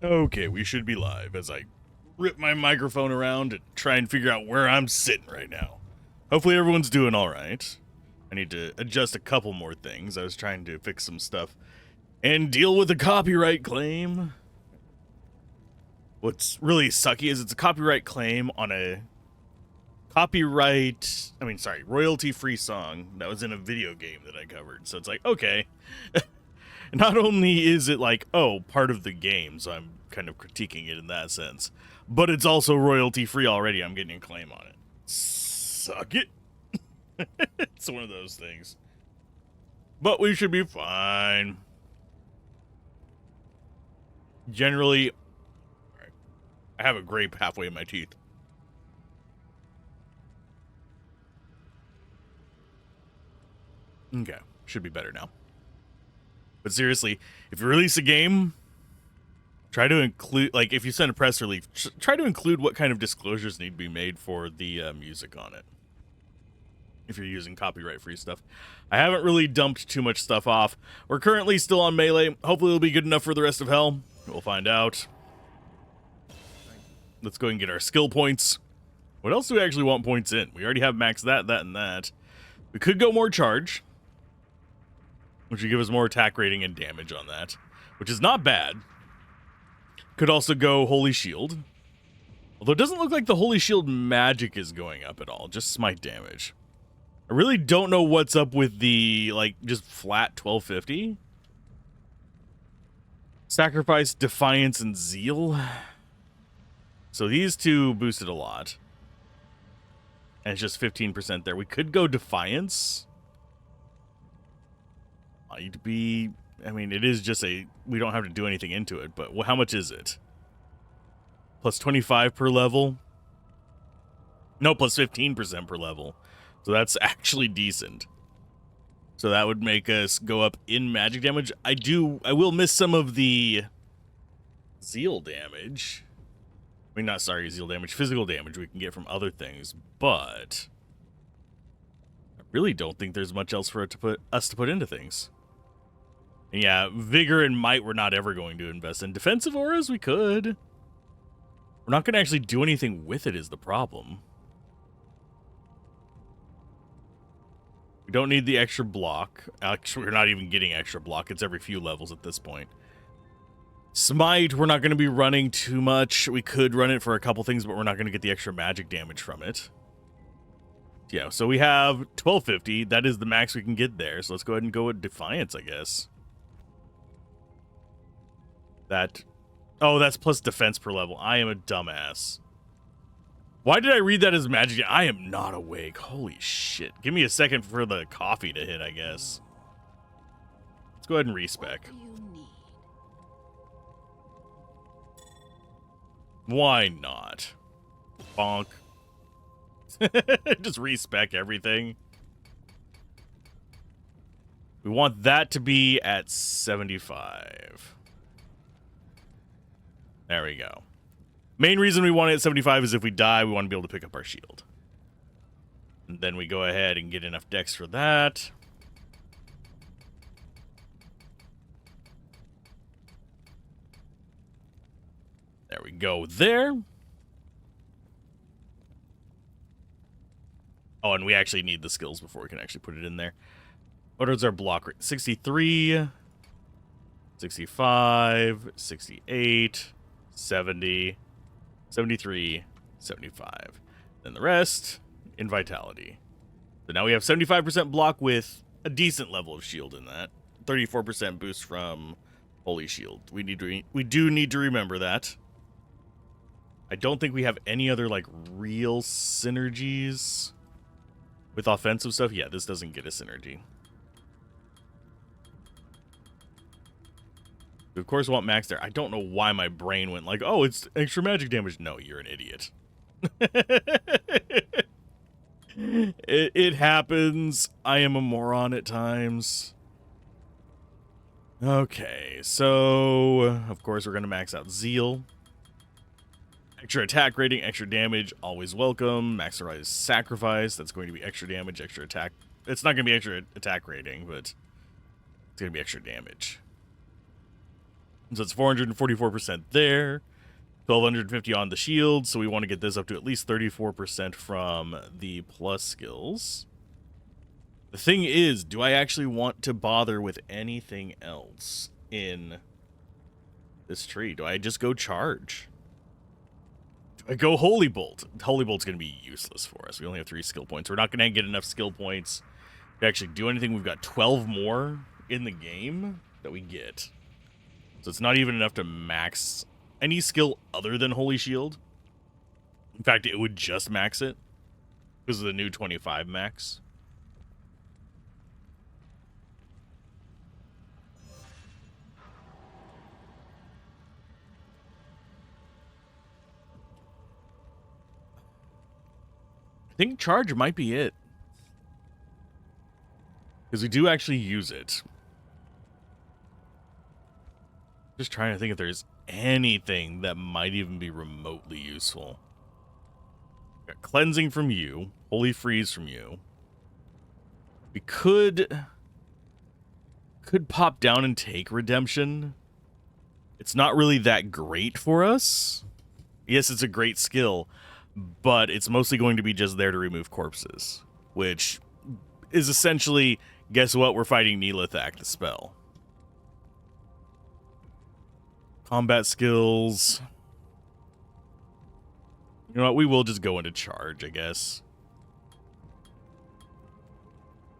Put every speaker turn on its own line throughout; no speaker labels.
Okay, we should be live as I rip my microphone around and try and figure out where I'm sitting right now. Hopefully everyone's doing all right. I need to adjust a couple more things. I was trying to fix some stuff and deal with a copyright claim. What's really sucky is it's a copyright claim on a royalty-free song that was in a video game that I covered. So it's like, okay. Not only is it like, oh, part of the game, so I'm kind of critiquing it in that sense, but it's also royalty-free already. I'm getting a claim on it. Suck it. It's one of those things. But we should be fine. Generally, I have a grape halfway in my teeth. Okay, should be better now. But seriously, if you release a game, try to include, like, if you send a press release, try to include what kind of disclosures need to be made for the music on it. If you're using copyright-free stuff. I haven't really dumped too much stuff off. We're currently still on Melee. Hopefully it'll be good enough for the rest of Hell. We'll find out. Let's go and get our skill points. What else do we actually want points in? We already have max that, and that. We could go more charge, which would give us more attack rating and damage on that, which is not bad. Could also go Holy Shield. Although it doesn't look like the Holy Shield magic is going up at all, just smite damage. I really don't know what's up with the, like, just flat 1250. Sacrifice, Defiance, and Zeal. So these two boosted a lot. And it's just 15% there. We could go Defiance. Might be, I mean, it is just a, we don't have to do anything into it, but how much is it? Plus 25 per level? No, plus 15% per level. So that's actually decent. So that would make us go up in magic damage. I will miss some of the zeal damage. I mean, not sorry, zeal damage, physical damage we can get from other things, but I really don't think there's much else for it to put into things. And yeah, vigor and might we're not ever going to invest in. Defensive auras we could. We're not going to actually do anything with it is the problem. We don't need the extra block. Actually, we're not even getting extra block. It's every few levels at this point. Smite, we're not going to be running too much. We could run it for a couple things, but we're not going to get the extra magic damage from it. Yeah, so we have 1250. That is the max we can get there. So let's go ahead and go with Defiance, I guess. Oh, that's plus defense per level. I am a dumbass. Why did I read that as magic? I am not awake. Holy shit. Give me a second for the coffee to hit, I guess. Let's go ahead and respec. Why not? Bonk. Just respec everything. We want that to be at 75. There we go. Main reason we want it at 75 is if we die, we want to be able to pick up our shield. And then we go ahead and get enough dex for that. There we go there. Oh, and we actually need the skills before we can actually put it in there. What is our block rate? 63, 65, 68, 70, 73, 75. Then the rest in vitality. So now we have 75% block with a decent level of shield in that. 34% boost from Holy Shield. We do need to remember that. I don't think we have any other like real synergies with offensive stuff. Yeah, this doesn't get a synergy. We of course want max there. I don't know why my brain went like, oh, it's extra magic damage. No, you're an idiot. It happens. I am a moron at times. Okay, so of course we're going to max out Zeal. Extra attack rating, extra damage, always welcome. Maximize Sacrifice, that's going to be extra damage, extra attack. It's not going to be extra attack rating, but it's going to be extra damage. So it's 444% there. 1250 on the shield, so we want to get this up to at least 34% from the plus skills. The thing is, do I actually want to bother with anything else in this tree? Do I just go charge? Do I go Holy Bolt? Holy Bolt's going to be useless for us. We only have 3 skill points. We're not going to get enough skill points to actually do anything. We've got 12 more in the game that we get. So it's not even enough to max any skill other than Holy Shield. In fact, it would just max it because of the new 25 max. I think charge might be it, because we do actually use it. Just trying to think if there's anything that might even be remotely useful. Got cleansing from you, holy freeze from you. We could pop down and take redemption. It's not really that great for us. Yes, it's a great skill, but it's mostly going to be just there to remove corpses, which is essentially, guess what? We're fighting Neelithak, the spell. Combat skills. You know what? We will just go into charge, I guess.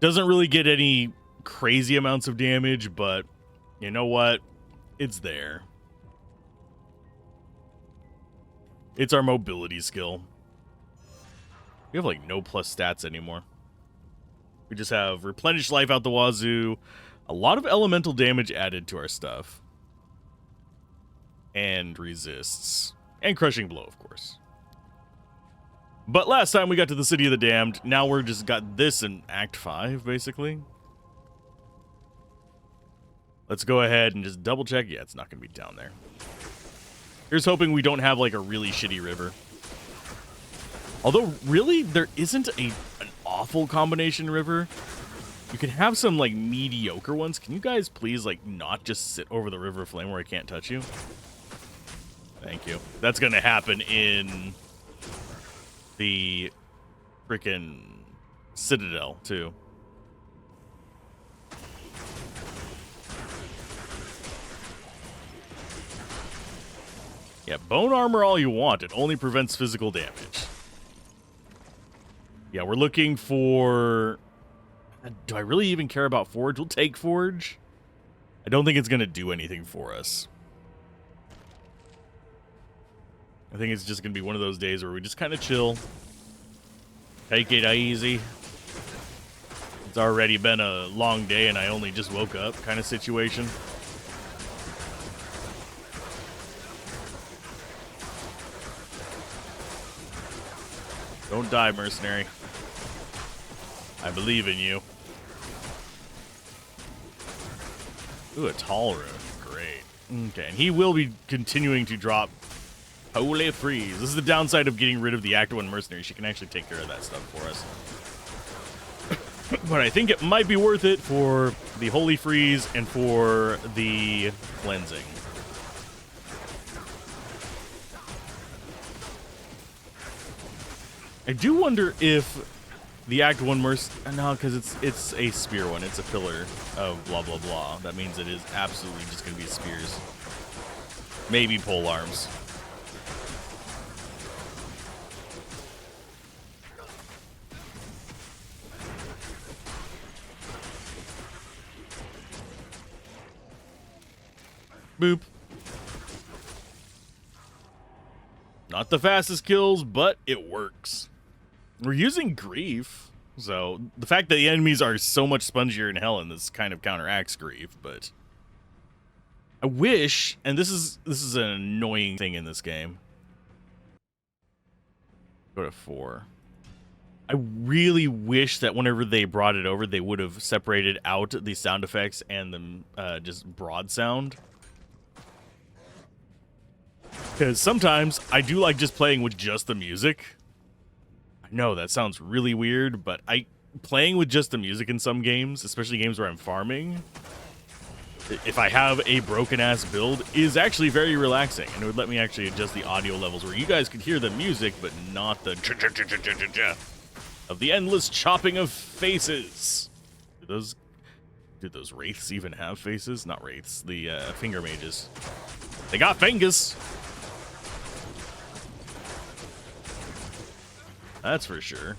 Doesn't really get any crazy amounts of damage, but you know what? It's there. It's our mobility skill. We have like no plus stats anymore. We just have replenish life out the wazoo. A lot of elemental damage added to our stuff. And resists. And crushing blow, of course. But last time we got to the City of the Damned. Now we're just got this in Act 5, basically. Let's go ahead and just double check. Yeah, it's not going to be down there. Here's hoping we don't have like a really shitty river. Although, really, there isn't an awful combination river. You can have some like mediocre ones. Can you guys please like not just sit over the river flame where I can't touch you? Thank you. That's going to happen in the freaking Citadel, too. Yeah, bone armor all you want. It only prevents physical damage. Yeah, we're looking for... Do I really even care about Forge? We'll take Forge. I don't think it's going to do anything for us. I think it's just going to be one of those days where we just kind of chill. Take it easy. It's already been a long day and I only just woke up kind of situation. Don't die, mercenary. I believe in you. Ooh, a tall rune. Great. Okay, and he will be continuing to drop Holy Freeze. This is the downside of getting rid of the Act 1 mercenary. She can actually take care of that stuff for us. But I think it might be worth it for the Holy Freeze and for the cleansing. I do wonder if the Act 1 no, because it's a spear one. It's a pillar of blah, blah, blah. That means it is absolutely just going to be spears. Maybe pole arms. Boop. Not the fastest kills, but it works. We're using Grief, so the fact that the enemies are so much spongier in Helen, this kind of counteracts Grief, but I wish, and this is an annoying thing in this game. Go to 4. I really wish that whenever they brought it over, they would have separated out the sound effects and the just broad sound. Because sometimes I do like just playing with just the music. I know that sounds really weird, but playing with just the music in some games, especially games where I'm farming, if I have a broken-ass build, is actually very relaxing. And it would let me actually adjust the audio levels where you guys could hear the music, but not the of the endless chopping of faces. Do those wraiths even have faces? Not wraiths, the finger mages. They got fingers. That's for sure.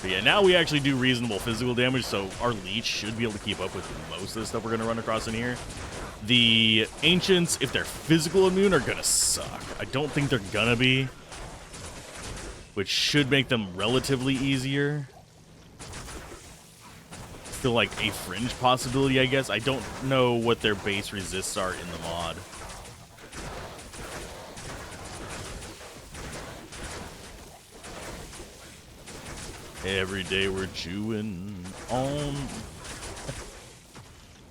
But yeah, now we actually do reasonable physical damage, so our leech should be able to keep up with most of the stuff we're going to run across in here. The ancients, if they're physical immune, are going to suck. I don't think they're going to be, which should make them relatively easier. Still like a fringe possibility, I guess. I don't know what their base resists are in the mod. Every day we're chewing on.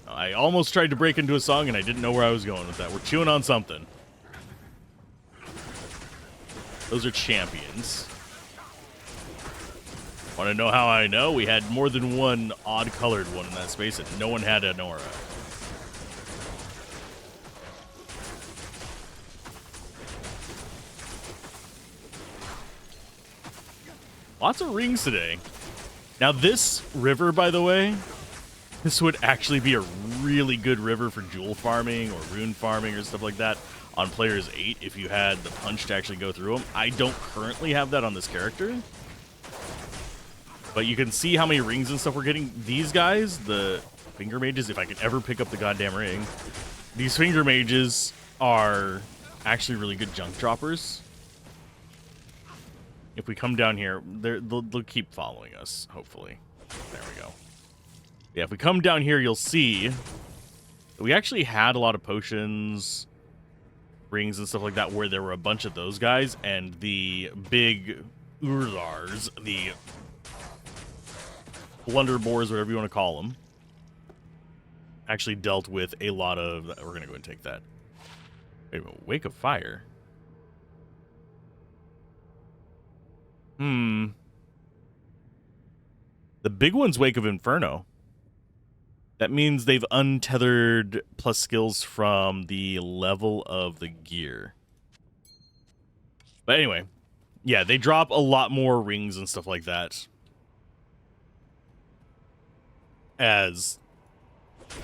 I almost tried to break into a song and I didn't know where I was going with that. We're chewing on something. Those are champions. Want to know how I know? We had more than one odd-colored one in that space and no one had an aura. Lots of rings today. Now this river, by the way, this would actually be a really good river for jewel farming or rune farming or stuff like that on players 8 if you had the punch to actually go through them. I don't currently have that on this character. But you can see how many rings and stuff we're getting. These guys, the finger mages, if I could ever pick up the goddamn ring, these finger mages are actually really good junk droppers. If we come down here, they'll keep following us, hopefully. There we go. Yeah, if we come down here, you'll see that we actually had a lot of potions, rings, and stuff like that where there were a bunch of those guys, and the big Urlars, the blunderboars, whatever you want to call them, actually dealt with a lot of... We're going to go and take that. Wait a minute, Wake of Fire? The big one's Wake of Inferno. That means they've untethered plus skills from the level of the gear. But anyway, yeah, they drop a lot more rings and stuff like that, as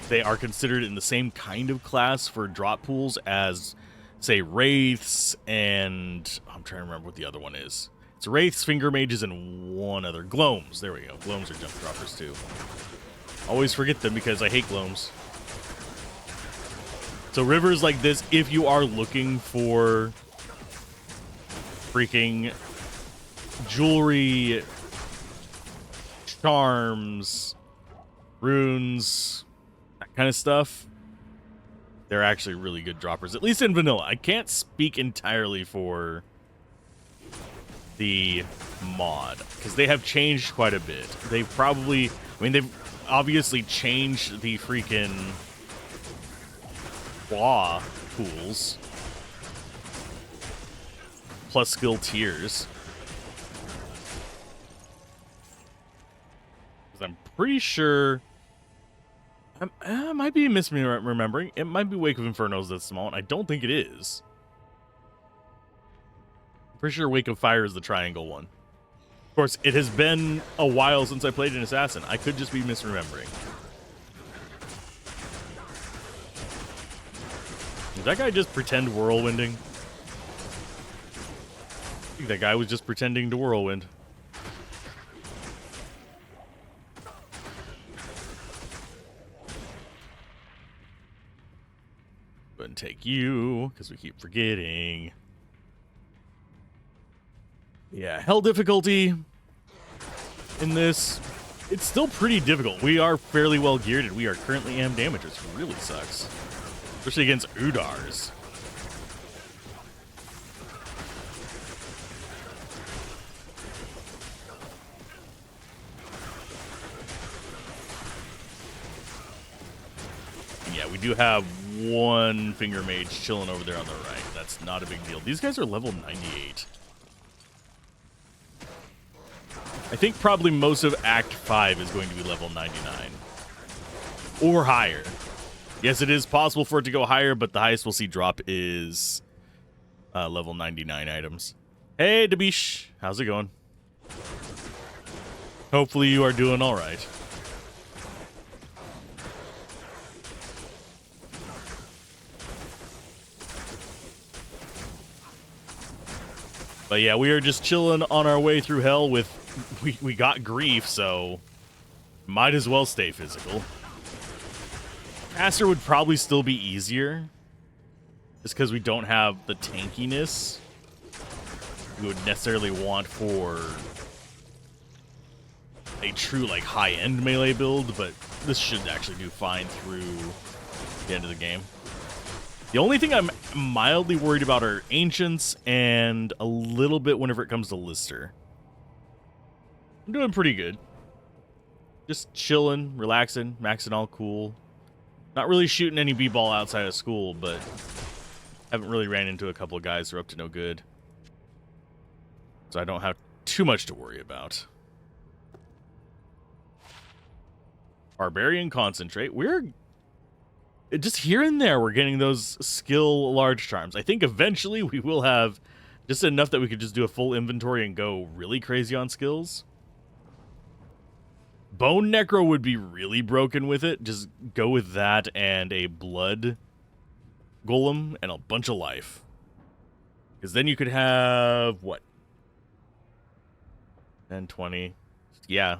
they are considered in the same kind of class for drop pools as, say, wraiths and... I'm trying to remember what the other one is. It's wraiths, finger mages, and one other. Gloams. There we go. Gloams are jump droppers, too. Always forget them because I hate gloams. So rivers like this, if you are looking for freaking jewelry, charms, runes, that kind of stuff, they're actually really good droppers. At least in vanilla. I can't speak entirely for the mod because they have changed quite a bit. They've probably... I mean, they've obviously changed the freaking claw pools plus skill tiers. Because I'm pretty sure I might be misremembering. It might be Wake of Inferno's that's small, and I don't think it is. I'm pretty sure Wake of Fire is the triangle one. Of course, it has been a while since I played an assassin. I could just be misremembering. Did that guy just pretend whirlwinding? I think that guy was just pretending to whirlwind. Go ahead and take you, because we keep forgetting. Yeah, hell difficulty in this. It's still pretty difficult. We are fairly well geared, and we are currently am damage, which really sucks. Especially against Udars. And yeah, we do have one finger mage chilling over there on the right. That's not a big deal. These guys are level 98. I think probably most of Act 5 is going to be level 99. Or higher. Yes, it is possible for it to go higher, but the highest we'll see drop is level 99 items. Hey, Dabish. How's it going? Hopefully you are doing all right. But yeah, we are just chilling on our way through hell with... We got grief, so... Might as well stay physical. Caster would probably still be easier. Just because we don't have the tankiness we would necessarily want for a true, like, high-end melee build, but this should actually do fine through the end of the game. The only thing I'm mildly worried about are Ancients and a little bit whenever it comes to Lister. I'm doing pretty good. Just chilling, relaxing, maxing all cool. Not really shooting any b-ball outside of school, but haven't really ran into a couple of guys who are up to no good. So I don't have too much to worry about. Barbarian Concentrate. We're... just here and there, we're getting those skill large charms. I think eventually we will have just enough that we could just do a full inventory and go really crazy on skills. Bone Necro would be really broken with it. Just go with that and a Blood Golem and a bunch of life. Because then you could have, what? 10, 20. Yeah.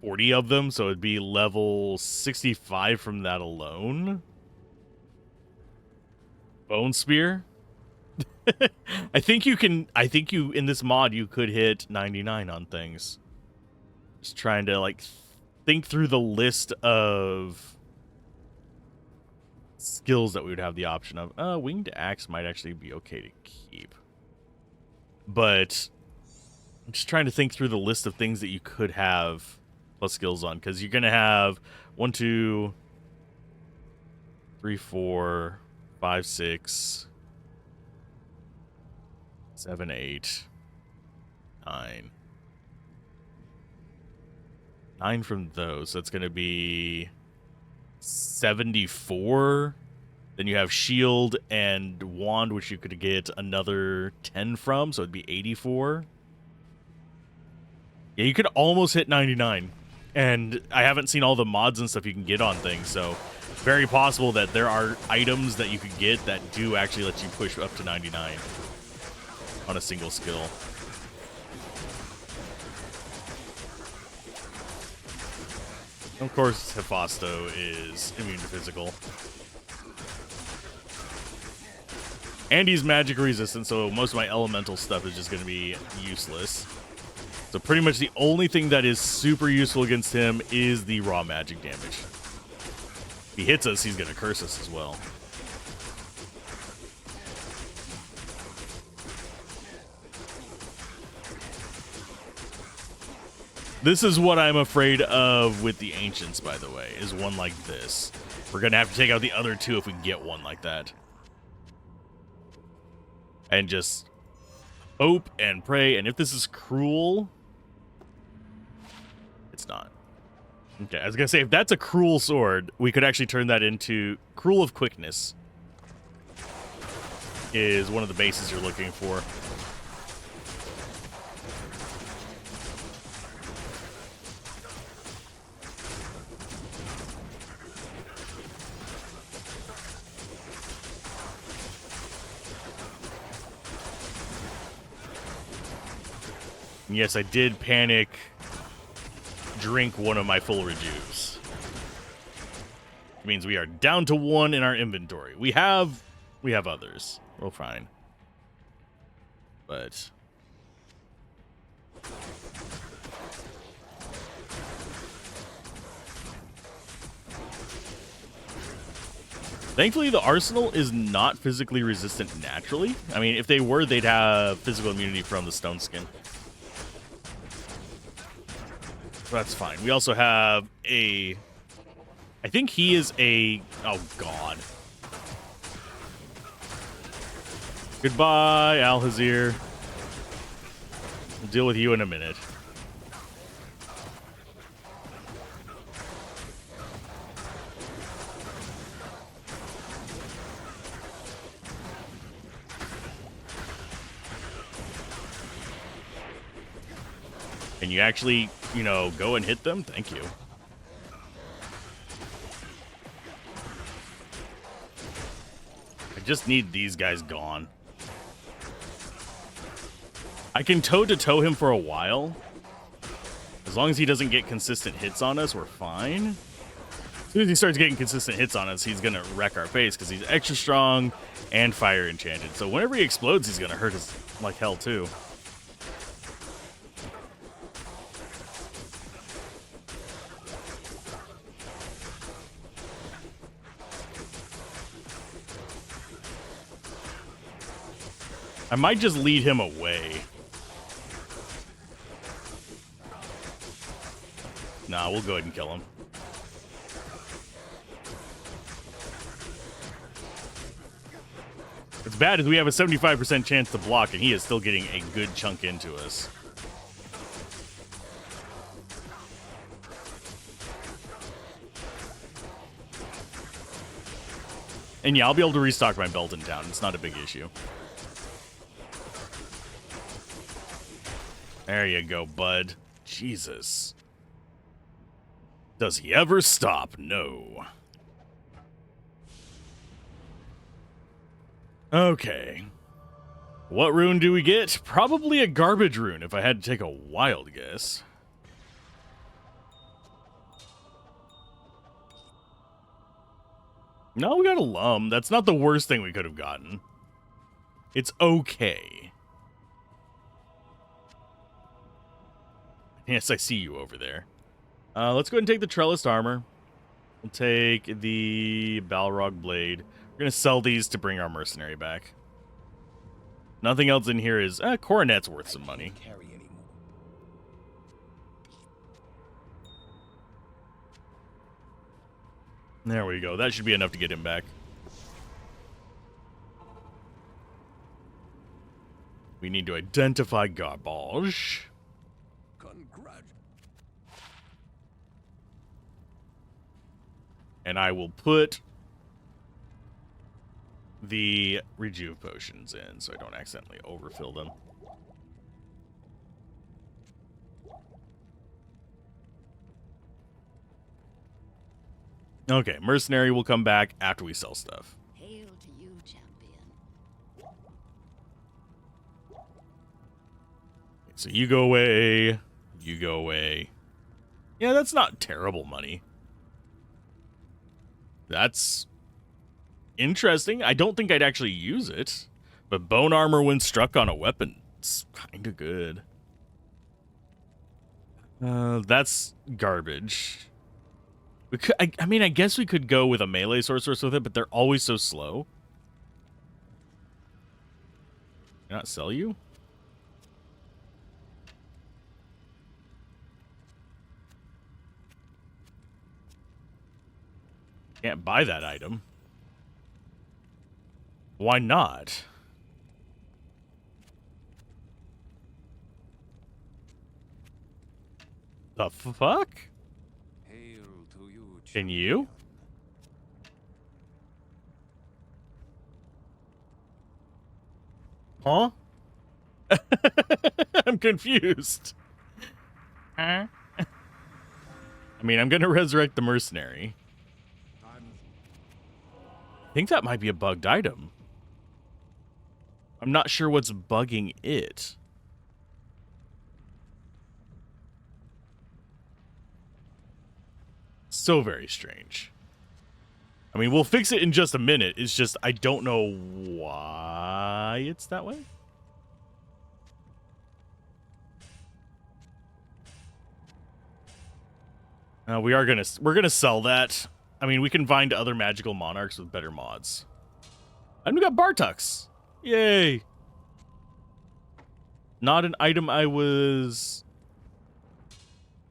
40 of them, so it'd be level 65 from that alone. Bone Spear. I think you in this mod you could hit 99 on things. Just trying to like think through the list of skills that we would have the option of. Winged Axe might actually be okay to keep. But I'm just trying to think through the list of things that you could have plus skills on, because you're gonna have 1, 2, 3, 4, 5, 6, 7, 8, 9. 9 from those. So it's gonna be 74. Then you have shield and wand, which you could get another 10 from, so it'd be 84. Yeah, you could almost hit 99. And I haven't seen all the mods and stuff you can get on things, so very possible that there are items that you could get that do actually let you push up to 99 on a single skill. Of course, Hephasto is immune to physical. And he's magic resistant, so most of my elemental stuff is just going to be useless. So pretty much the only thing that is super useful against him is the raw magic damage. If he hits us, he's going to curse us as well. This is what I'm afraid of with the Ancients, by the way, is one like this. We're going to have to take out the other two if we can get one like that. And just hope and pray. And if this is cruel... It's not. Okay, I was gonna say, if that's a cruel sword, we could actually turn that into Cruel of Quickness. Is one of the bases you're looking for. And yes, I did panic drink one of my full rejuves. Which means we are down to 1 in our inventory. We have others. We're fine. But thankfully the arsenal is not physically resistant naturally. I mean, if they were, they'd have physical immunity from the stone skin. That's fine. We also have a... I think he is a... Oh, God. Goodbye, Alhazir. We'll deal with you in a minute. Can you actually, you know, go and hit them? Thank you. I just need these guys gone. I can toe-to-toe him for a while. As long as he doesn't get consistent hits on us, we're fine. As soon as he starts getting consistent hits on us, he's going to wreck our face because he's extra strong and fire enchanted. So whenever he explodes, he's going to hurt us like hell too. I might just lead him away. Nah, we'll go ahead and kill him. What's bad is we have a 75% chance to block, and he is still getting a good chunk into us. And yeah, I'll be able to restock my belt in town. It's not a big issue. There you go, bud. Jesus. Does he ever stop? No. Okay. What rune do we get? Probably a garbage rune, if I had to take a wild guess. No, we got a lum. That's not the worst thing we could have gotten. It's okay. Yes, I see you over there. Let's go ahead and take the trellised armor. We'll take the Balrog blade. We're going to sell these to bring our mercenary back. Nothing else in here is... coronet's worth some money. There we go. That should be enough to get him back. We need to identify garbage. And I will put the rejuve potions in so I don't accidentally overfill them. Okay, mercenary will come back after we sell stuff.
Hail to you, champion.
So you go away. You go away. Yeah, that's not terrible money. That's interesting. I don't think I'd actually use it. But bone armor when struck on a weapon, it's kind of good. That's garbage. We could, I mean, I guess we could go with a melee sorceress with it, but they're always so slow. Can I not sell you? Can't buy that item. Why not? The fuck?
Hail to you,
Can you? Huh? I'm confused. Huh? I mean, I'm gonna resurrect the mercenary. I think that might be a bugged item. I'm not sure what's bugging it. So very strange. I mean, we'll fix it in just a minute. It's just, I don't know why it's that way. We're gonna sell that. I mean, we can find other magical monarchs with better mods. And we got Bartux. Yay. Not an item I was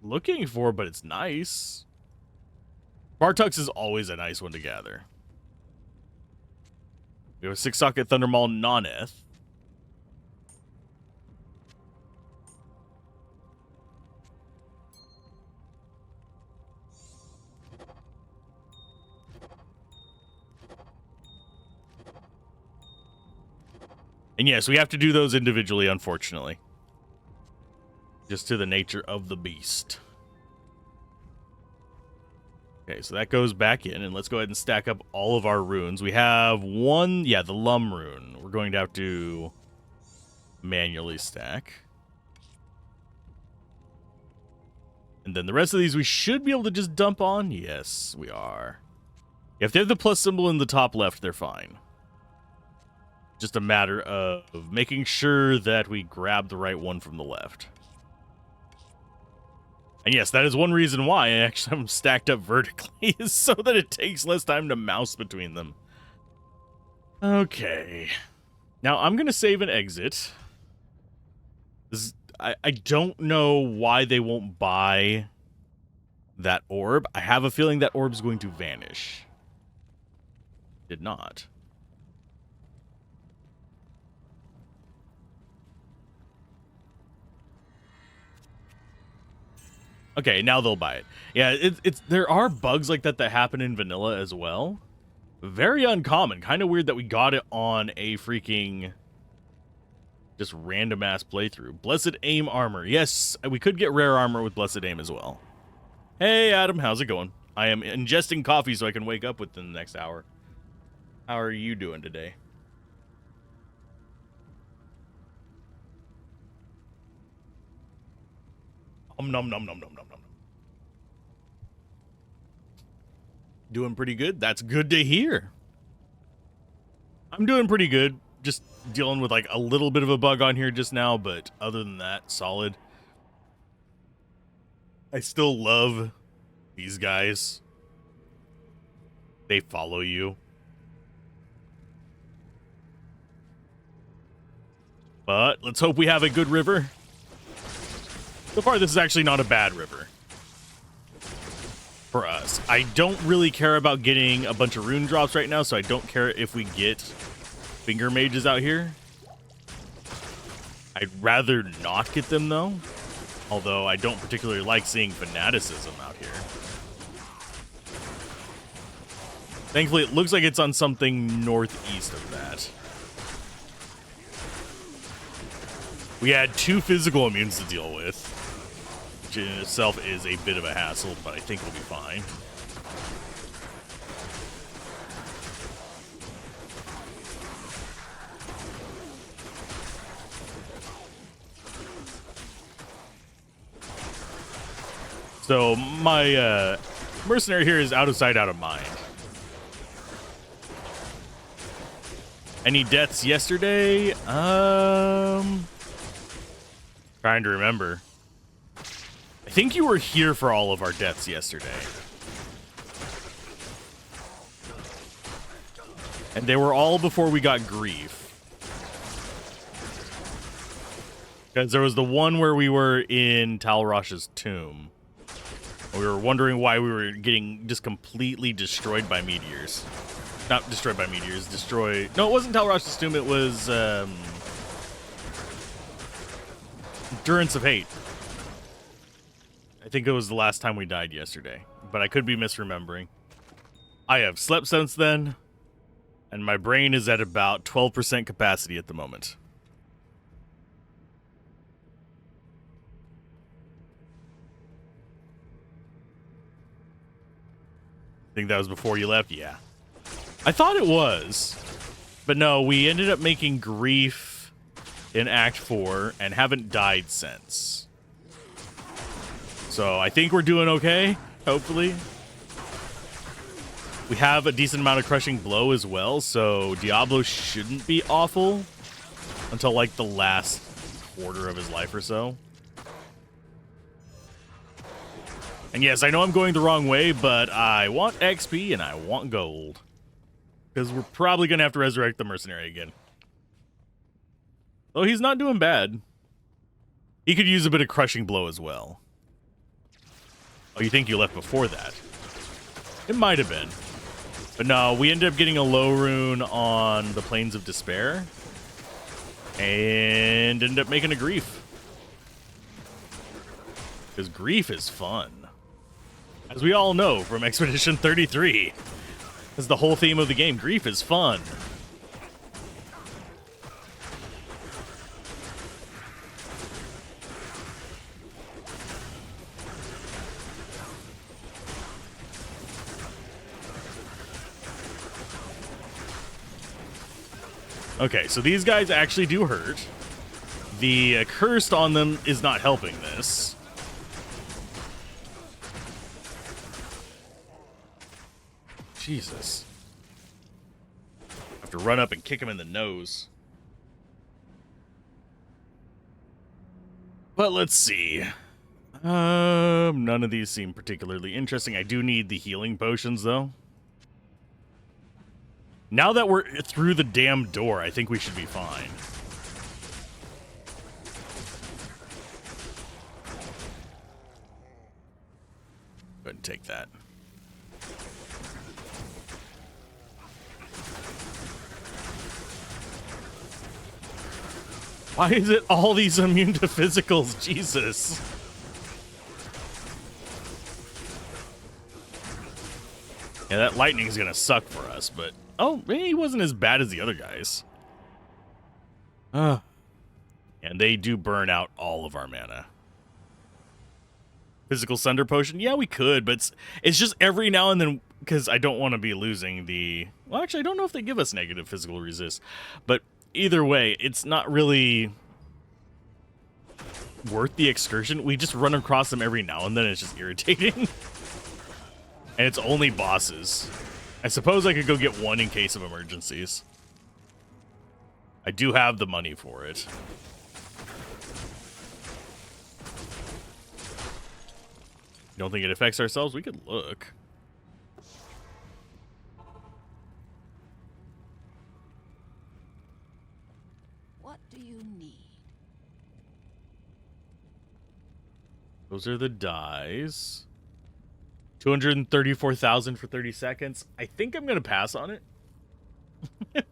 looking for, but it's nice. Bartux is always a nice one to gather. We have a 6-socket Thundermaul Noneth. And yes, we have to do those individually, unfortunately. Just to the nature of the beast. Okay, so that goes back in, and let's go ahead and stack up all of our runes. We have one, yeah, the Lum rune. We're going to have to manually stack. And then the rest of these we should be able to just dump on. Yes, we are. If they have the plus symbol in the top left, they're fine. Just a matter of making sure that we grab the right one from the left. And yes, that is one reason why I actually have them stacked up vertically, is so that it takes less time to mouse between them. Okay. Now, I'm going to save and exit. I don't know why they won't buy that orb. I have a feeling that orb's going to vanish. Did not. Okay, now they'll buy it. Yeah, there are bugs like that happen in vanilla as well. Very uncommon. Kind of weird that we got it on a freaking just random ass playthrough. Blessed Aim armor. Yes, we could get rare armor with Blessed Aim as well. Hey Adam, how's it going? I am ingesting coffee so I can wake up within the next hour. How are you doing today? Nom nom nom nom nom nom nom. Doing pretty good. That's good to hear. I'm doing pretty good. Just dealing with like a little bit of a bug on here just now, but other than that, solid. I still love these guys. They follow you. But let's hope we have a good river. So far, this is actually not a bad river for us. I don't really care about getting a bunch of rune drops right now, so I don't care if we get finger mages out here. I'd rather not get them, though. Although I don't particularly like seeing fanaticism out here. Thankfully, it looks like it's on something northeast of that. We had 2 physical immunes to deal with, which in itself is a bit of a hassle, but I think we'll be fine. So my mercenary here is out of sight, out of mind. Any deaths yesterday? Trying to remember. I think you were here for all of our deaths yesterday. And they were all before we got grief. Because there was the one where we were in Talrosh's tomb. We were wondering why we were getting just completely destroyed by meteors. Not destroyed by meteors, destroyed... No, it wasn't Talrosh's tomb, it was, Endurance of Hate. I think it was the last time we died yesterday, but I could be misremembering. I have slept since then, and my brain is at about 12% capacity at the moment. Think that was before you left? Yeah. I thought it was. But no, we ended up making grief in Act 4 and haven't died since. So I think we're doing okay, hopefully. We have a decent amount of crushing blow as well, so Diablo shouldn't be awful until like the last quarter of his life or so. And yes, I know I'm going the wrong way, but I want XP and I want gold. Because we're probably going to have to resurrect the mercenary again. Though he's not doing bad. He could use a bit of crushing blow as well. Oh, you think you left before that? It might have been. But no, we ended up getting a low rune on the Plains of Despair. And ended up making a grief. Because grief is fun. As we all know from Expedition 33. That's the whole theme of the game. Grief is fun. Okay, so these guys actually do hurt. The cursed on them is not helping this. Jesus. I have to run up and kick him in the nose. But let's see. None of these seem particularly interesting. I do need the healing potions, though. Now that we're through the damn door, I think we should be fine. Go ahead and take that. Why is it all these immune to physicals? Jesus. Yeah, that lightning's gonna suck for us, but... Oh, maybe he wasn't as bad as the other guys. And they do burn out all of our mana. Physical Sunder Potion? Yeah, we could, but it's just every now and then... Because I don't want to be losing the... Well, actually, I don't know if they give us negative physical resist. But either way, it's not really worth the excursion. We just run across them every now and then. It's just irritating. And it's only bosses. I suppose I could go get one in case of emergencies. I do have the money for it. You don't think it affects ourselves? We could look.
What do you need?
Those are the dies. 234,000 for 30 seconds. I think I'm going to pass on it. I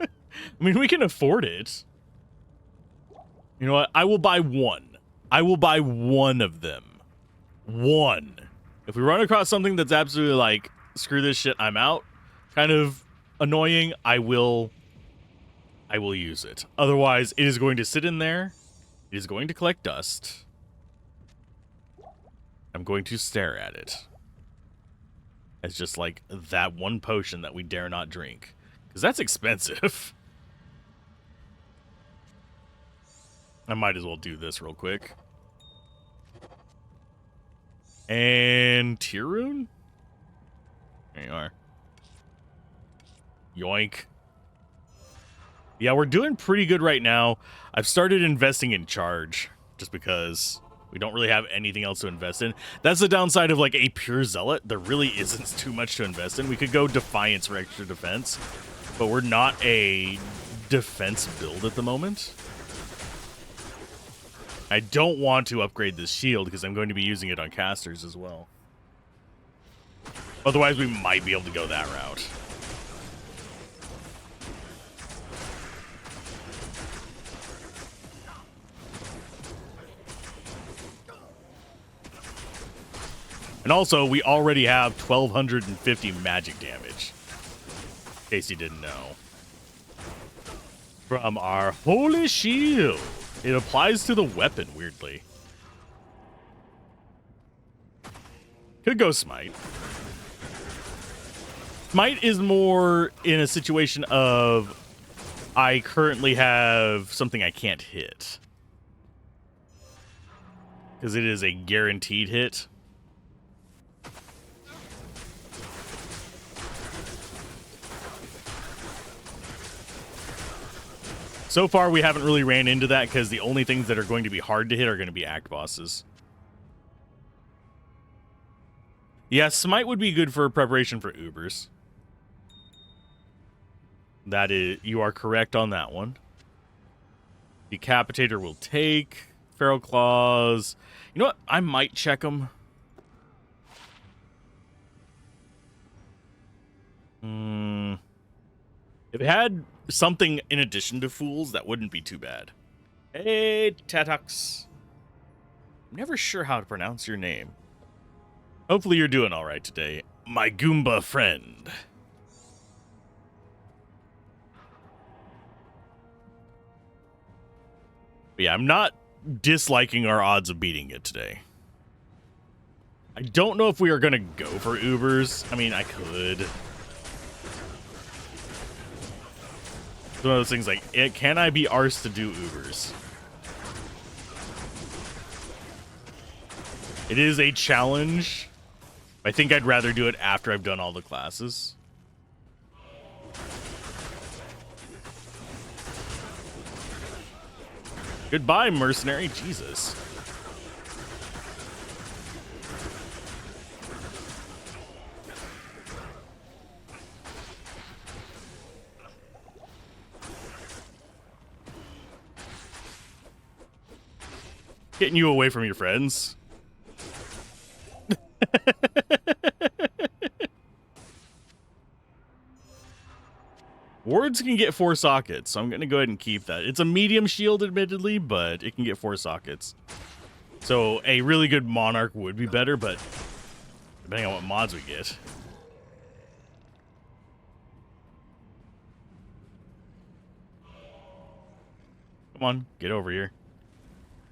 mean, we can afford it. You know what? I will buy one. I will buy one of them. One. If we run across something that's absolutely like, screw this shit, I'm out, kind of annoying, I will use it. Otherwise, it is going to sit in there. It is going to collect dust. I'm going to stare at it. It's just like that one potion that we dare not drink. Because that's expensive. I might as well do this real quick. And Tirun? There you are. Yoink. Yeah, we're doing pretty good right now. I've started investing in charge. Just because we don't really have anything else to invest in. That's the downside of like a pure zealot. There really isn't too much to invest in. We could go Defiance for extra defense. But we're not a defense build at the moment. I don't want to upgrade this shield because I'm going to be using it on casters as well. Otherwise, we might be able to go that route. And also, we already have 1,250 magic damage. In case you didn't know. From our holy shield. It applies to the weapon, weirdly. Could go Smite. Smite is more in a situation of I currently have something I can't hit. Because it is a guaranteed hit. So far, we haven't really ran into that because the only things that are going to be hard to hit are going to be act bosses. Yeah, Smite would be good for preparation for Ubers. That is, you are correct on that one. Decapitator will take. Feral Claws. You know what? I might check them. If it had something in addition to Fools, that wouldn't be too bad. Hey, Tatux. I'm never sure how to pronounce your name. Hopefully you're doing all right today, my Goomba friend. But yeah, I'm not disliking our odds of beating it today. I don't know if we are going to go for Ubers. I mean, I could. It's one of those things like, can I be arsed to do Ubers? It is a challenge. I think I'd rather do it after I've done all the classes. Goodbye, mercenary. Jesus. Getting you away from your friends. Wards can get 4 sockets, so I'm going to go ahead and keep that. It's a medium shield, admittedly, but it can get 4 sockets. So a really good Monarch would be better, but depending on what mods we get. Come on, get over here.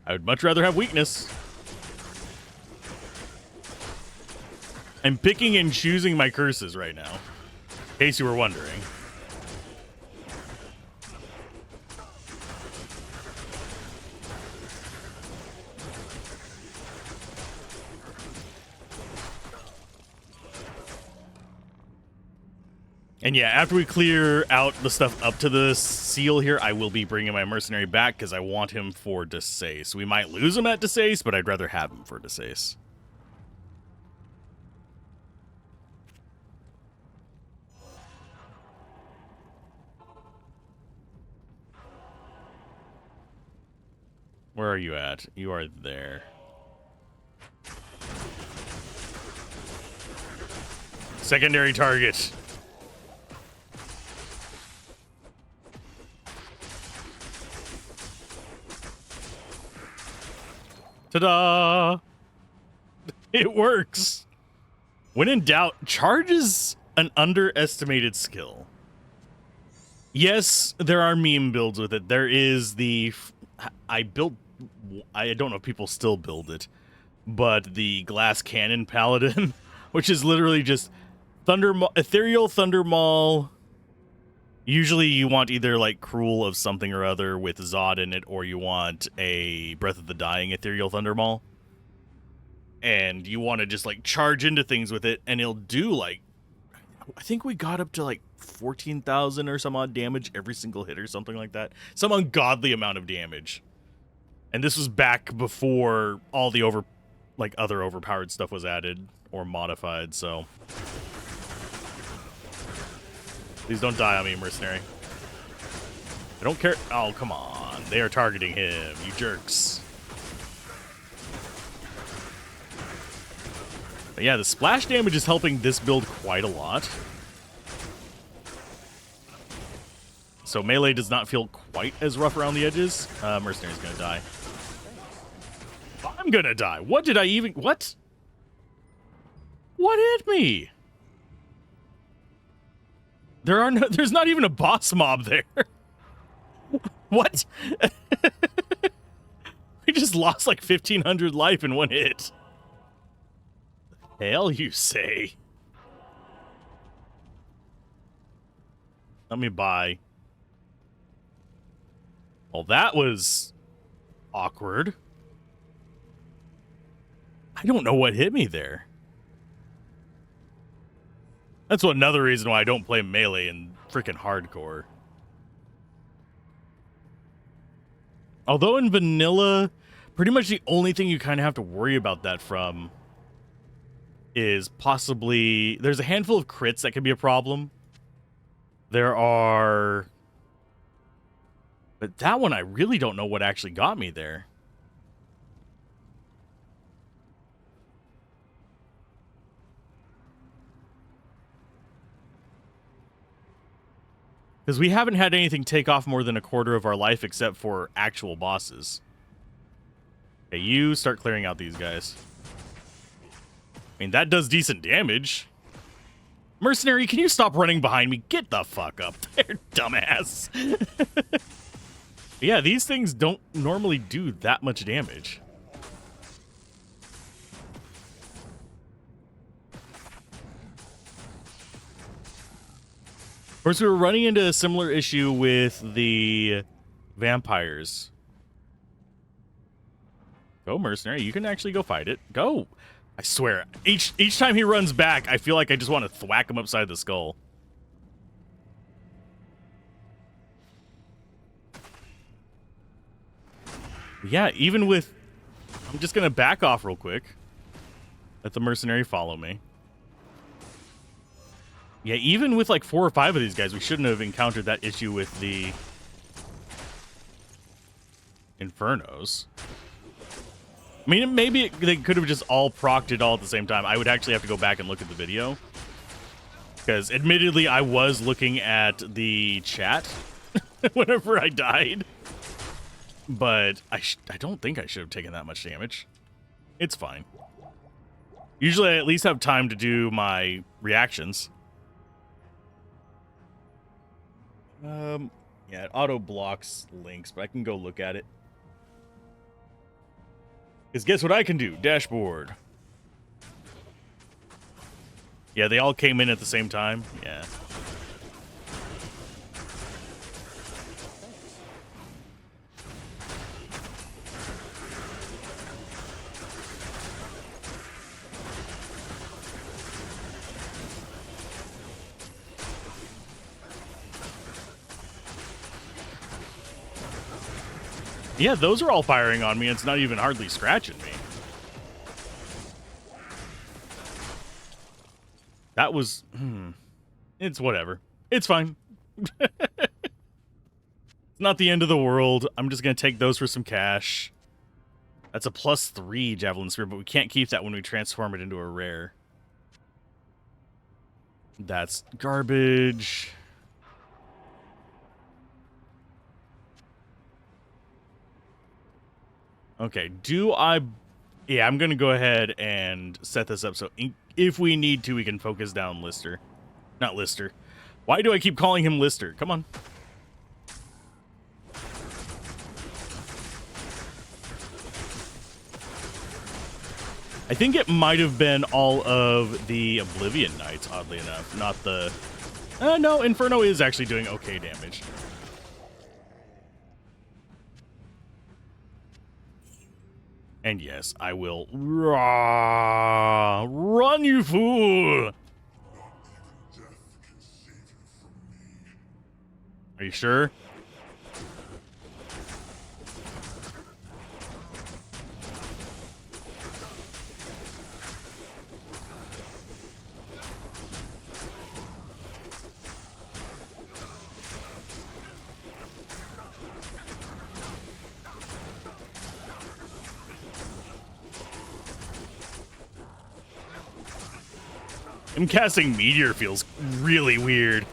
I would much rather have weakness. I'm picking and choosing my curses right now, in case you were wondering. And yeah, after we clear out the stuff up to the seal here, I will be bringing my mercenary back because I want him for Decease. We might lose him at Decease, but I'd rather have him for Decease. Where are you at? You are there. Secondary target. Ta-da! It works. When in doubt, charge is an underestimated skill. Yes, there are meme builds with it. There is the... I don't know if people still build it, but the glass cannon paladin, which is literally just ethereal thunder maul. Usually you want either like Cruel of something or other with Zod in it, or you want a Breath of the Dying ethereal thunder maul. And you want to just like charge into things with it, and it'll do like, I think we got up to like 14,000 or some odd damage every single hit or something like that. Some ungodly amount of damage. And this was back before all the other overpowered stuff was added or modified, so. Please don't die on me, mercenary. I don't care. Oh, come on. They are targeting him, you jerks. But yeah, the splash damage is helping this build quite a lot. So melee does not feel quite as rough around the edges. Mercenary's gonna die. I'm gonna die. What did I even... What? What hit me? There's not even a boss mob there. What? We just lost like 1,500 life in one hit. Hell, you say? Let me buy. Well, that was awkward. I don't know what hit me there. That's another reason why I don't play melee in freaking hardcore. Although in vanilla, pretty much the only thing you kind of have to worry about that from is possibly... There's a handful of crits that could be a problem. There are... But that one, I really don't know what actually got me there. Because we haven't had anything take off more than a quarter of our life except for actual bosses. Okay, you start clearing out these guys. I mean, that does decent damage. Mercenary, can you stop running behind me? Get the fuck up there, dumbass. Yeah, these things don't normally do that much damage. Of course, we were running into a similar issue with the vampires. Go, mercenary. You can actually go fight it. Go. I swear, each time he runs back, I feel like I just want to thwack him upside the skull. Yeah, even with... I'm just going to back off real quick. Let the mercenary follow me. Yeah, even with like 4 or 5 of these guys, we shouldn't have encountered that issue with the Infernos. I mean, maybe they could have just all procced it all at the same time. I would actually have to go back and look at the video. Because admittedly, I was looking at the chat whenever I died. But I don't think I should have taken that much damage. It's fine. Usually I at least have time to do my reactions. Yeah, it auto blocks links, but I can go look at it. Because guess what I can do? Dashboard. Yeah, they all came in at the same time. Yeah. Yeah, those are all firing on me. It's not even hardly scratching me. That was... It's whatever. It's fine. It's not the end of the world. I'm just going to take those for some cash. That's a +3 Javelin Spear, but we can't keep that when we transform it into a rare. That's garbage. Okay, yeah, I'm going to go ahead and set this up so if we need to, we can focus down Lister. Not Lister. Why do I keep calling him Lister? Come on. I think it might have been all of the Oblivion Knights, oddly enough. Not the... no, Inferno is actually doing okay damage. And yes, I will run, you fool! Are you sure? Him casting Meteor feels really weird.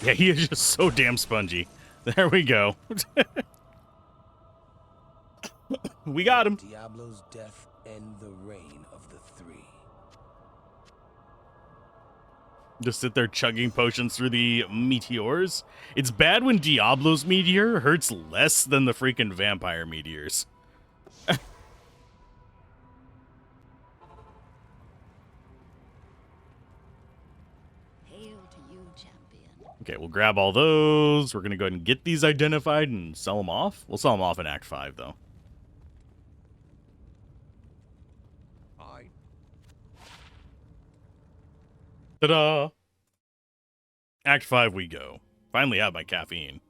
Yeah, he is just so damn spongy. There we go. We got him.
Diablo's death end the reign of the three.
Just sit there chugging potions through the meteors. It's bad when Diablo's meteor hurts less than the freaking vampire meteors.
Hail to you, champion.
Okay, we'll grab all those. We're going to go ahead and get these identified and sell them off. We'll sell them off in Act 5, though. Ta-da! Act 5 we go. Finally have my caffeine.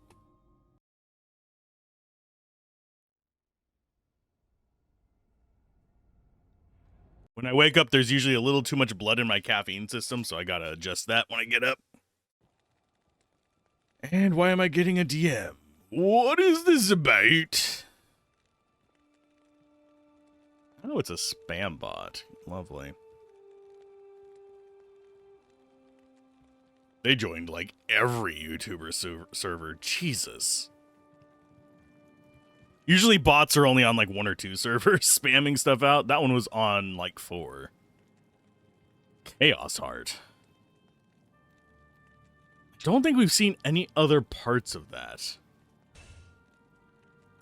When I wake up, there's usually a little too much blood in my caffeine system, so I gotta adjust that when I get up. And why am I getting a DM? What is this about? Oh, it's a spam bot. Lovely. They joined like every YouTuber server. Jesus. Usually bots are only on like 1 or 2 servers spamming stuff out. That one was on like 4. Chaos Heart. I don't think we've seen any other parts of that.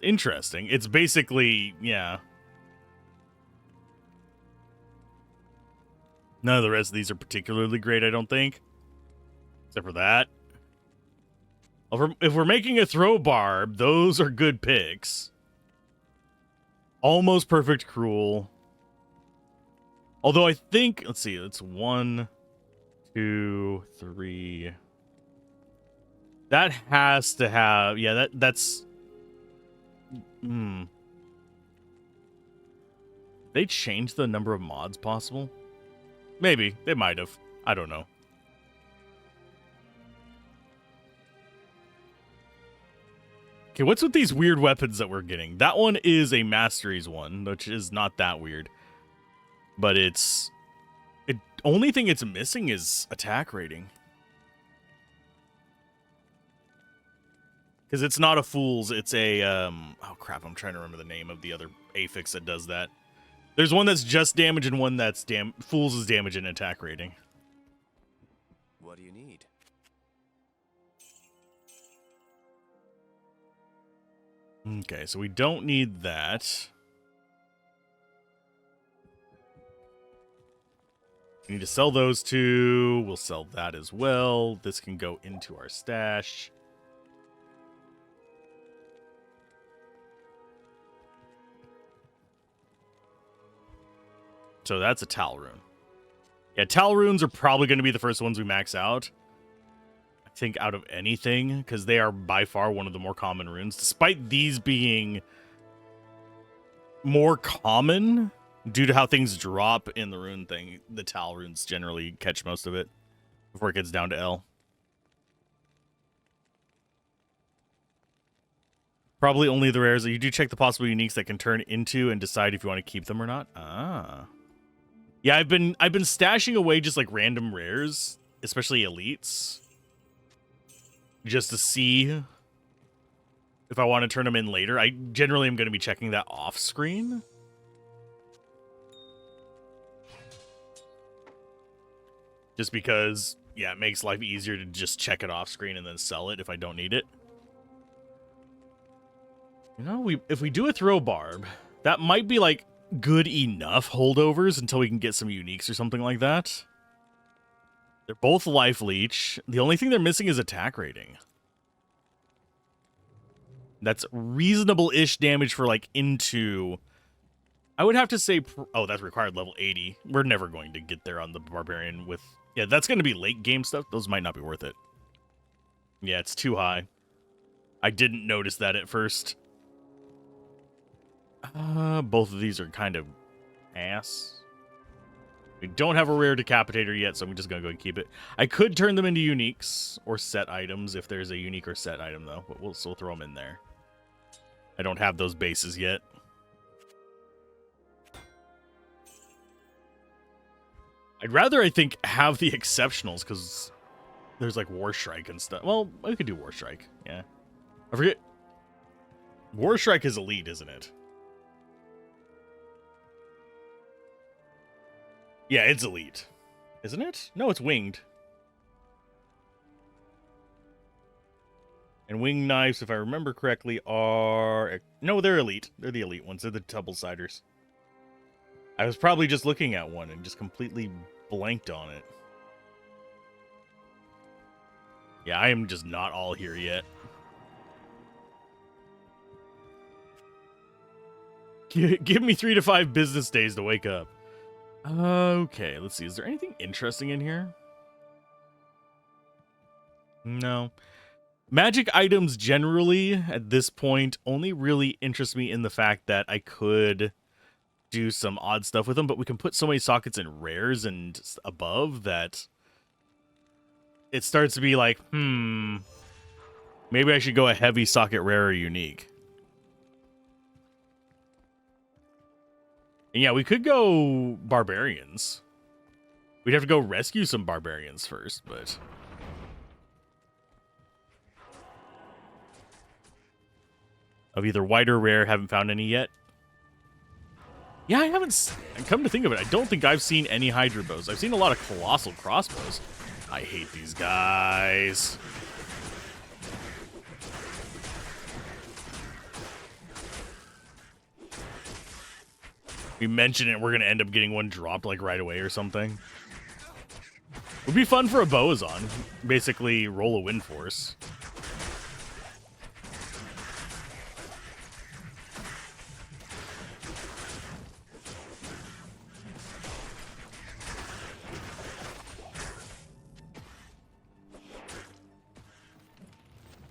Interesting. It's basically, yeah. None of the rest of these are particularly great, I don't think. Except for that. If we're making a throw barb, those are good picks. Almost perfect cruel. Although I think, let's see, it's 1, 2, 3. That has to have, yeah, that's. They changed the number of mods possible? Maybe. They might have. I don't know. Okay, what's with these weird weapons that we're getting? That one is a Masteries one, which is not that weird. But it's... only thing it's missing is attack rating. Because it's not a Fool's, it's a... oh crap, I'm trying to remember the name of the other affix that does that. There's one that's just damage and one that's Fool's is damage and attack rating.
What do you need?
Okay, so we don't need that. We need to sell those two. We'll sell that as well. This can go into our stash. So that's a Tal rune. Yeah, Tal runes are probably going to be the first ones we max out. I think out of anything, because they are by far one of the more common runes. Despite these being more common due to how things drop in the rune thing, the Tal runes generally catch most of it before it gets down to L. Probably only the rares. You do check the possible uniques that can turn into and decide if you want to keep them or not. Ah. Yeah, I've been stashing away just like random rares, especially elites, just to see if I want to turn them in later. I generally am going to be checking that off screen. Just because, yeah, it makes life easier to just check it off screen and then sell it if I don't need it. You know, if we do a throw barb, that might be like good enough holdovers until we can get some uniques or something like that. They're both life leech. The only thing they're missing is attack rating. That's reasonable-ish damage for like into... I would have to say... oh, that's required level 80. We're never going to get there on the barbarian with... yeah, that's going to be late game stuff. Those might not be worth it. Yeah, it's too high. I didn't notice that at first. Both of these are kind of ass. We don't have a rare decapitator yet, so I'm just going to go and keep it. I could turn them into uniques or set items if there's a unique or set item, though. But we'll still throw them in there. I don't have those bases yet. I'd rather, I think, have the exceptionals, because there's like War Strike and stuff. Well, I could do War Strike, yeah. I forget. War Strike is elite, isn't it? Yeah, it's elite. Isn't it? No, it's winged. And winged knives, if I remember correctly, are... no, they're elite. They're the elite ones. They're the double-siders. I was probably just looking at one and just completely blanked on it. Yeah, I am just not all here yet. Give me 3 to 5 business days to wake up. Okay, let's see. Is there anything interesting in here? No. Magic items generally, at this point, only really interest me in the fact that I could do some odd stuff with them, but we can put so many sockets in rares and above that it starts to be like, maybe I should go a heavy socket rare or unique. And yeah, we could go barbarians. We'd have to go rescue some barbarians first, but... of either white or rare, haven't found any yet. Yeah, I haven't... come to think of it, I don't think I've seen any Hydra bows. I've seen a lot of colossal crossbows. I hate these guys. We mention it, we're gonna end up getting one dropped like right away or something. Would be fun for a Boazon. Basically, roll a wind force.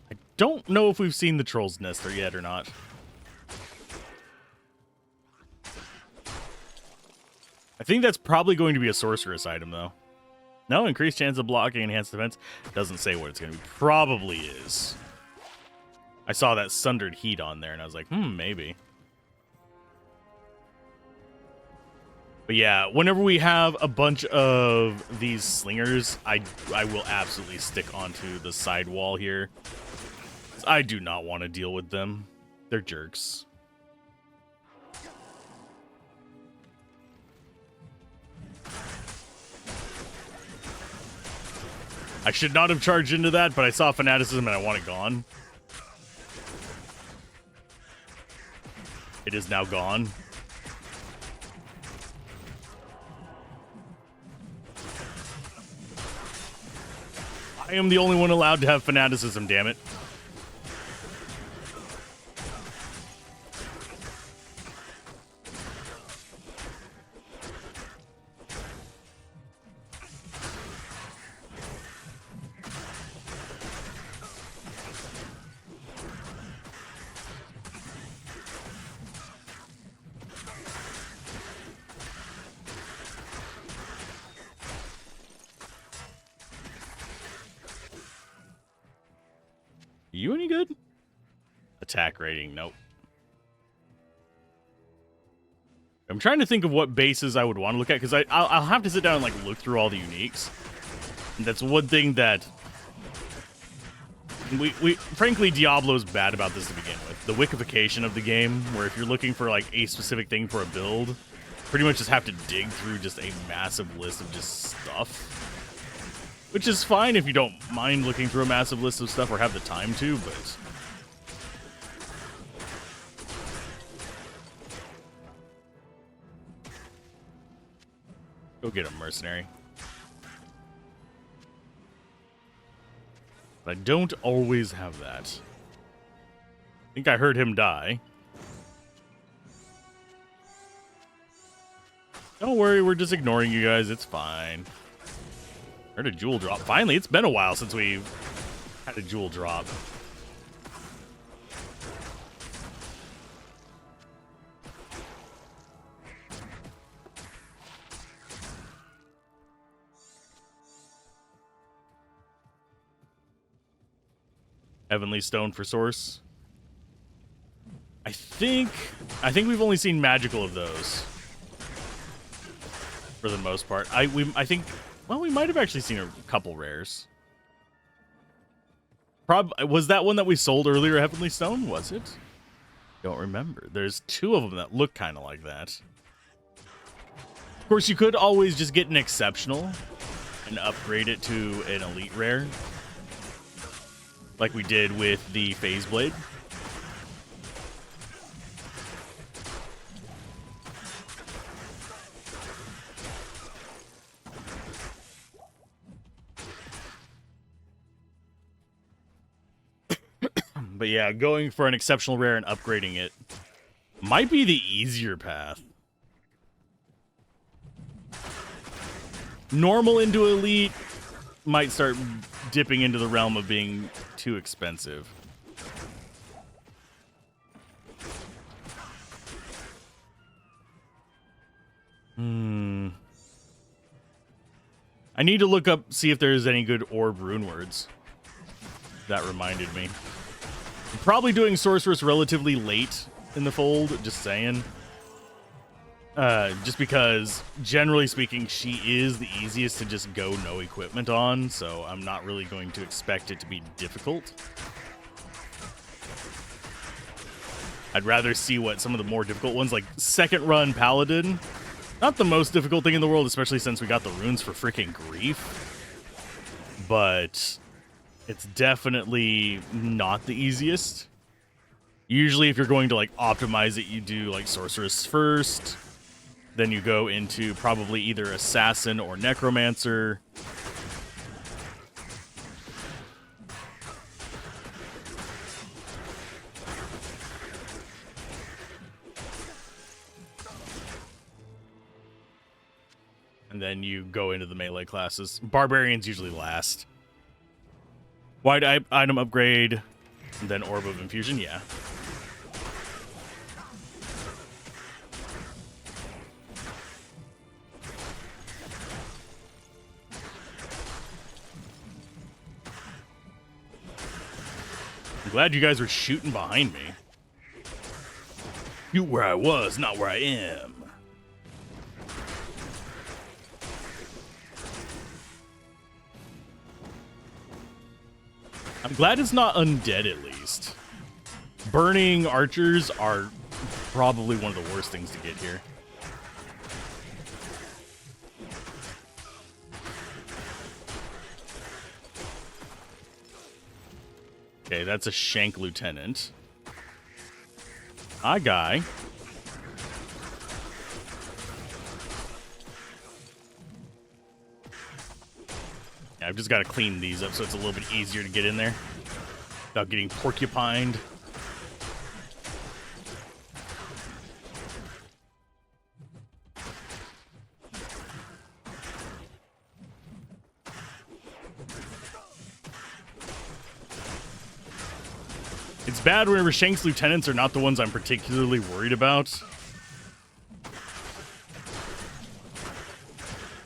I don't know if we've seen the Troll's Nester yet or not. I think that's probably going to be a sorceress item, though. No, increased chance of blocking, enhanced defense. Doesn't say what it's going to be. Probably is. I saw that Sundered Heat on there, and I was like, maybe. But yeah, whenever we have a bunch of these slingers, I will absolutely stick onto the side wall here. I do not want to deal with them. They're jerks. I should not have charged into that, but I saw Fanaticism and I want it gone. It is now gone. I am the only one allowed to have Fanaticism, damn it. You any good? Attack rating, nope. I'm trying to think of what bases I would want to look at, because I'll have to sit down and like look through all the uniques. And that's one thing that we frankly, Diablo's bad about this to begin with. The wickification of the game, where if you're looking for like a specific thing for a build, pretty much just have to dig through just a massive list of just stuff. Which is fine if you don't mind looking through a massive list of stuff or have the time to, but... Go get a mercenary. But I don't always have that. I think I heard him die. Don't worry, we're just ignoring you guys. It's fine. Heard a jewel drop. Finally, it's been a while since we've had a jewel drop. Heavenly Stone for source. I think we've only seen magical of those for the most part. I think. Well, we might have actually seen a couple rares. Was that one that we sold earlier, Heavenly Stone? Was it? Don't remember. There's two of them that look kind of like that. Of course, you could always just get an exceptional and upgrade it to an elite rare. Like we did with the Phase Blade. But yeah, going for an exceptional rare and upgrading it might be the easier path. Normal into elite might start dipping into the realm of being too expensive. I need to look up, see if there's any good orb rune words. That reminded me. I'm probably doing Sorceress relatively late in the fold, just saying. Just because, generally speaking, she is the easiest to just go no equipment on, so I'm not really going to expect it to be difficult. I'd rather see what some of the more difficult ones, like second run Paladin, not the most difficult thing in the world, especially since we got the runes for freaking grief, but it's definitely not the easiest. Usually if you're going to like optimize it, you do like Sorceress first, Then you go into probably either Assassin or Necromancer. And then you go into the melee classes. Barbarians usually last. Wide item upgrade, and then Orb of Infusion, yeah. I'm glad you guys were shooting behind me. Shoot where I was, not where I am. I'm glad it's not undead, at least. Burning archers are probably one of the worst things to get here. Okay, that's a Shank Lieutenant. Hi, guy. I've just got to clean these up so it's a little bit easier to get in there without getting porcupined. It's bad whenever Shank's lieutenants are not the ones I'm particularly worried about,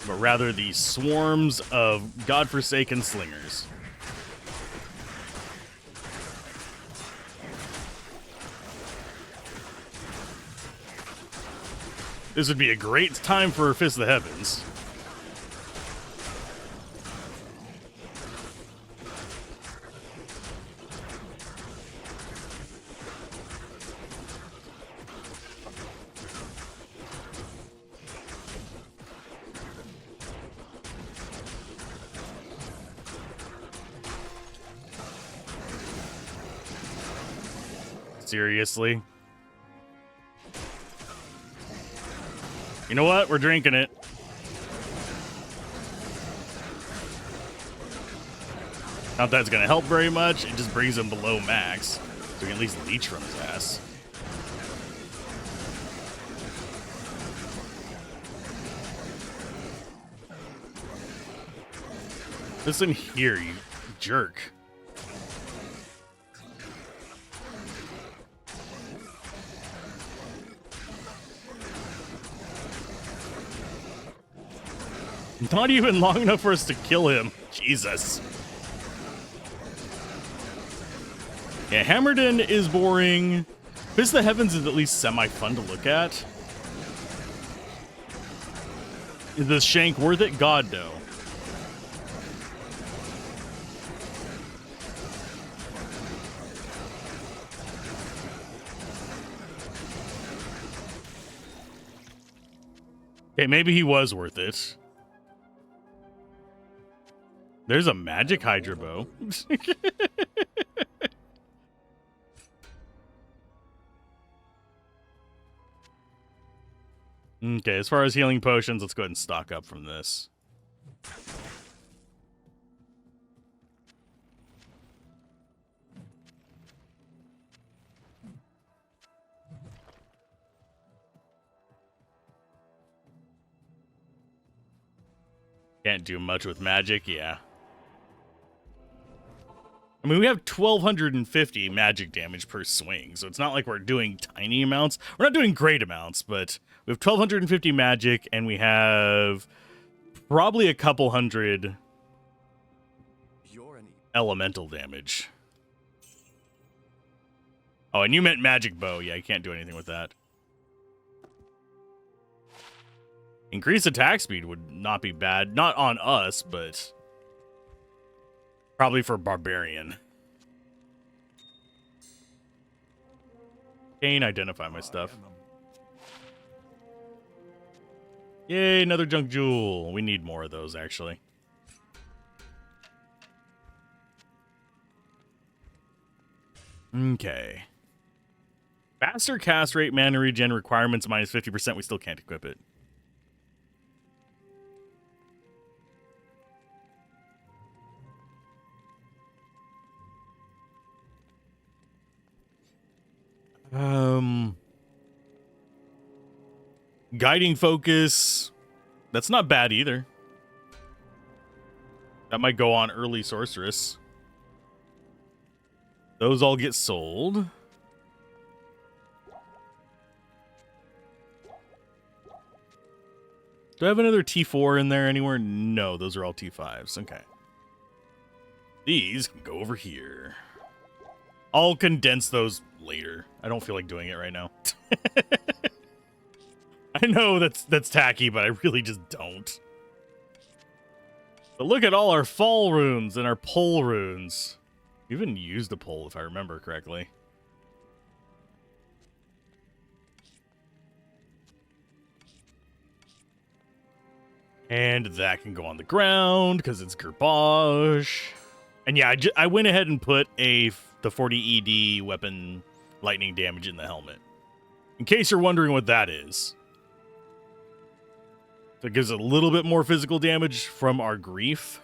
but rather the swarms of godforsaken slingers. This would be a great time for Fist of the Heavens. Seriously? You know what? We're drinking it. Not that it's going to help very much. It just brings him below max. So we can at least leech from his ass. Listen here, you jerk. Not even long enough for us to kill him. Jesus. Yeah, Hammerden is boring. Fist of the Heavens is at least semi-fun to look at. Is this Shank worth it? God, no. Okay, maybe he was worth it. There's a magic Hydra bow. Okay, as far as healing potions, let's go ahead and stock up from this. Can't do much with magic, yeah. I mean, we have 1,250 magic damage per swing, so it's not like we're doing tiny amounts. We're not doing great amounts, but we have 1,250 magic, and we have probably a couple hundred elemental damage. Oh, and you meant magic bow. Yeah, you can't do anything with that. Increased attack speed would not be bad. Not on us, but probably for Barbarian. Can't identify my stuff. Yay, another junk jewel. We need more of those, actually. Okay. Faster cast rate, mana regen requirements minus 50%. We still can't equip it. Guiding focus. That's not bad either. That might go on early sorceress. Those all get sold. Do I have another T4 in there anywhere? No, those are all T5s. Okay. These can go over here. I'll condense those later. I don't feel like doing it right now. I know that's tacky, but I really just don't. But look at all our fall runes and our pull runes. We even used a pull, if I remember correctly. And that can go on the ground because it's garbage. And yeah, I went ahead and put the 40 ED weapon lightning damage in the helmet. In case you're wondering what that is. So it gives a little bit more physical damage from our grief.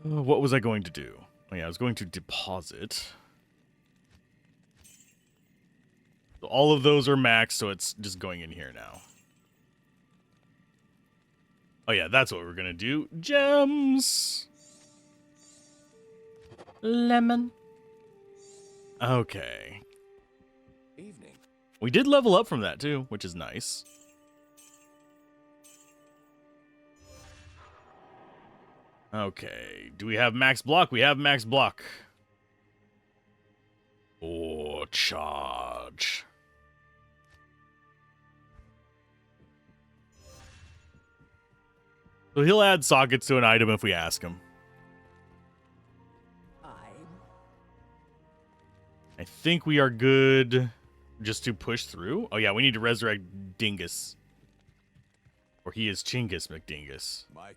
What was I going to do? Oh yeah, I was going to deposit. So all of those are maxed, so it's just going in here now. Oh yeah, that's what we're gonna do. Gems. Lemon. Okay.
Evening.
We did level up from that too, which is nice. Okay. Do we have max block? We have max block. Oh, charge. So he'll add sockets to an item if we ask him. I think we are good just to push through. Oh yeah, we need to resurrect Dingus. Or he is Chingus McDingus.
Mike.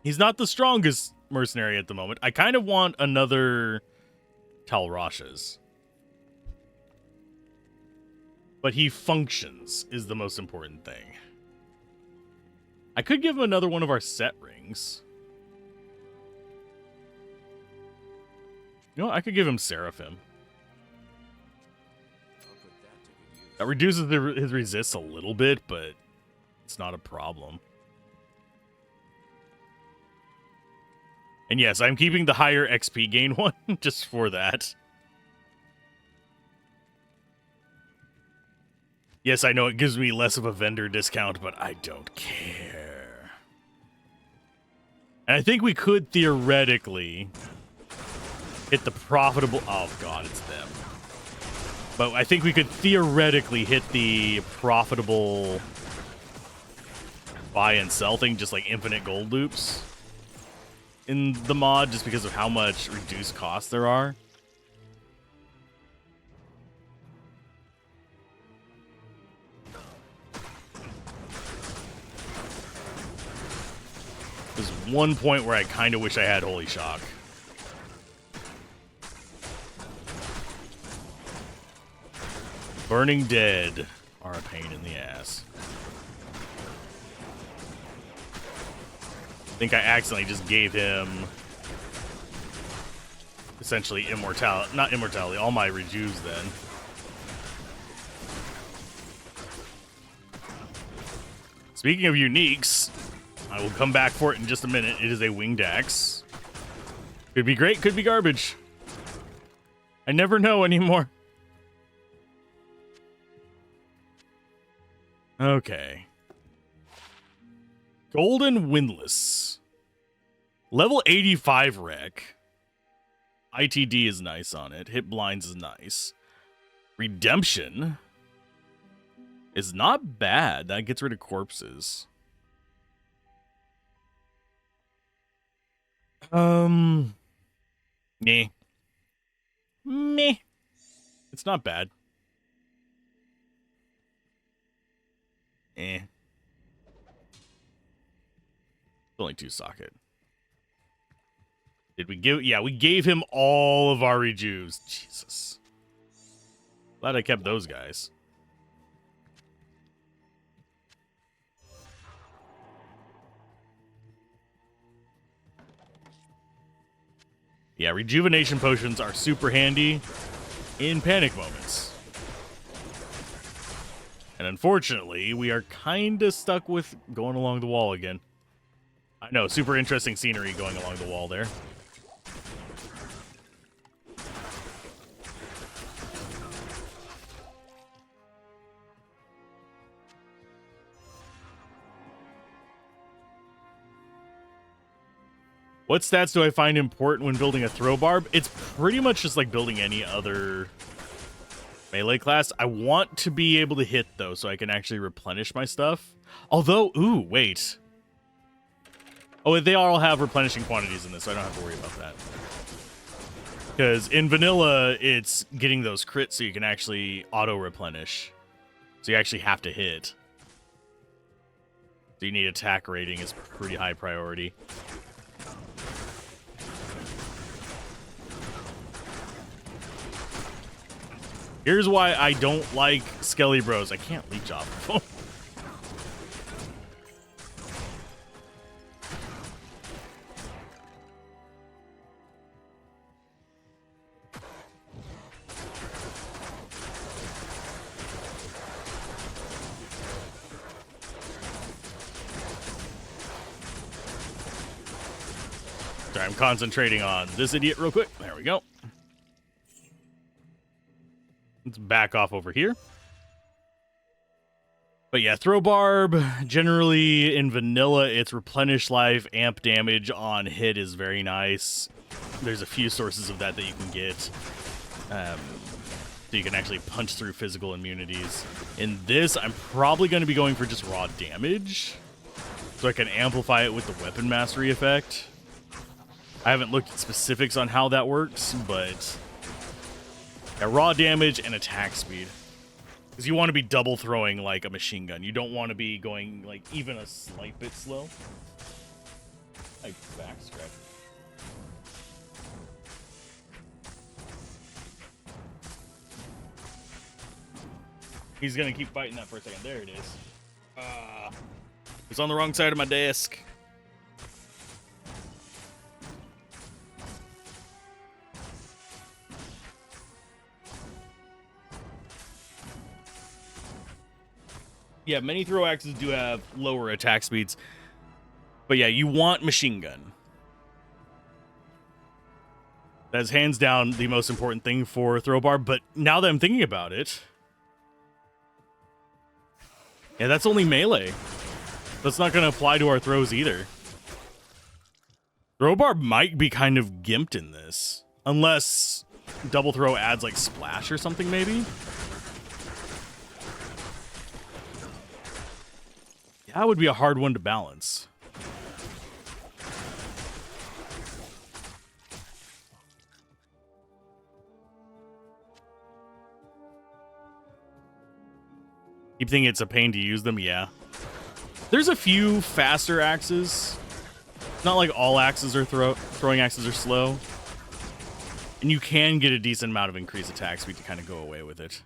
He's not the strongest mercenary at the moment. I kind of want another Talrashas. But he functions is the most important thing. I could give him another one of our set rings. You know what? I could give him Seraphim. That reduces his resist a little bit, but it's not a problem. And yes, I'm keeping the higher XP gain one just for that. Yes, I know it gives me less of a vendor discount, but I don't care. And I think we could theoretically hit the profitable... Oh, God, it's them. But I think we could theoretically hit the profitable buy and sell thing, just like infinite gold loops in the mod, just because of how much reduced costs there are. There's one point where I kind of wish I had Holy Shock. Burning Dead are a pain in the ass. I think I accidentally just gave him essentially immortality. Not immortality, all my rejuves then. Speaking of uniques, I will come back for it in just a minute. It is a winged axe. Could be great, could be garbage. I never know anymore. Okay. Golden Windlass. Level 85 wreck. ITD is nice on it. Hit blinds is nice. Redemption is not bad. That gets rid of corpses. Meh. Meh. It's not bad. Eh. Only 2 socket. Did we give... Yeah, we gave him all of our rejuves. Jesus. Glad I kept those guys. Yeah, rejuvenation potions are super handy. in panic moments. And unfortunately, we are kind of stuck with going along the wall again. I know, super interesting scenery going along the wall there. What stats do I find important when building a throw barb? It's pretty much just like building any other melee class. I want to be able to hit, though, so I can actually replenish my stuff. Although, ooh, wait. Oh, they all have replenishing quantities in this, so I don't have to worry about that. Because in vanilla, it's getting those crits so you can actually auto-replenish. So you actually have to hit. So you need attack rating is pretty high priority. Here's why I don't like Skelly Bros. I can't leech off of them. Sorry, I'm concentrating on this idiot real quick. There we go. Let's back off over here. But yeah, throw barb, generally in vanilla, it's replenish life, amp damage on hit is very nice. There's a few sources of that you can get. So you can actually punch through physical immunities. In this, I'm probably going to be going for just raw damage, so I can amplify it with the weapon mastery effect. I haven't looked at specifics on how that works, but yeah, raw damage and attack speed. Because you want to be double throwing like a machine gun. You don't want to be going like even a slight bit slow. Like back scratch. He's going to keep fighting that for a second. There it is. It's on the wrong side of my desk. Yeah, many throw axes do have lower attack speeds. But yeah, you want machine gun. That's hands down the most important thing for throw barb. But now that I'm thinking about it, yeah, that's only melee. That's not going to apply to our throws either. Throw barb might be kind of gimped in this. Unless double throw adds like splash or something maybe. That would be a hard one to balance. Keep thinking it's a pain to use them, yeah. There's a few faster axes. Not like all axes are throwing axes are slow. And you can get a decent amount of increased attack speed to kind of go away with it.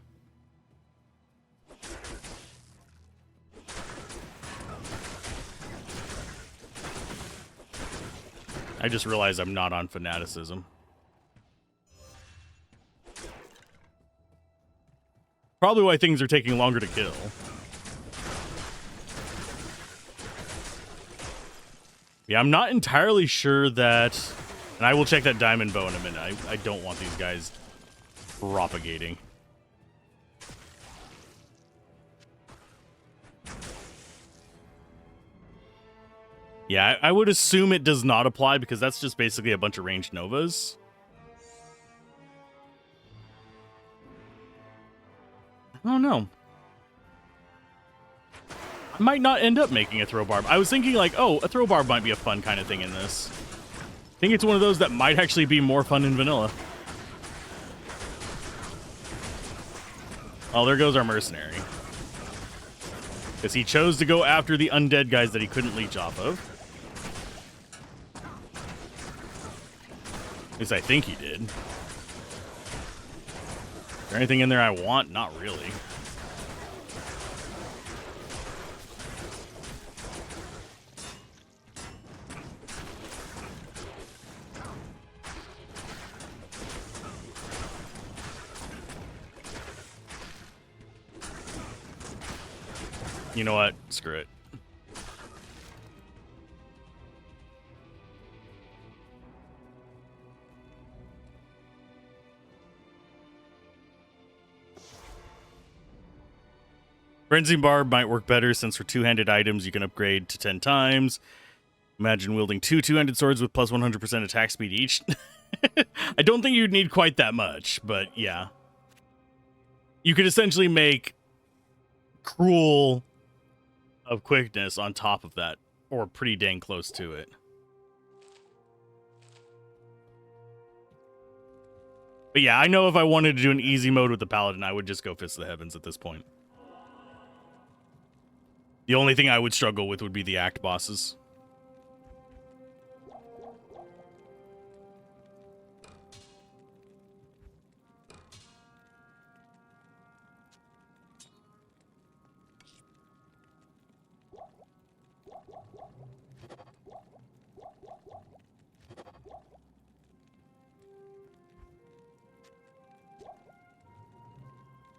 I just realized I'm not on fanaticism. Probably why things are taking longer to kill. Yeah, I'm not entirely sure that... And I will check that diamond bow in a minute. I don't want these guys propagating. Yeah, I would assume it does not apply because that's just basically a bunch of ranged novas. I don't know. I might not end up making a throw barb. I was thinking like, oh, a throw barb might be a fun kind of thing in this. I think it's one of those that might actually be more fun in vanilla. Oh, there goes our mercenary. Because he chose to go after the undead guys that he couldn't leech off of. At least I think he did. Is there anything in there I want? Not really. You know what? Screw it. Frenzy Barb might work better since for two-handed items you can upgrade to 10 times. Imagine wielding two two-handed swords with plus 100% attack speed each. I don't think you'd need quite that much, but yeah. You could essentially make Cruel of quickness on top of that, or pretty dang close to it. But yeah, I know if I wanted to do an easy mode with the Paladin, I would just go Fist of the Heavens at this point. The only thing I would struggle with would be the act bosses.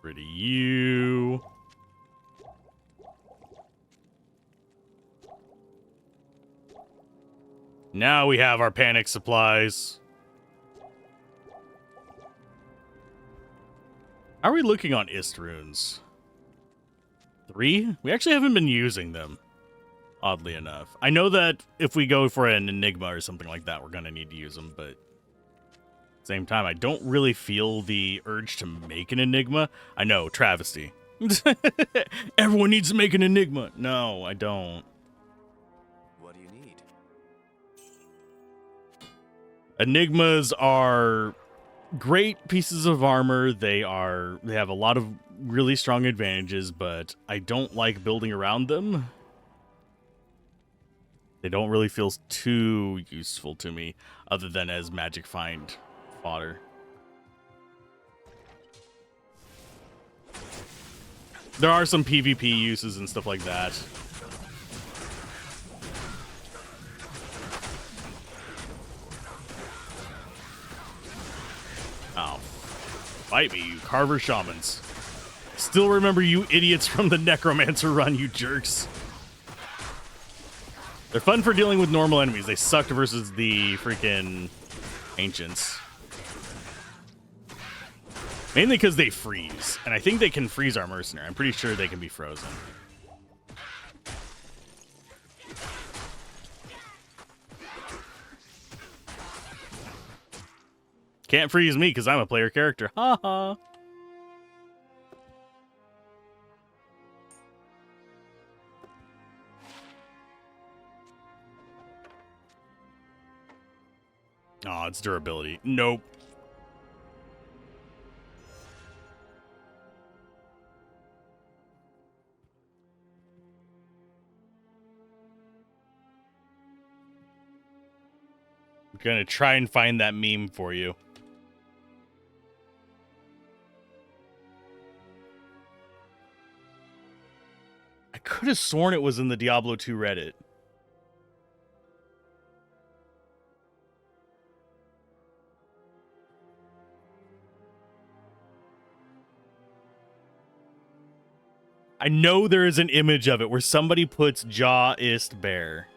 Rid of you. Now we have our panic supplies. How are we looking on Ist runes? 3? We actually haven't been using them, oddly enough. I know that if we go for an Enigma or something like that, we're going to need to use them, but at the same time, I don't really feel the urge to make an Enigma. I know, travesty. Everyone needs to make an Enigma. No, I don't.
What do you need?
Enigmas are great pieces of armor. They have a lot of really strong advantages, but I don't like building around them. They don't really feel too useful to me, other than as magic find fodder. There are some PvP uses and stuff like that. Oh. Fight me, you Carver Shamans. Still remember you idiots from the Necromancer run, you jerks. They're fun for dealing with normal enemies. They sucked versus the freaking Ancients. Mainly because they freeze. And I think they can freeze our Mercenary. I'm pretty sure they can be frozen. Can't freeze me because I'm a player character. Ha ha. Oh, it's durability. Nope. I'm gonna try and find that meme for you. I could have sworn it was in the Diablo 2 Reddit. I know there is an image of it where somebody puts Jaw Ist Bear.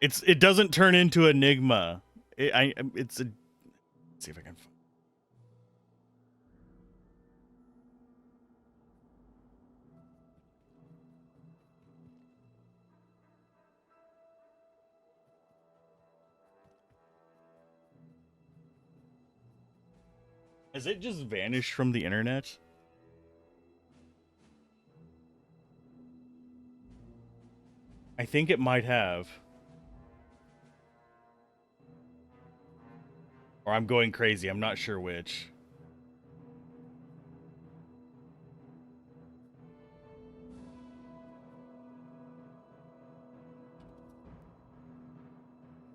It doesn't turn into Enigma. Let's see if I can. Has it just vanished from the internet? I think it might have. Or I'm going crazy. I'm not sure which.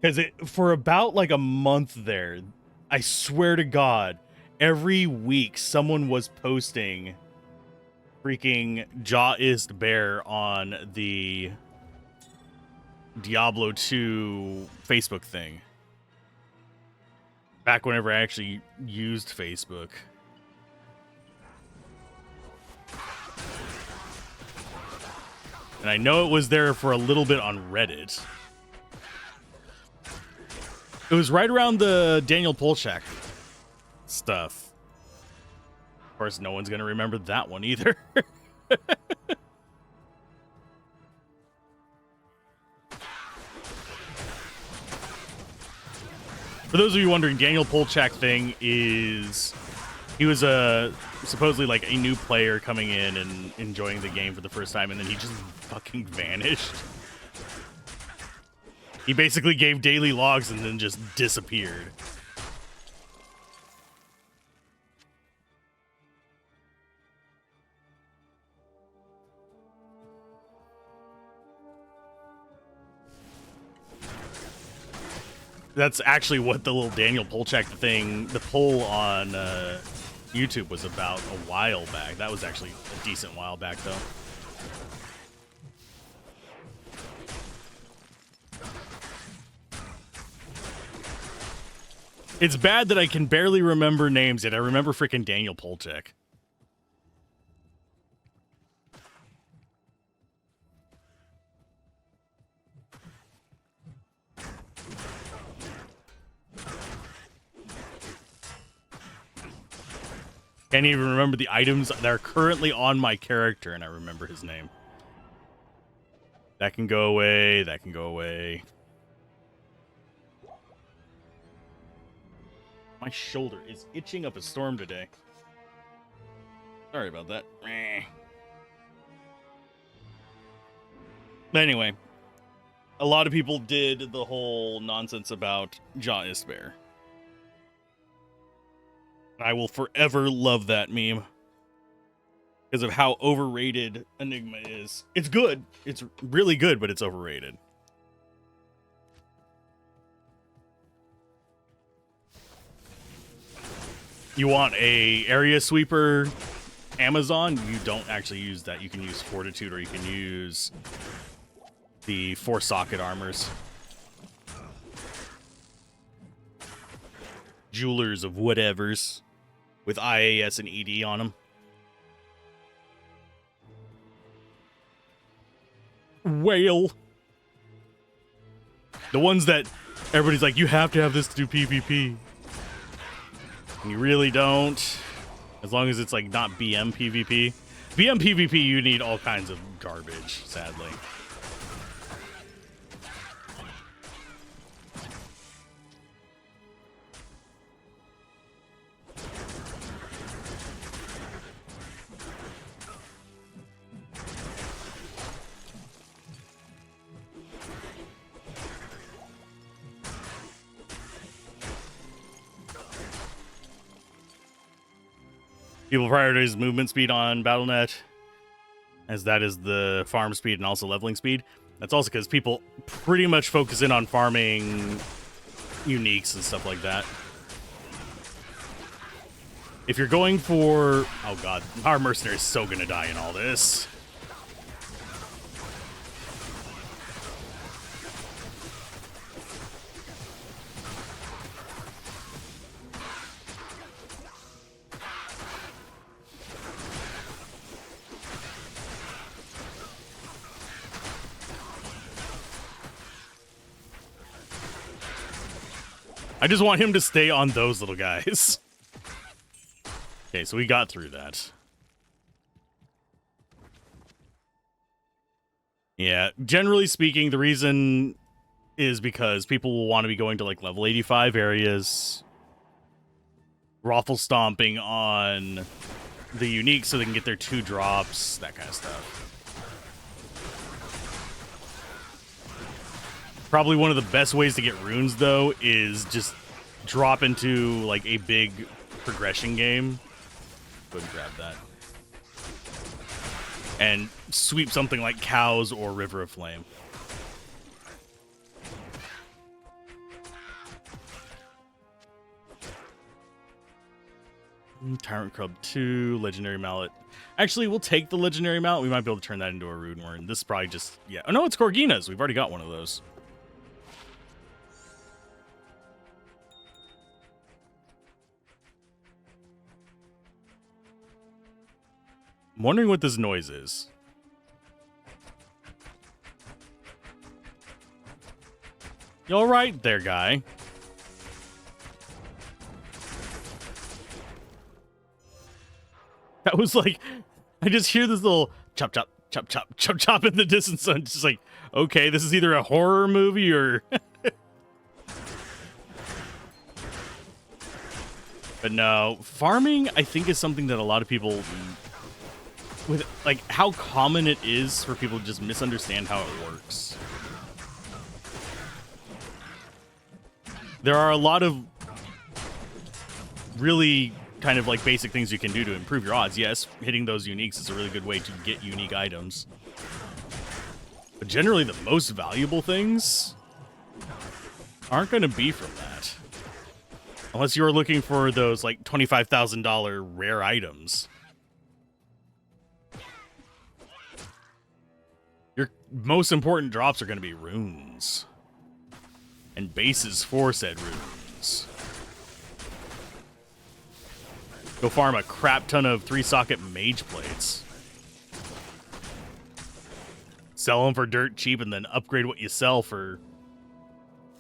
Because for about like a month there, I swear to God, every week someone was posting freaking Jaw Ist Bear on the Diablo 2 Facebook thing. Back whenever I actually used Facebook. And I know it was there for a little bit on Reddit. It was right around the Daniel Polchak stuff. Of course, no one's going to remember that one either. For those of you wondering, Daniel Polchak thing is... He was supposedly like a new player coming in and enjoying the game for the first time, and then he just fucking vanished. He basically gave daily logs and then just disappeared. That's actually what the little Daniel Polchak thing, the poll on YouTube was about a while back. That was actually a decent while back, though. It's bad that I can barely remember names, yet I remember freaking Daniel Polchak. Can't even remember the items that are currently on my character, and I remember his name. That can go away. That can go away. My shoulder is itching up a storm today. Sorry about that. But anyway, a lot of people did the whole nonsense about Jaw Istbear. I will forever love that meme because of how overrated Enigma is. It's good. It's really good, but it's overrated. You want a area sweeper Amazon? You don't actually use that. You can use Fortitude, or you can use the 4-socket armors. Jewelers of whatevers. With IAS and ED on them. Whale. The ones that everybody's like, you have to have this to do PvP. And you really don't. As long as it's like not BM PvP. BM PvP, you need all kinds of garbage, sadly. People prioritize movement speed on Battle.net, as that is the farm speed and also leveling speed. That's also because people pretty much focus in on farming uniques and stuff like that. If you're going for... Oh god, our mercenary is so gonna die in all this. I just want him to stay on those little guys. Okay, so we got through that. Yeah, generally speaking, the reason is because people will want to be going to like level 85 areas, raffle stomping on the unique so they can get their 2 drops, that kind of stuff. Probably one of the best ways to get runes, though, is just drop into, like, a big progression game. Go and grab that. And sweep something like Cows or River of Flame. Tyrant Club 2, Legendary Mallet. Actually, we'll take the Legendary Mallet. We might be able to turn that into a rune word. This is probably just... Yeah. Oh, no, it's Corgina's. We've already got one of those. I'm wondering what this noise is. You all right there, guy? That was like, I just hear this little chop, chop, chop, chop, chop, chop in the distance. I'm just like, okay, this is either a horror movie or... But no, farming, I think, is something that a lot of people, with like how common it is for people to just misunderstand how it works. There are a lot of really kind of like basic things you can do to improve your odds. Yes, hitting those uniques is a really good way to get unique items. But generally, the most valuable things aren't going to be from that. Unless you're looking for those, like, $25,000 rare items. Your most important drops are going to be runes. And bases for said runes. Go farm a crap ton of 3-socket mage plates. Sell them for dirt cheap and then upgrade what you sell for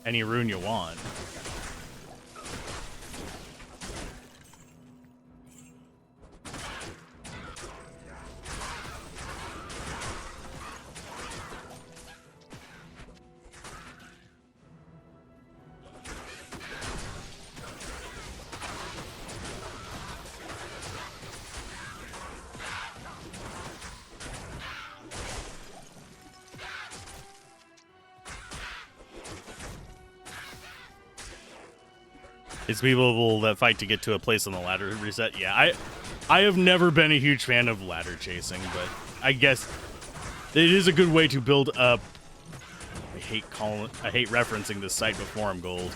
any rune you want. It's people that fight to get to a place on the ladder reset. Yeah, I have never been a huge fan of ladder chasing, but I guess it is a good way to build up. I hate referencing this site before I'm gold.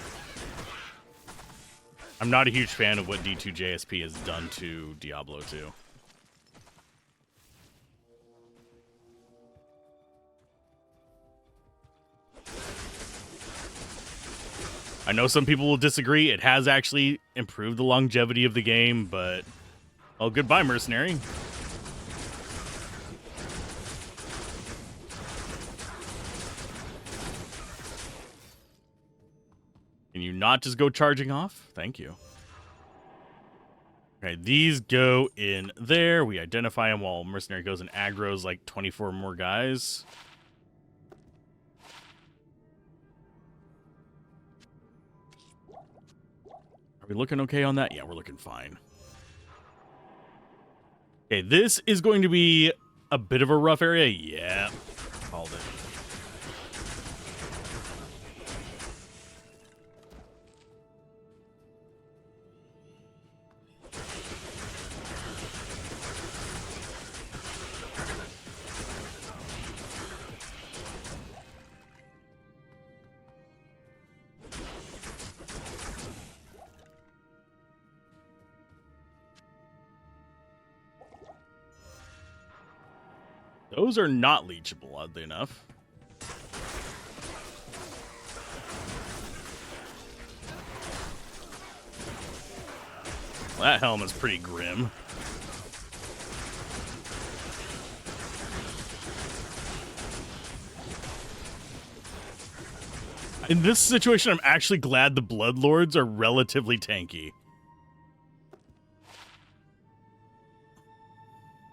I'm not a huge fan of what D2JSP has done to Diablo 2. I know some people will disagree. It has actually improved the longevity of the game, but... Oh, goodbye, mercenary. Can you not just go charging off? Thank you. Okay, these go in there. We identify them while mercenary goes and aggro's like 24 more guys. Are we looking okay on that? Yeah, we're looking fine. Okay, this is going to be a bit of a rough area. Yeah, called it. Those are not leechable, oddly enough. Well, that helmet's pretty grim. In this situation, I'm actually glad the Bloodlords are relatively tanky.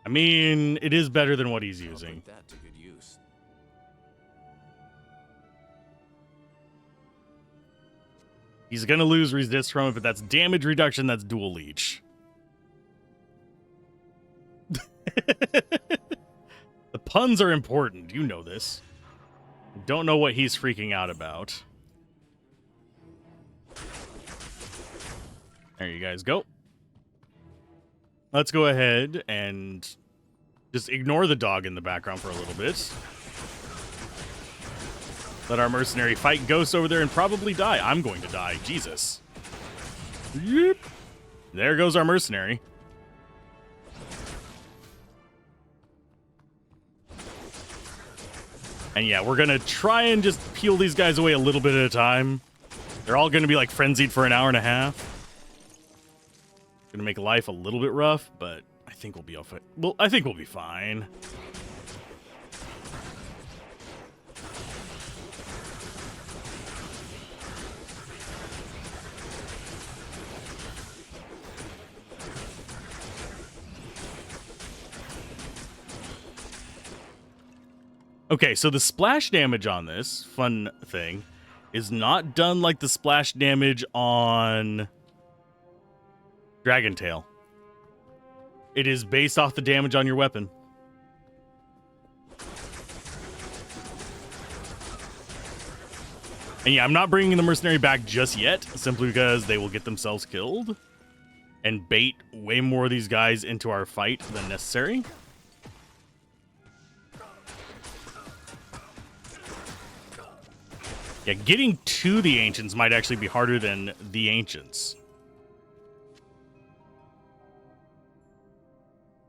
I mean, it is better than what he's using.
That to good use.
He's going to lose resist from it, but that's damage reduction, that's dual leech. The puns are important. You know this. Don't know what he's freaking out about. There you guys go. Let's go ahead and just ignore the dog in the background for a little bit. Let our mercenary fight ghosts over there and probably die. I'm going to die. Jesus. Yep. There goes our mercenary. And yeah, we're going to try and just peel these guys away a little bit at a time. They're all going to be like frenzied for an hour and a half. Gonna make life a little bit rough, but I I think we'll be okay. Well, I think we'll be fine. Okay, so the splash damage on this, fun thing, is not done like the splash damage on Dragon Tail. It is based off the damage on your weapon. And yeah, I'm not bringing the mercenary back just yet, simply because they will get themselves killed and bait way more of these guys into our fight than necessary. Yeah, getting to the Ancients might actually be harder than the Ancients.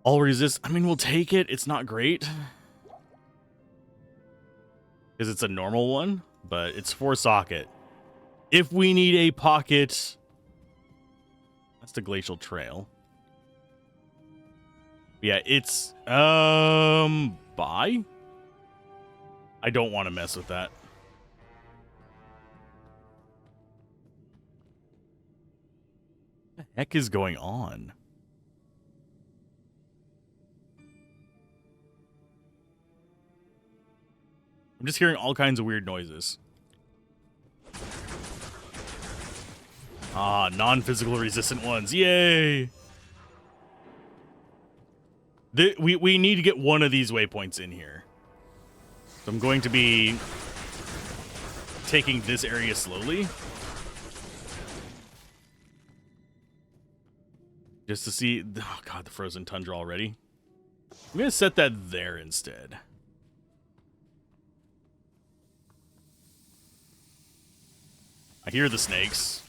All resist. I mean, we'll take it. It's not great. Because it's a normal one, but it's 4 socket. If we need a pocket... That's the Glacial Trail. Yeah, it's... Buy? I don't want to mess with that. What the heck is going on? I'm just hearing all kinds of weird noises. Ah, non-physical resistant ones. Yay! We need to get one of these waypoints in here. So I'm going to be taking this area slowly. Just to see... Oh, God, the frozen tundra already. I'm going to set that there instead. I hear the snakes.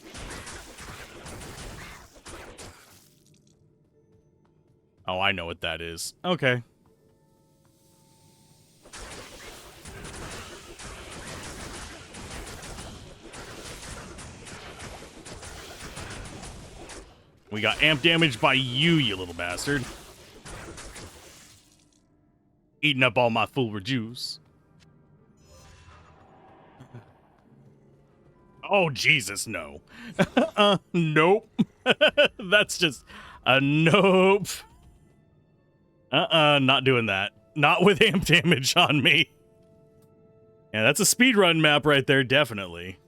Oh, I know what that is. Okay. We got amp damage by you, you little bastard. Eating up all my full juice. Oh, Jesus, no. Nope. That's just a nope. Not doing that. Not with amp damage on me. Yeah, that's a speedrun map right there, definitely.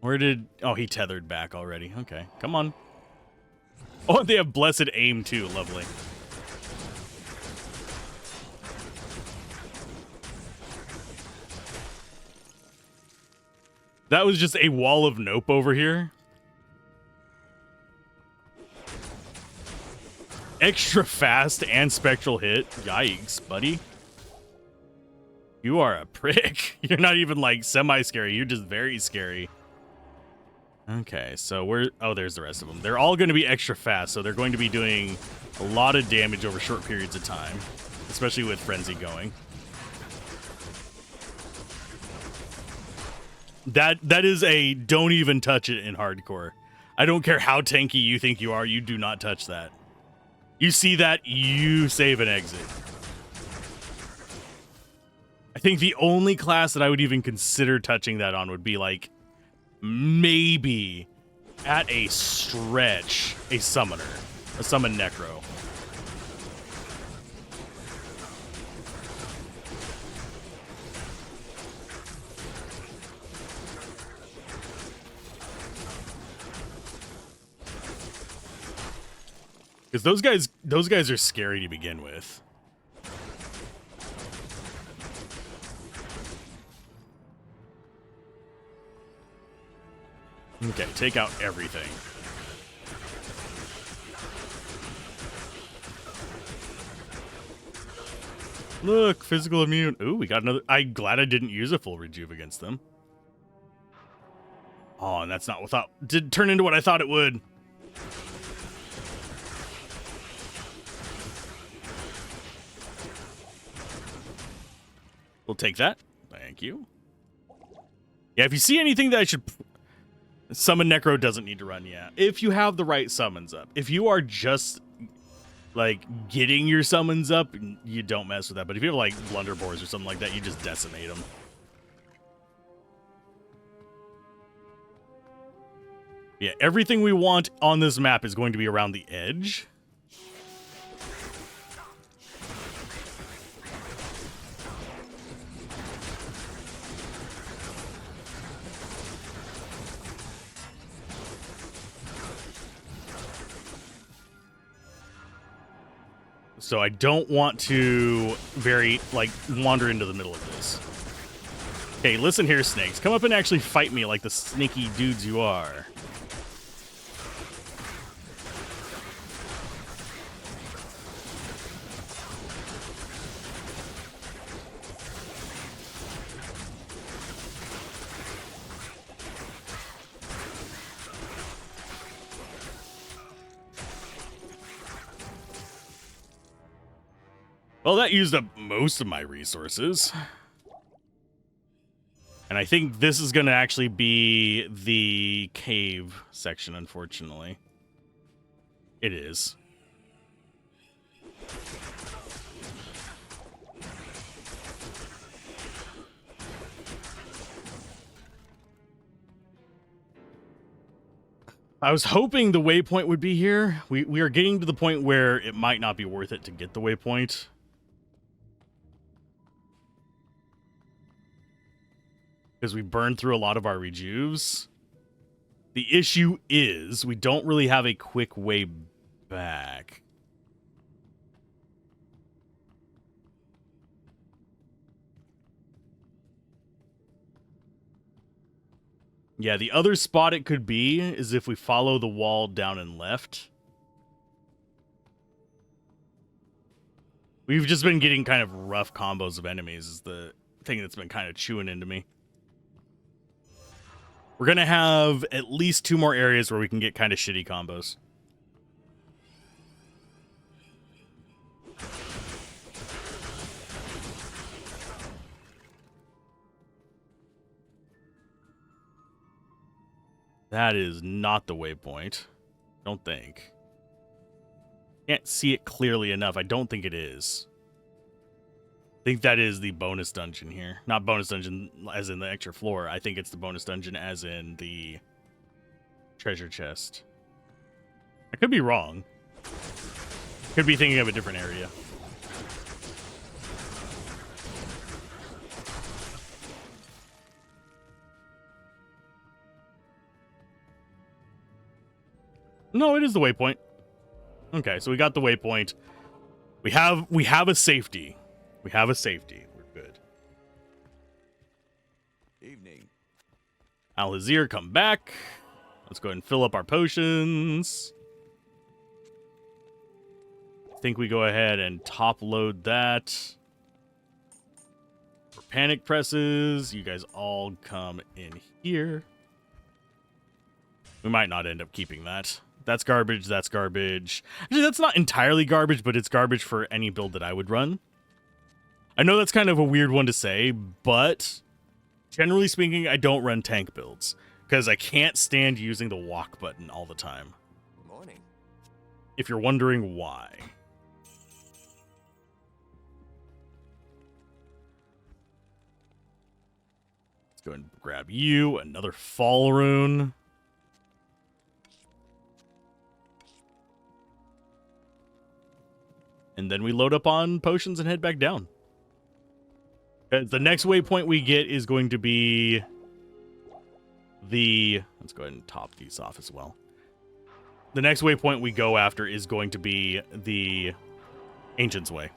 Where did... Oh, he tethered back already. Okay, come on. Oh, they have blessed aim, too. Lovely. That was just a wall of nope over here. Extra fast and spectral hit. Yikes, buddy. You are a prick. You're not even like semi-scary. You're just very scary. Okay, so we're... Oh, there's the rest of them. They're all going to be extra fast, so they're going to be doing a lot of damage over short periods of time. Especially with Frenzy going. That is a don't even touch it in hardcore. I don't care how tanky you think you are, you do not touch that. You see that, you save and exit. I think the only class that I would even consider touching that on would be like maybe at a stretch a summoner, a summon necro. Because those guys are scary to begin with. Okay, take out everything. Look, physical immune. Ooh, we got another. I'm glad I didn't use a full rejuve against them. Oh, and that's not what I thought. Did turn into what I thought it would. We'll take that. Thank you. Yeah, if you see anything that I should... Summon Necro doesn't need to run, yeah. If you have the right summons up. If you are just like getting your summons up, you don't mess with that. But if you have like blunderbores or something like that, you just decimate them. Yeah, everything we want on this map is going to be around the edge. So I don't want to wander into the middle of this. Okay, listen here, snakes. Come up and actually fight me like the sneaky dudes you are. Well, that used up most of my resources. And I think this is going to actually be the cave section, unfortunately. It is. I was hoping the waypoint would be here. We are getting to the point where it might not be worth it to get the waypoint. Because we burned through a lot of our rejuves. The issue is we don't really have a quick way back. Yeah, the other spot it could be is if we follow the wall down and left. We've just been getting kind of rough combos of enemies is the thing that's been kind of chewing into me. We're going to have at least 2 more areas where we can get kind of shitty combos. That is not the waypoint. Don't think. Can't see it clearly enough. I don't think it is. I think that is the bonus dungeon here. Not bonus dungeon as in the extra floor. I think it's the bonus dungeon as in the treasure chest. I could be wrong. Could be thinking of a different area. No, it is the waypoint. Okay, so we got the waypoint. We have a safety. We have a safety. We're good.
Evening.
Al-Hazir, come back. Let's go ahead and fill up our potions. I think we go ahead and top load that. For panic presses, you guys all come in here. We might not end up keeping that. That's garbage, that's garbage. Actually, that's not entirely garbage, but it's garbage for any build that I would run. I know that's kind of a weird one to say, but generally speaking, I don't run tank builds because I can't stand using the walk button all the time.
Morning.
If you're wondering why. Let's go ahead and grab you, another fall rune. And then we load up on potions and head back down. The next waypoint we get is going to be the... Let's go ahead and top these off as well. The next waypoint we go after is going to be the Ancient's Way.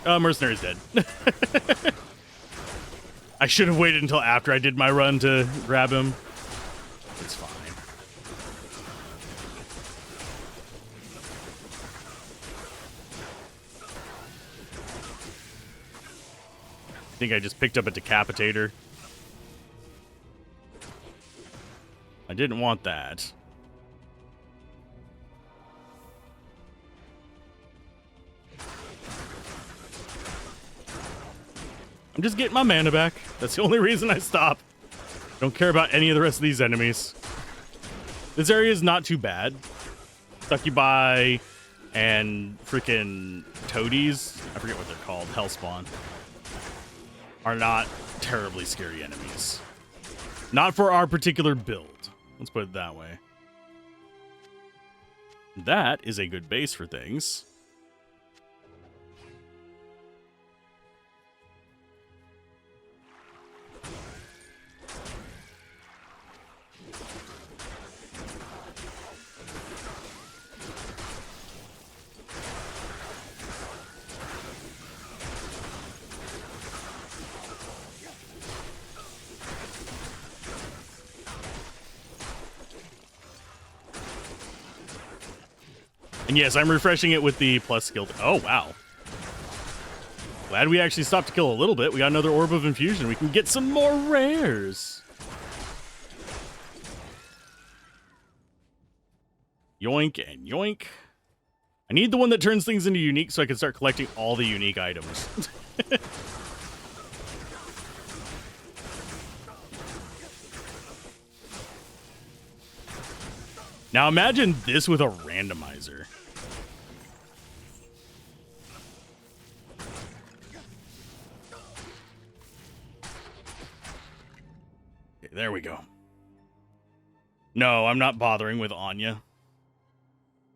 Mercenary's dead. I should have waited until after I did my run to grab him. It's fine. I think I just picked up a decapitator. I didn't want that. I'm just getting my mana back. That's the only reason I stop. Don't care about any of the rest of these enemies. This area is not too bad. Succubi and freaking toadies, I forget what they're called, Hellspawn, are not terribly scary enemies. Not for our particular build. Let's put it that way. That is a good base for things. And yes, I'm refreshing it with the plus skill. Oh, wow. Glad we actually stopped to kill a little bit. We got another Orb of Infusion. We can get some more rares. Yoink and yoink. I need the one that turns things into unique so I can start collecting all the unique items. Now imagine this with a randomizer. Okay, there we go. No, I'm not bothering with Anya.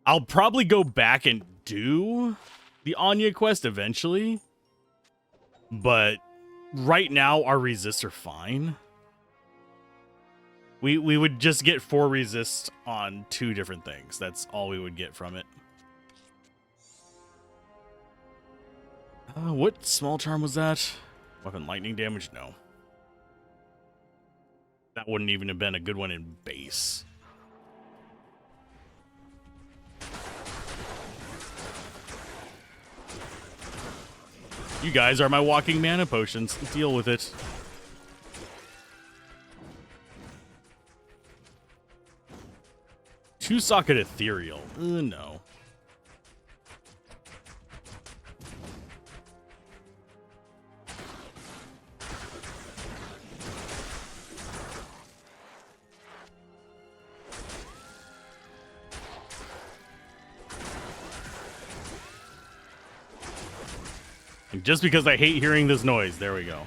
I'll probably go back and do the Anya quest eventually. But right now, our resists are fine. We would just get 4 resists on 2 different things. That's all we would get from it. What small charm was that? Weapon lightning damage? No. That wouldn't even have been a good one in base. You guys are my walking mana potions. Deal with it. Two-socket ethereal. No. And just because I hate hearing this noise, there we go.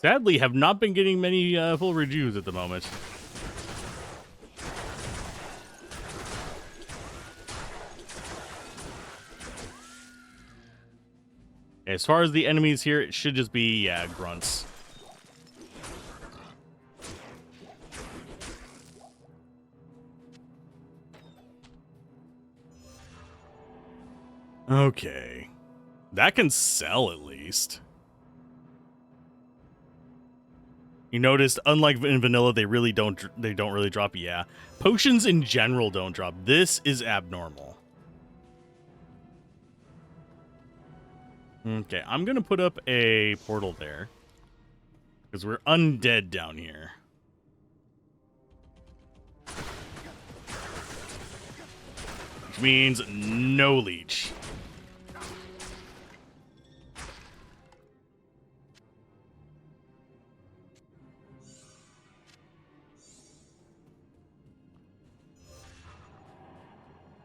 Sadly, have not been getting many full reviews at the moment. As far as the enemies here, it should just be, yeah, grunts. Okay. That can sell at least. You noticed, unlike in vanilla, they don't really drop. Yeah, potions in general don't drop. This is abnormal. Okay, I'm gonna put up a portal there because we're undead down here. Which means no leech.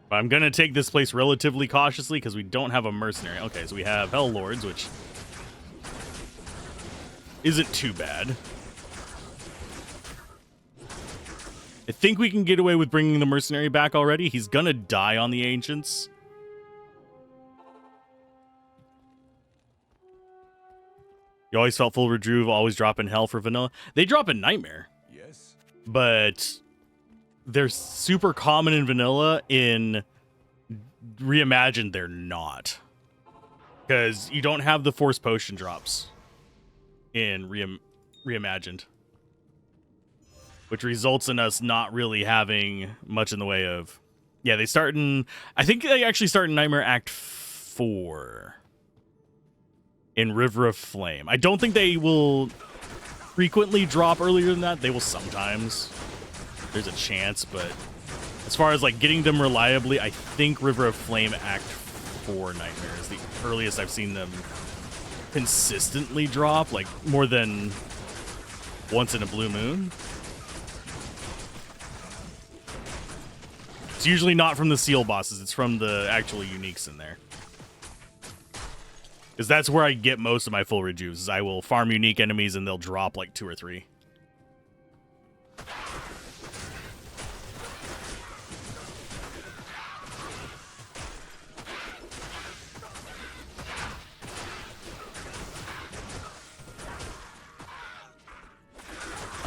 But I'm going to take this place relatively cautiously because we don't have a mercenary. Okay, so we have Hell Lords, which isn't too bad. I think we can get away with bringing the mercenary back already. He's going to die on the Ancients. You always felt full Redruve, always drop in Hell for vanilla. They drop in Nightmare.
Yes.
But they're super common in vanilla. In Reimagined, they're not, because you don't have the force potion drops in Reimagined, which results in us not really having much in the way of. Yeah, they start in. I think they actually start in Nightmare Act 4. in River of Flame. I don't think they will frequently drop earlier than that. They will sometimes. There's a chance, but as far as like getting them reliably, I think River of Flame Act 4 Nightmare is the earliest I've seen them consistently drop, like more than once in a blue moon. It's usually not from the seal bosses, it's from the actual uniques in there. Because that's where I get most of my full rejuves, is I will farm unique enemies and they'll drop like 2 or 3.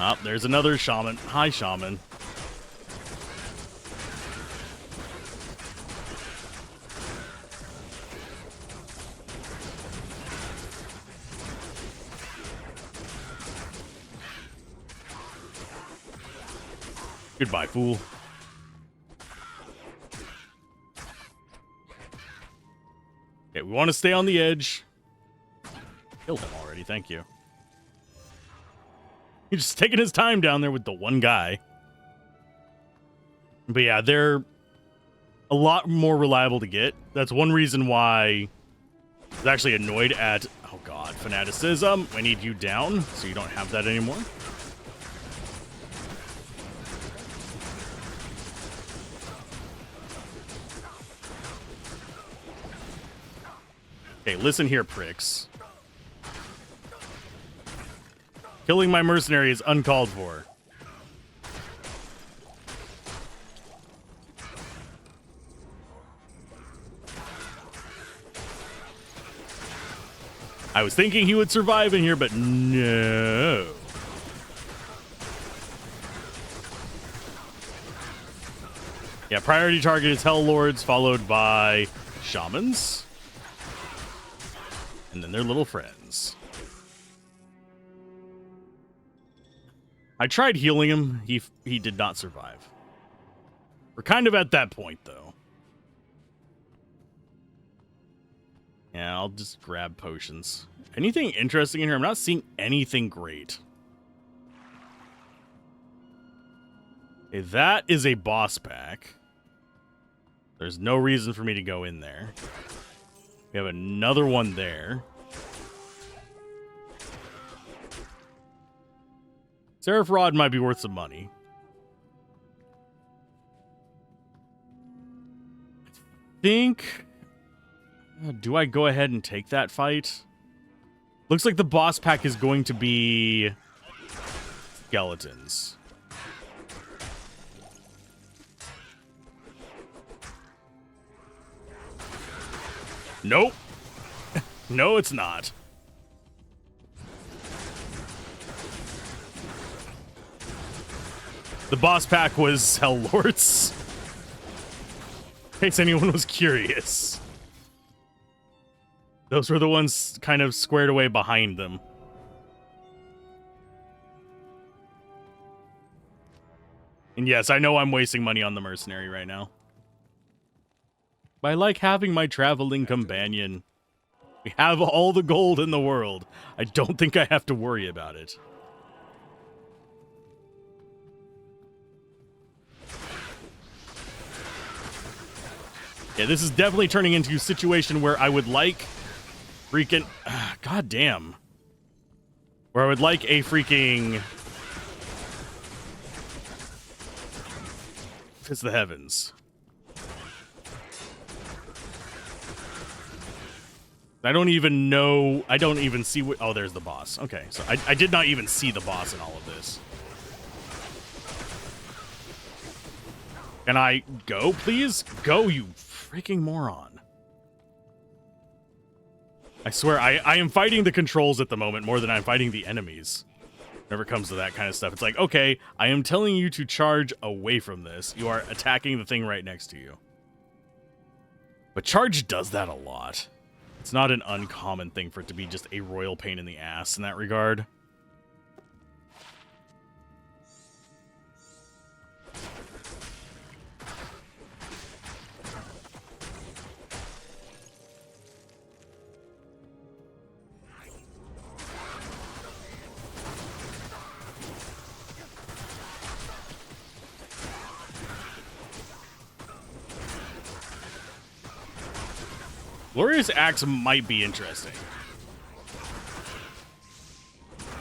Oh, there's another shaman. Hi, shaman. Goodbye, fool. Okay, we want to stay on the edge. Killed him already, thank you. He's just taking his time down there with the one guy. But yeah, they're a lot more reliable to get. That's one reason why I was actually annoyed at, oh god, fanaticism. I need you down so you don't have that anymore. Okay, listen here, pricks. Killing my mercenary is uncalled for. I was thinking he would survive in here, but no. Yeah, priority target is Hell Lords, followed by Shamans. And then their little friends. I tried healing him. He did not survive. We're kind of at that point, though. Yeah, I'll just grab potions. Anything interesting in here? I'm not seeing anything great. Okay, that is a boss pack. There's no reason for me to go in there. We have another one there. Seraph Rod might be worth some money. I think... do I go ahead and take that fight? Looks like the boss pack is going to be... skeletons. Nope. No, it's not. The boss pack was Hell Lords. In case anyone was curious. Those were the ones kind of squared away behind them. And yes, I know I'm wasting money on the mercenary right now. But I like having my traveling companion. We have all the gold in the world. I don't think I have to worry about it. Yeah, this is definitely turning into a situation where I would like freaking... God damn. Where I would like a freaking... It's the heavens. I don't even know... I don't even see what... Oh, there's the boss. Okay, so I did not even see the boss in all of this. Can I go, please? Go, you freaking moron. I swear, I am fighting the controls at the moment more than I'm fighting the enemies. Whenever it comes to that kind of stuff. It's like, okay, I am telling you to charge away from this. You are attacking the thing right next to you. But charge does that a lot. It's not an uncommon thing for it to be just a royal pain in the ass in that regard. Glorious Axe might be interesting.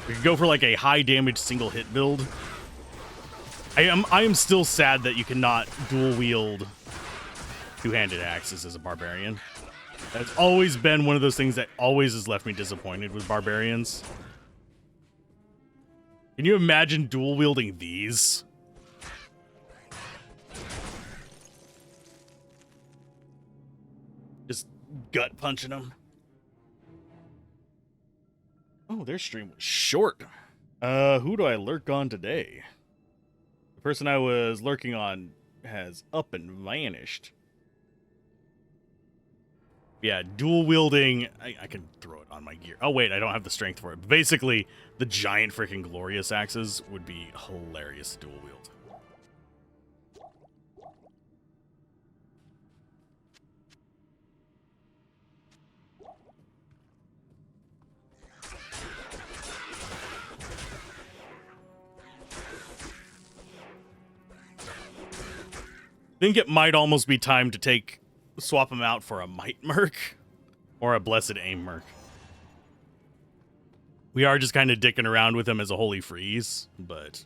We could go for like a high damage single hit build. I am still sad that you cannot dual wield two-handed axes as a barbarian. That's always been one of those things that always has left me disappointed with barbarians. Can you imagine dual wielding these? Just gut punching them. Oh, their stream was short. Who do I lurk on today? The person I was lurking on has up and vanished. Yeah, dual wielding. I can throw it on my gear. Oh, wait, I don't have the strength for it. But basically, the giant freaking glorious axes would be hilarious to dual wield. I think it might almost be time to swap him out for a Might Merc or a Blessed Aim Merc. We are just kind of dicking around with him as a Holy Freeze, but...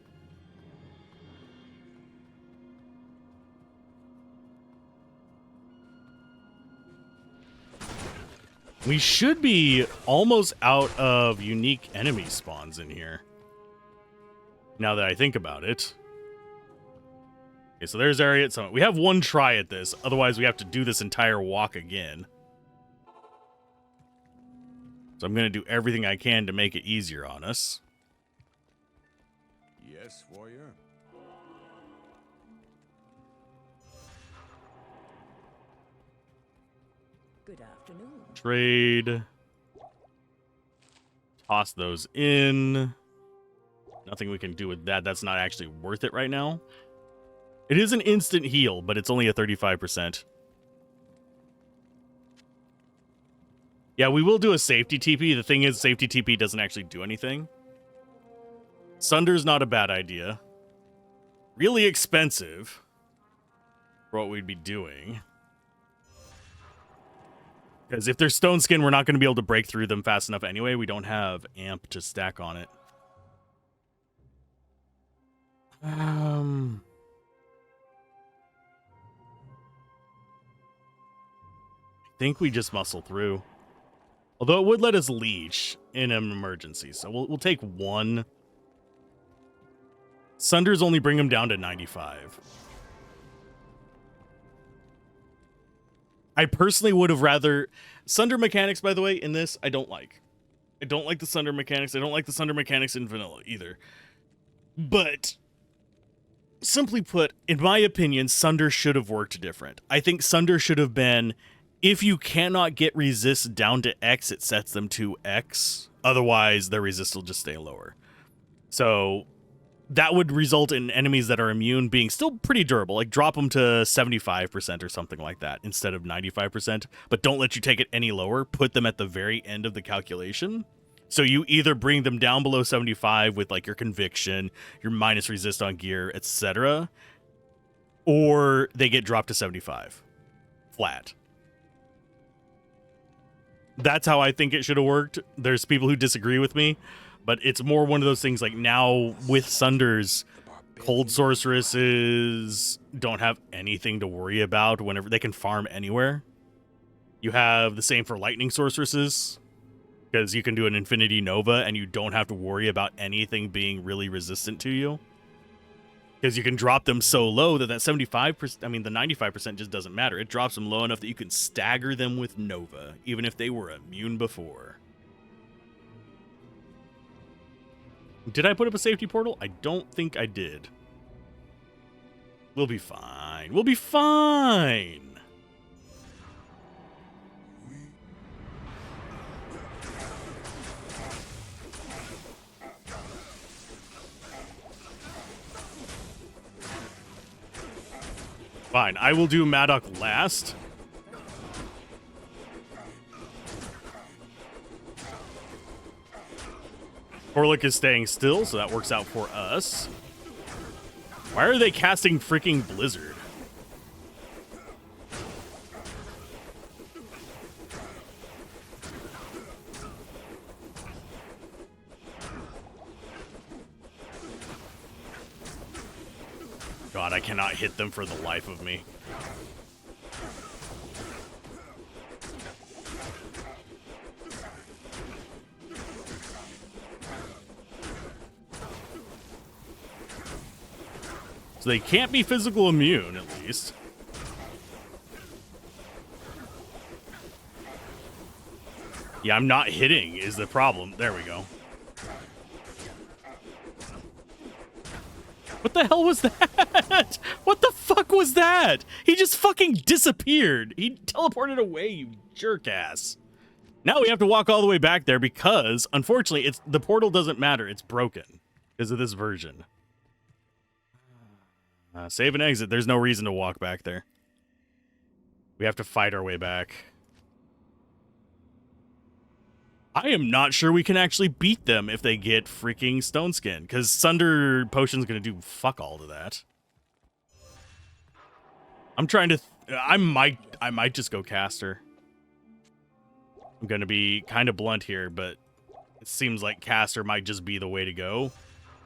we should be almost out of unique enemy spawns in here, now that I think about it. Okay, so there's area at Summit. We have one try at this, otherwise we have to do this entire walk again. So I'm going to do everything I can to make it easier on us.
Yes, warrior.
Good afternoon.
Trade. Toss those in. Nothing we can do with that. That's not actually worth it right now. It is an instant heal, but it's only a 35%. Yeah, we will do a safety TP. The thing is, safety TP doesn't actually do anything. Sunder's not a bad idea. Really expensive for what we'd be doing. Because if they're stone skin, we're not going to be able to break through them fast enough anyway. We don't have amp to stack on it. I think we just muscle through. Although it would let us leech in an emergency, so we'll take one. Sunders only bring him down to 95. I personally would have rather... Sunder mechanics, by the way, in this, I don't like. I don't like the Sunder mechanics. I don't like the Sunder mechanics in vanilla either. But... simply put, in my opinion, Sunder should have worked different. I think Sunder should have been... if you cannot get resist down to X, it sets them to X. Otherwise, their resist will just stay lower. So that would result in enemies that are immune being still pretty durable. Like drop them to 75% or something like that instead of 95%. But don't let you take it any lower. Put them at the very end of the calculation. So you either bring them down below 75 with like your conviction, your minus resist on gear, etc. Or they get dropped to 75. Flat. That's how I think it should have worked. There's people who disagree with me, but it's more one of those things like now with Sunders, cold sorceresses don't have anything to worry about whenever they can farm anywhere. You have the same for lightning sorceresses because you can do an Infinity Nova and you don't have to worry about anything being really resistant to you. Because you can drop them so low that 75%, I mean, the 95% just doesn't matter. It drops them low enough that you can stagger them with Nova, even if they were immune before. Did I put up a safety portal? I don't think I did. We'll be fine. We'll be fine. Fine, I will do Maddock last. Orlick is staying still, so that works out for us. Why are they casting freaking Blizzard? god, I cannot hit them for the life of me. So they can't be physical immune, at least. Yeah, I'm not hitting is the problem. There we go. What the hell was that? What the fuck was that? He just fucking disappeared. He teleported away, you jerk ass. Now we have to walk all the way back there because, unfortunately, the portal doesn't matter. It's broken because of this version. Save and exit. There's no reason to walk back there. We have to fight our way back. I am not sure we can actually beat them if they get freaking Stone Skin, because Sunder Potion's going to do fuck all to that. I'm trying to... I might just go Caster. I'm going to be kind of blunt here, but it seems like Caster might just be the way to go,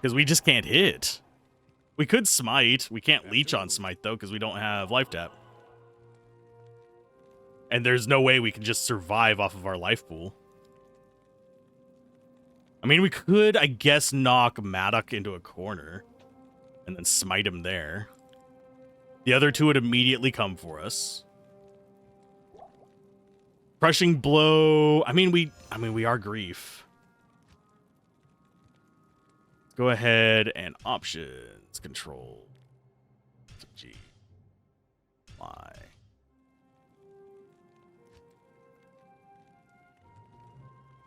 because we just can't hit. We could Smite. We can't Leech on Smite, though, because we don't have Life Tap. And there's no way we can just survive off of our life pool. I mean, we could, I guess, knock Maddock into a corner and then smite him there. The other two would immediately come for us. Crushing Blow. I mean, we are Grief. Go ahead and options, control, G, Y.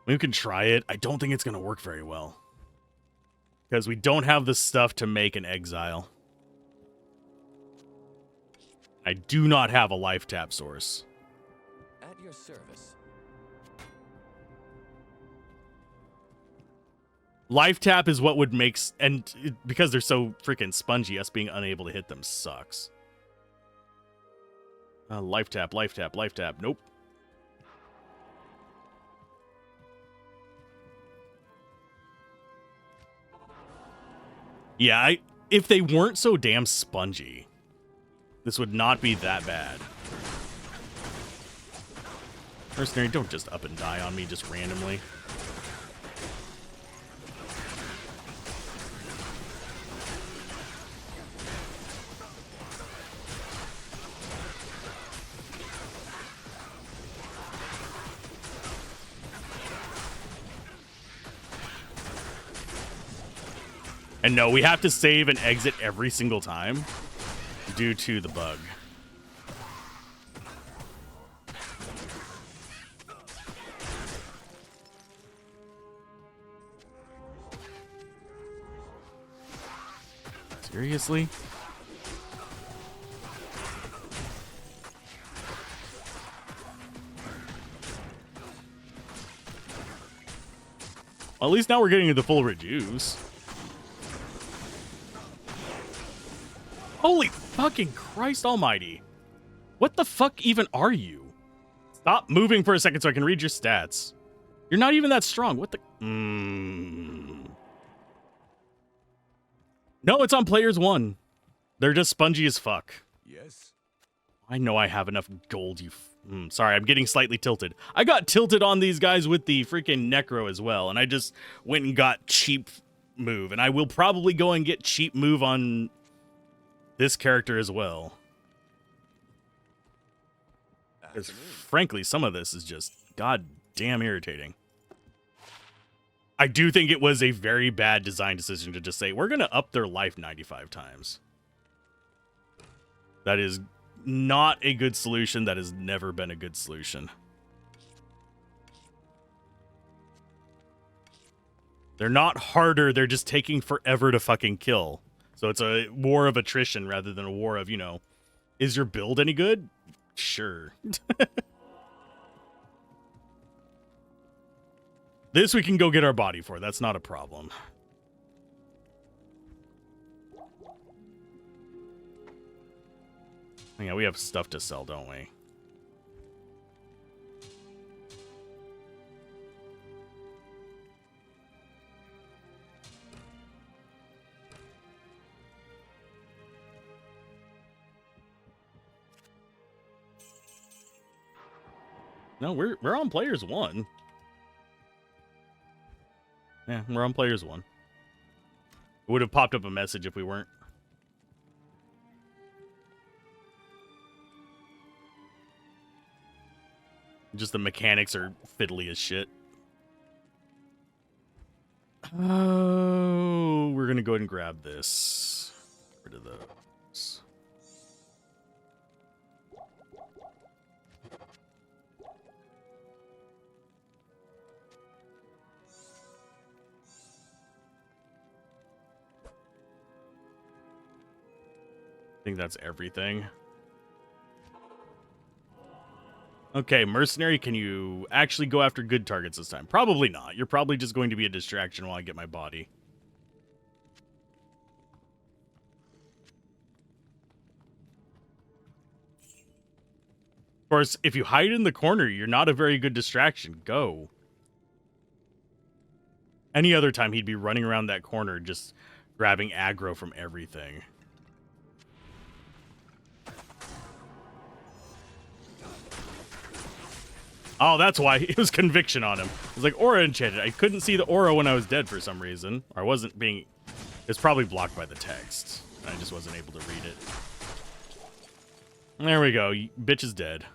We can try it. I don't think it's going to work very well. Because we don't have the stuff to make an exile. I do not have a life tap source.
At your service.
Life tap is what would make... because they're so freaking spongy, us being unable to hit them sucks. Life tap, life tap, life tap. Nope. Yeah, if they weren't so damn spongy, this would not be that bad. Mercenary, don't just up and die on me just randomly. And no, we have to save and exit every single time due to the bug. Seriously? Well, at least now we're getting the full reduce. Holy fucking Christ almighty. What the fuck even are you? Stop moving for a second so I can read your stats. You're not even that strong. What the... No, it's on players 1. They're just spongy as fuck.
Yes.
I know I have enough gold, you... sorry, I'm getting slightly tilted. I got tilted on these guys with the freaking Necro as well, and I just went and got cheap move. And I will probably go and get cheap move on... this character as well. Because frankly, some of this is just goddamn irritating. I do think it was a very bad design decision to just say, we're going to up their life 95 times. That is not a good solution. That has never been a good solution. They're not harder. They're just taking forever to fucking kill. So it's a war of attrition rather than a war of, you know, is your build any good? Sure. This we can go get our body for. That's not a problem. Yeah, we have stuff to sell, don't we? No, we're on players 1. Yeah, we're on players 1. It would have popped up a message if we weren't. Just the mechanics are fiddly as shit. Oh, we're gonna go ahead and grab this. Get rid of those. I think that's everything. Okay, mercenary, can you actually go after good targets this time? Probably not. You're probably just going to be a distraction while I get my body. Of course, if you hide in the corner, you're not a very good distraction. Go. Any other time, he'd be running around that corner just grabbing aggro from everything. Oh, that's why. It was conviction on him. It was like aura enchanted. I couldn't see the aura when I was dead for some reason. Or I wasn't being... It's probably blocked by the text. I just wasn't able to read it. There we go. Bitch is dead.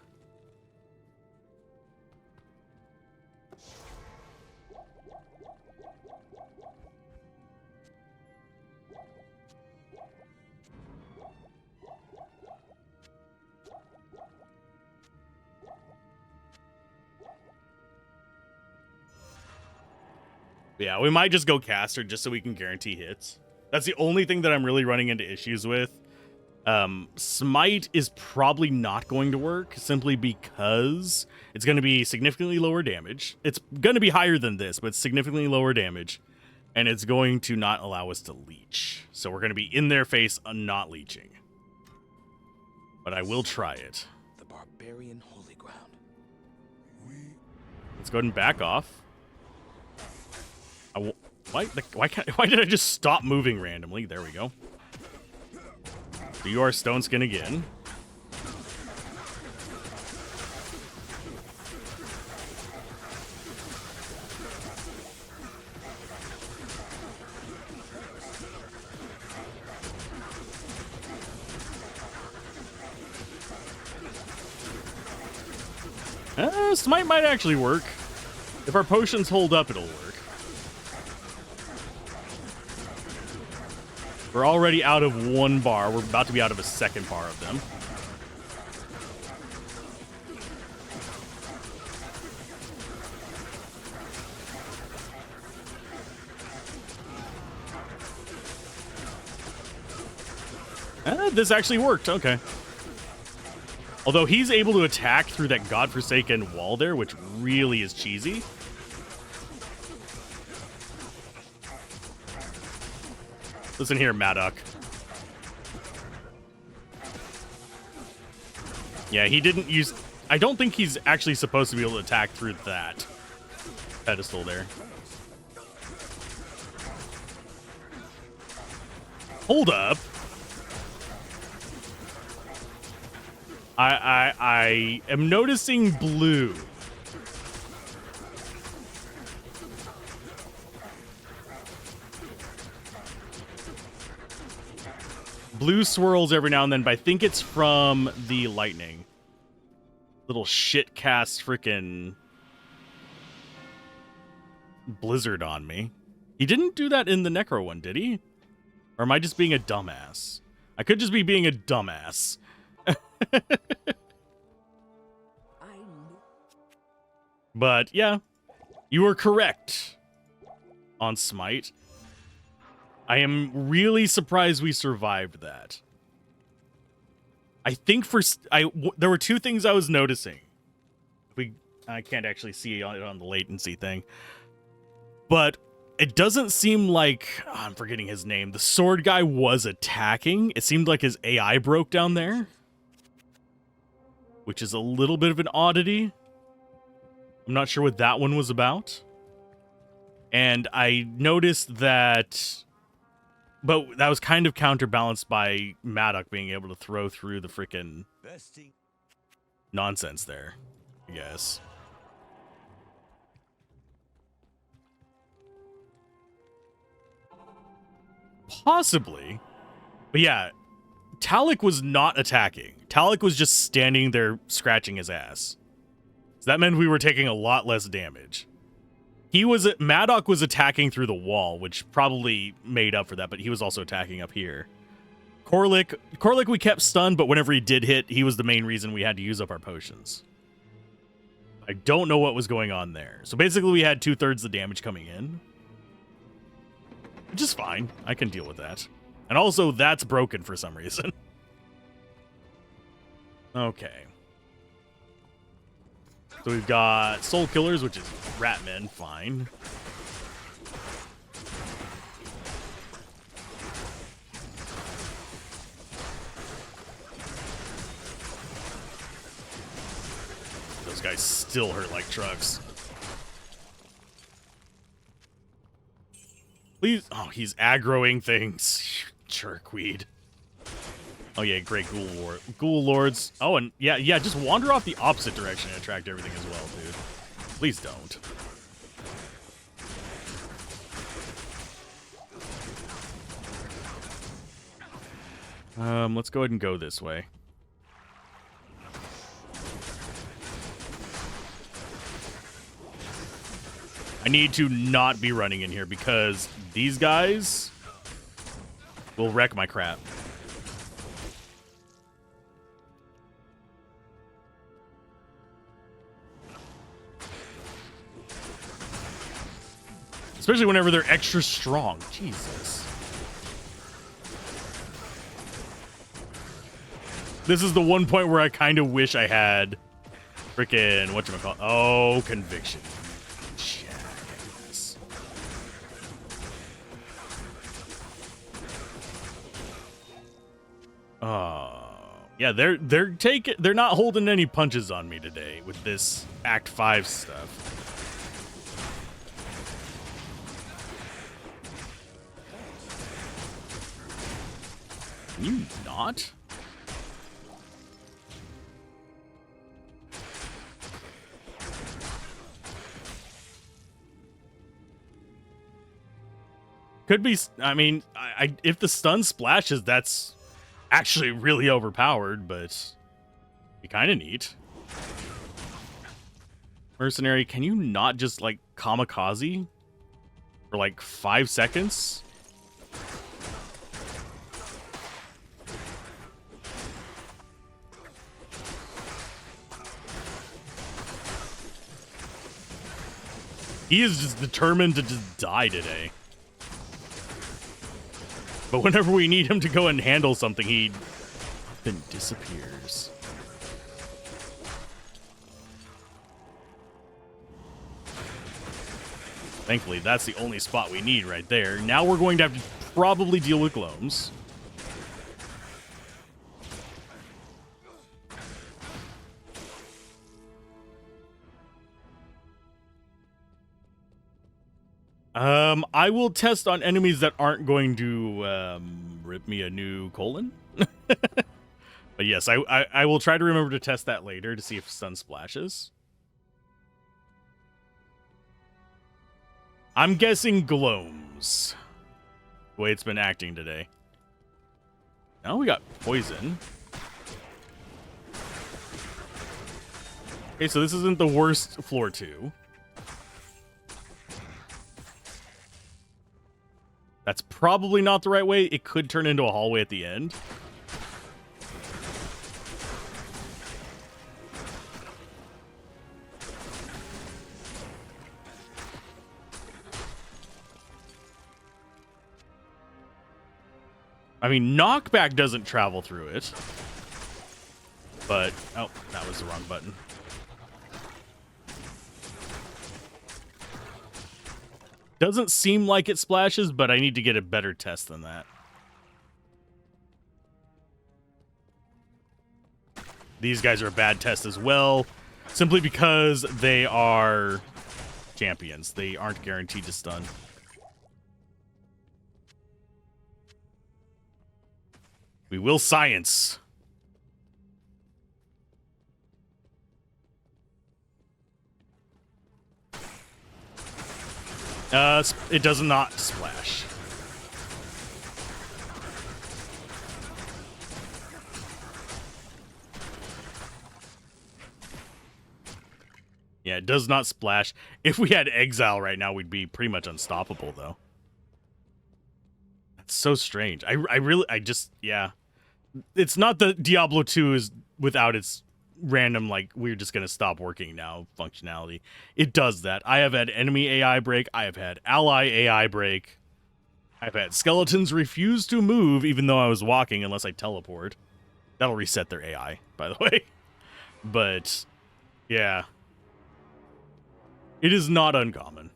Yeah, we might just go caster just so we can guarantee hits. That's the only thing that I'm really running into issues with. Smite is probably not going to work simply because it's going to be significantly lower damage. It's going to be higher than this, but significantly lower damage. And it's going to not allow us to leech. So we're going to be in their face not leeching. But I will try it.
The barbarian holy ground.
Let's go ahead and back off. Why did I just stop moving randomly? There we go. So you are stone skin again. Smite might actually work. If our potions hold up, it'll work. We're already out of 1 bar. We're about to be out of a 2nd bar of them. This actually worked. Okay. Although he's able to attack through that godforsaken wall there, which really is cheesy. Listen here, Maddock. Yeah, he didn't use... I don't think he's actually supposed to be able to attack through that pedestal there. Hold up. I am noticing blue. Blue swirls every now and then, but I think it's from the lightning. Little shit cast freaking blizzard on me. He didn't do that in the Necro one, did he? Or am I just being a dumbass? I could just be being a dumbass. But yeah, you were correct on Smite. I am really surprised we survived that. I think there were 2 things I was noticing. I can't actually see it on the latency thing. But it doesn't seem like... I'm forgetting his name. The sword guy was attacking. It seemed like his AI broke down there. Which is a little bit of an oddity. I'm not sure what that one was about. And I noticed that... But that was kind of counterbalanced by Maddock being able to throw through the freaking nonsense there, I guess. Possibly. But yeah, Talik was not attacking. Talik was just standing there scratching his ass. So that meant we were taking a lot less damage. Maddock was attacking through the wall, which probably made up for that, but he was also attacking up here. Korlik we kept stunned, but whenever he did hit, he was the main reason we had to use up our potions. I don't know what was going on there. So basically we had 2/3 the damage coming in. Which is fine. I can deal with that. And also, that's broken for some reason. Okay. So we've got Soul Killers, which is Ratmen. Fine. Those guys still hurt like trucks. Please. Oh, he's aggroing things. Jerkweed. Oh yeah, great Ghoul Lords. Oh, and yeah, just wander off the opposite direction and attract everything as well, dude. Please don't. Let's go ahead and go this way. I need to not be running in here because these guys will wreck my crap. Especially whenever they're extra strong. Jesus. This is the one point where I kind of wish I had frickin' whatchamacallit. Oh, Conviction. Jackass. Yeah, they're not holding any punches on me today with this Act 5 stuff. Can you not? Could be. I mean, if the stun splashes, that's actually really overpowered, but be kind of neat. Mercenary, can you not just like kamikaze for like 5 seconds? He is just determined to just die today. But whenever we need him to go and handle something, he then disappears. Thankfully, that's the only spot we need right there. Now we're going to have to probably deal with Gloams. I will test on enemies that aren't going to rip me a new colon. But yes, I will try to remember to test that later to see if stun splashes. I'm guessing Gloams. The way it's been acting today. Now we got Poison. Okay, so this isn't the worst floor 2. That's probably not the right way. It could turn into a hallway at the end. I mean, knockback doesn't travel through it. But, oh, that was the wrong button. Doesn't seem like it splashes, but I need to get a better test than that. These guys are a bad test as well, simply because they are champions. They aren't guaranteed to stun. We will science. It does not splash. Yeah, it does not splash. If we had Exile right now, we'd be pretty much unstoppable, though. That's so strange. Yeah. It's not the Diablo 2 is without its random, like, we're just going to stop working now functionality. It does that. I have had enemy AI break. I have had ally AI break. I've had skeletons refuse to move even though I was walking unless I teleport. That'll reset their AI, by the way. But, yeah. It is not uncommon.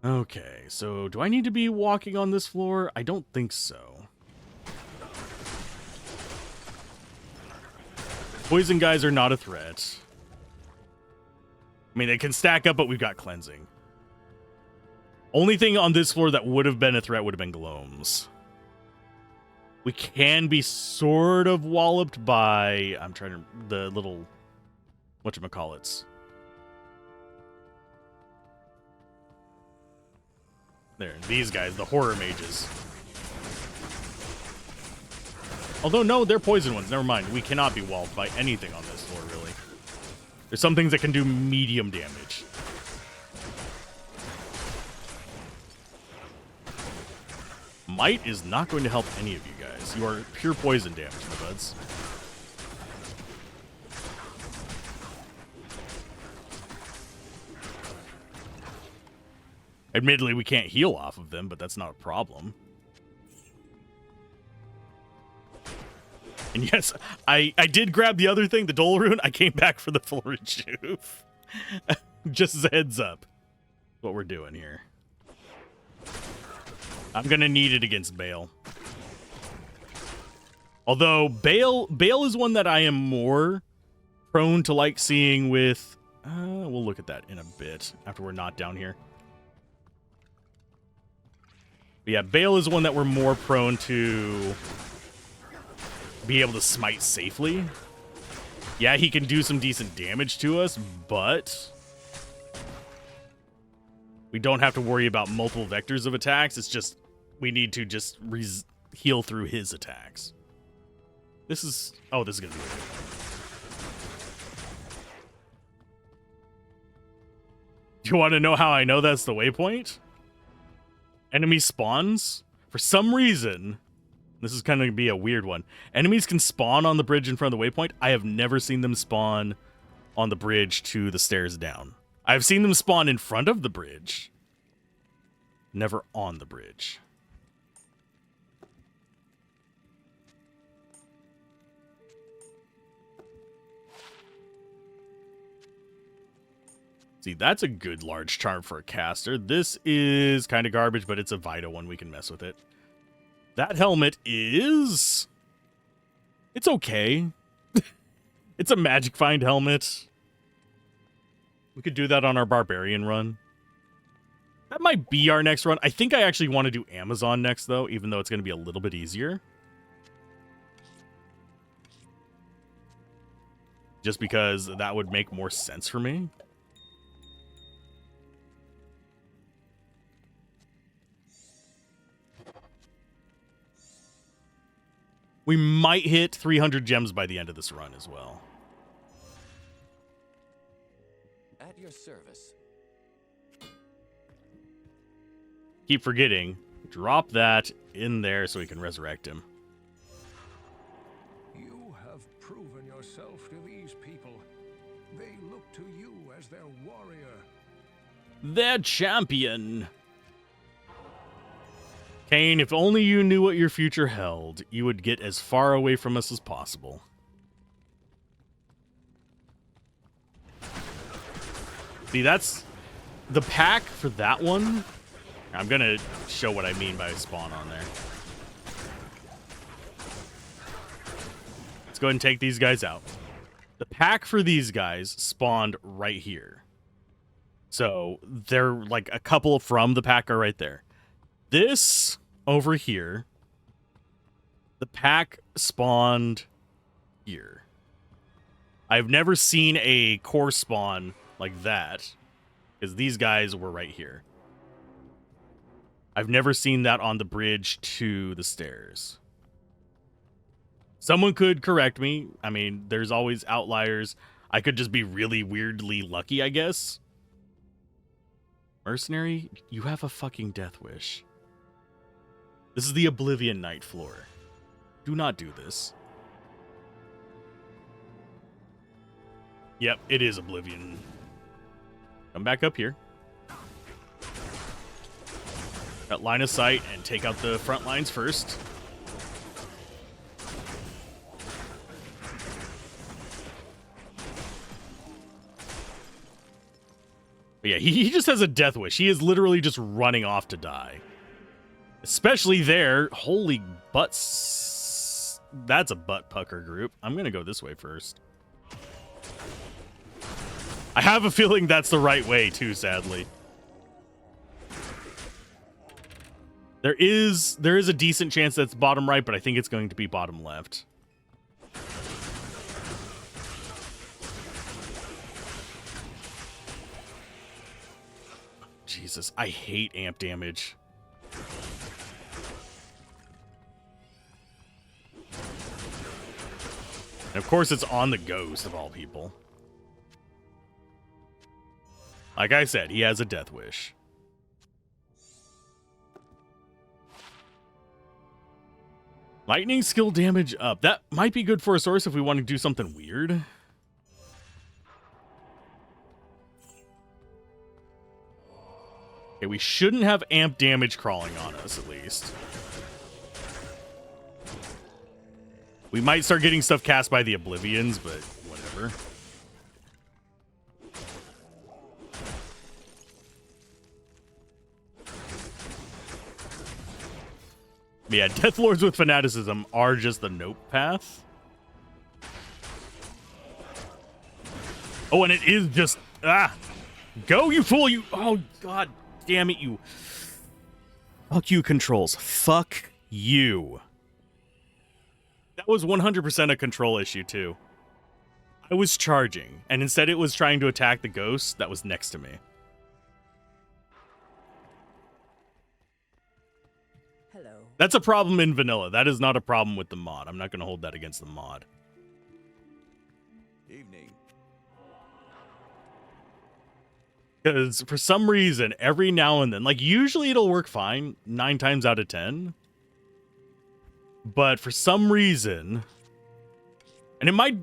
Okay, so do I need to be walking on this floor? I don't think so. Poison guys are not a threat. I mean, they can stack up, but we've got cleansing. Only thing on this floor that would have been a threat would have been gloams. We can be sort of walloped by... I'm trying to... the little... whatchamacallits. There, these guys, the horror mages. Although, no, they're poison ones. Never mind. We cannot be walled by anything on this floor, really. There's some things that can do medium damage. Might is not going to help any of you guys. You are pure poison damage, my buds. Admittedly, we can't heal off of them, but that's not a problem. And yes, I did grab the other thing, the Dole Rune. I came back for the Florid Juve. Just as a heads up. What we're doing here. I'm going to need it against Bale. Although, Bale is one that I am more prone to like seeing with... we'll look at that in a bit after we're not down here. But yeah, Bale is one that we're more prone to be able to smite safely. Yeah, he can do some decent damage to us, but we don't have to worry about multiple vectors of attacks. It's just we need to just heal through his attacks. This is... oh, this is going to be good. Do you want to know how I know that's the waypoint? Enemy spawns. For some reason, this is kind of going to be a weird one. Enemies can spawn on the bridge in front of the waypoint. I have never seen them spawn on the bridge to the stairs down. I've seen them spawn in front of the bridge. Never on the bridge. See, that's a good large charm for a caster. This is kind of garbage, but it's a Vita one. We can mess with it. That helmet is... it's okay. It's a Magic Find helmet. We could do that on our Barbarian run. That might be our next run. I think I actually want to do Amazon next, though, even though it's going to be a little bit easier. Just because that would make more sense for me. We might hit 300 gems by the end of this run as well.
At your service.
Keep forgetting. Drop that in there so we can resurrect him.
You have proven yourself to these people. They look to you as their warrior.
Their champion. Kane, if only you knew what your future held, you would get as far away from us as possible. See, that's the pack for that one. I'm going to show what I mean by spawn on there. Let's go ahead and take these guys out. The pack for these guys spawned right here. So they're like a couple from the pack are right there. This over here, the pack spawned here. I've never seen a core spawn like that, because these guys were right here. I've never seen that on the bridge to the stairs. Someone could correct me. I mean, there's always outliers. I could just be really weirdly lucky, I guess. Mercenary, you have a fucking death wish. This is the Oblivion Night floor. Do not do this. Yep, it is Oblivion. Come back up here. Got line of sight and take out the front lines first. But yeah, he just has a death wish. He is literally just running off to die. Especially there. Holy butts. That's a butt pucker group. I'm going to go this way first. I have a feeling that's the right way too, sadly. There is a decent chance that's bottom right, but I think it's going to be bottom left. Jesus, I hate amp damage. And of course it's on the ghost of all people. Like I said, he has a death wish. Lightning skill damage up. That might be good for a source if we want to do something weird. Okay, we shouldn't have amp damage crawling on us, at least. We might start getting stuff cast by the Oblivions, but whatever. But yeah, Death Lords with Fanaticism are just the nope path. Oh, and it is just... Ah! Go, you fool! You... Oh, god damn it, you... Fuck you, controls. Fuck you. That was 100% a control issue, too. I was charging, and instead it was trying to attack the ghost that was next to me.
Hello.
That's a problem in vanilla. That is not a problem with the mod. I'm not going to hold that against the mod.
Evening.
Because for some reason, every now and then, like usually it'll work fine 9 times out of 10. But for some reason, and it might,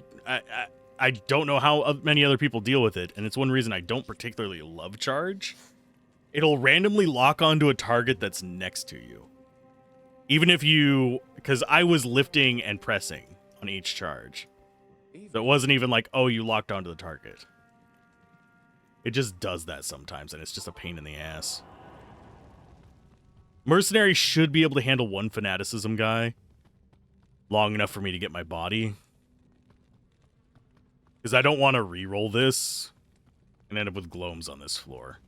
I don't know how many other people deal with it, and it's one reason I don't particularly love charge. It'll randomly lock onto a target that's next to you. Even if you, because I was lifting and pressing on each charge. So it wasn't even like, oh, you locked onto the target. It just does that sometimes, and it's just a pain in the ass. Mercenary should be able to handle one Fanaticism guy long enough for me to get my body. Because I don't want to re-roll this and end up with Gloams on this floor.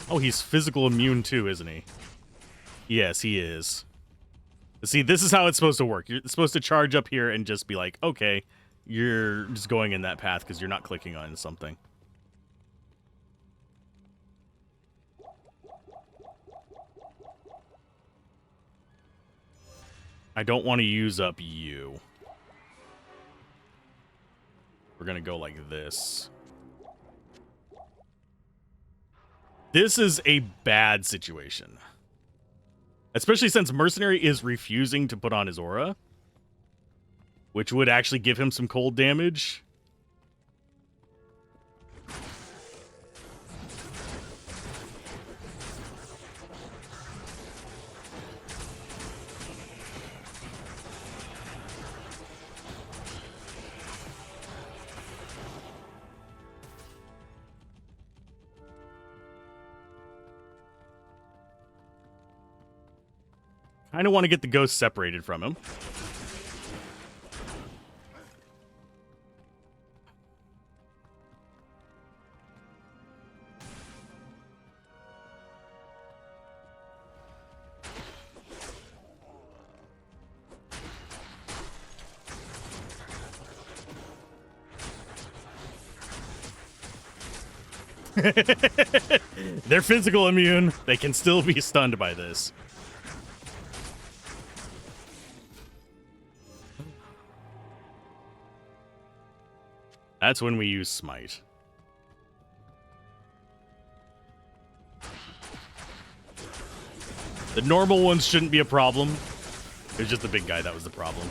Oh, he's physical immune too, isn't he? Yes, he is. See, this is how it's supposed to work. You're supposed to charge up here and just be like, okay, you're just going in that path because you're not clicking on something. I don't want to use up you. We're going to go like this. This is a bad situation. Especially since Mercenary is refusing to put on his aura. Which would actually give him some cold damage. Kind of want to get the ghost separated from him. They're physical immune. They can still be stunned by this. That's when we use Smite. The normal ones shouldn't be a problem. It was just the big guy that was the problem.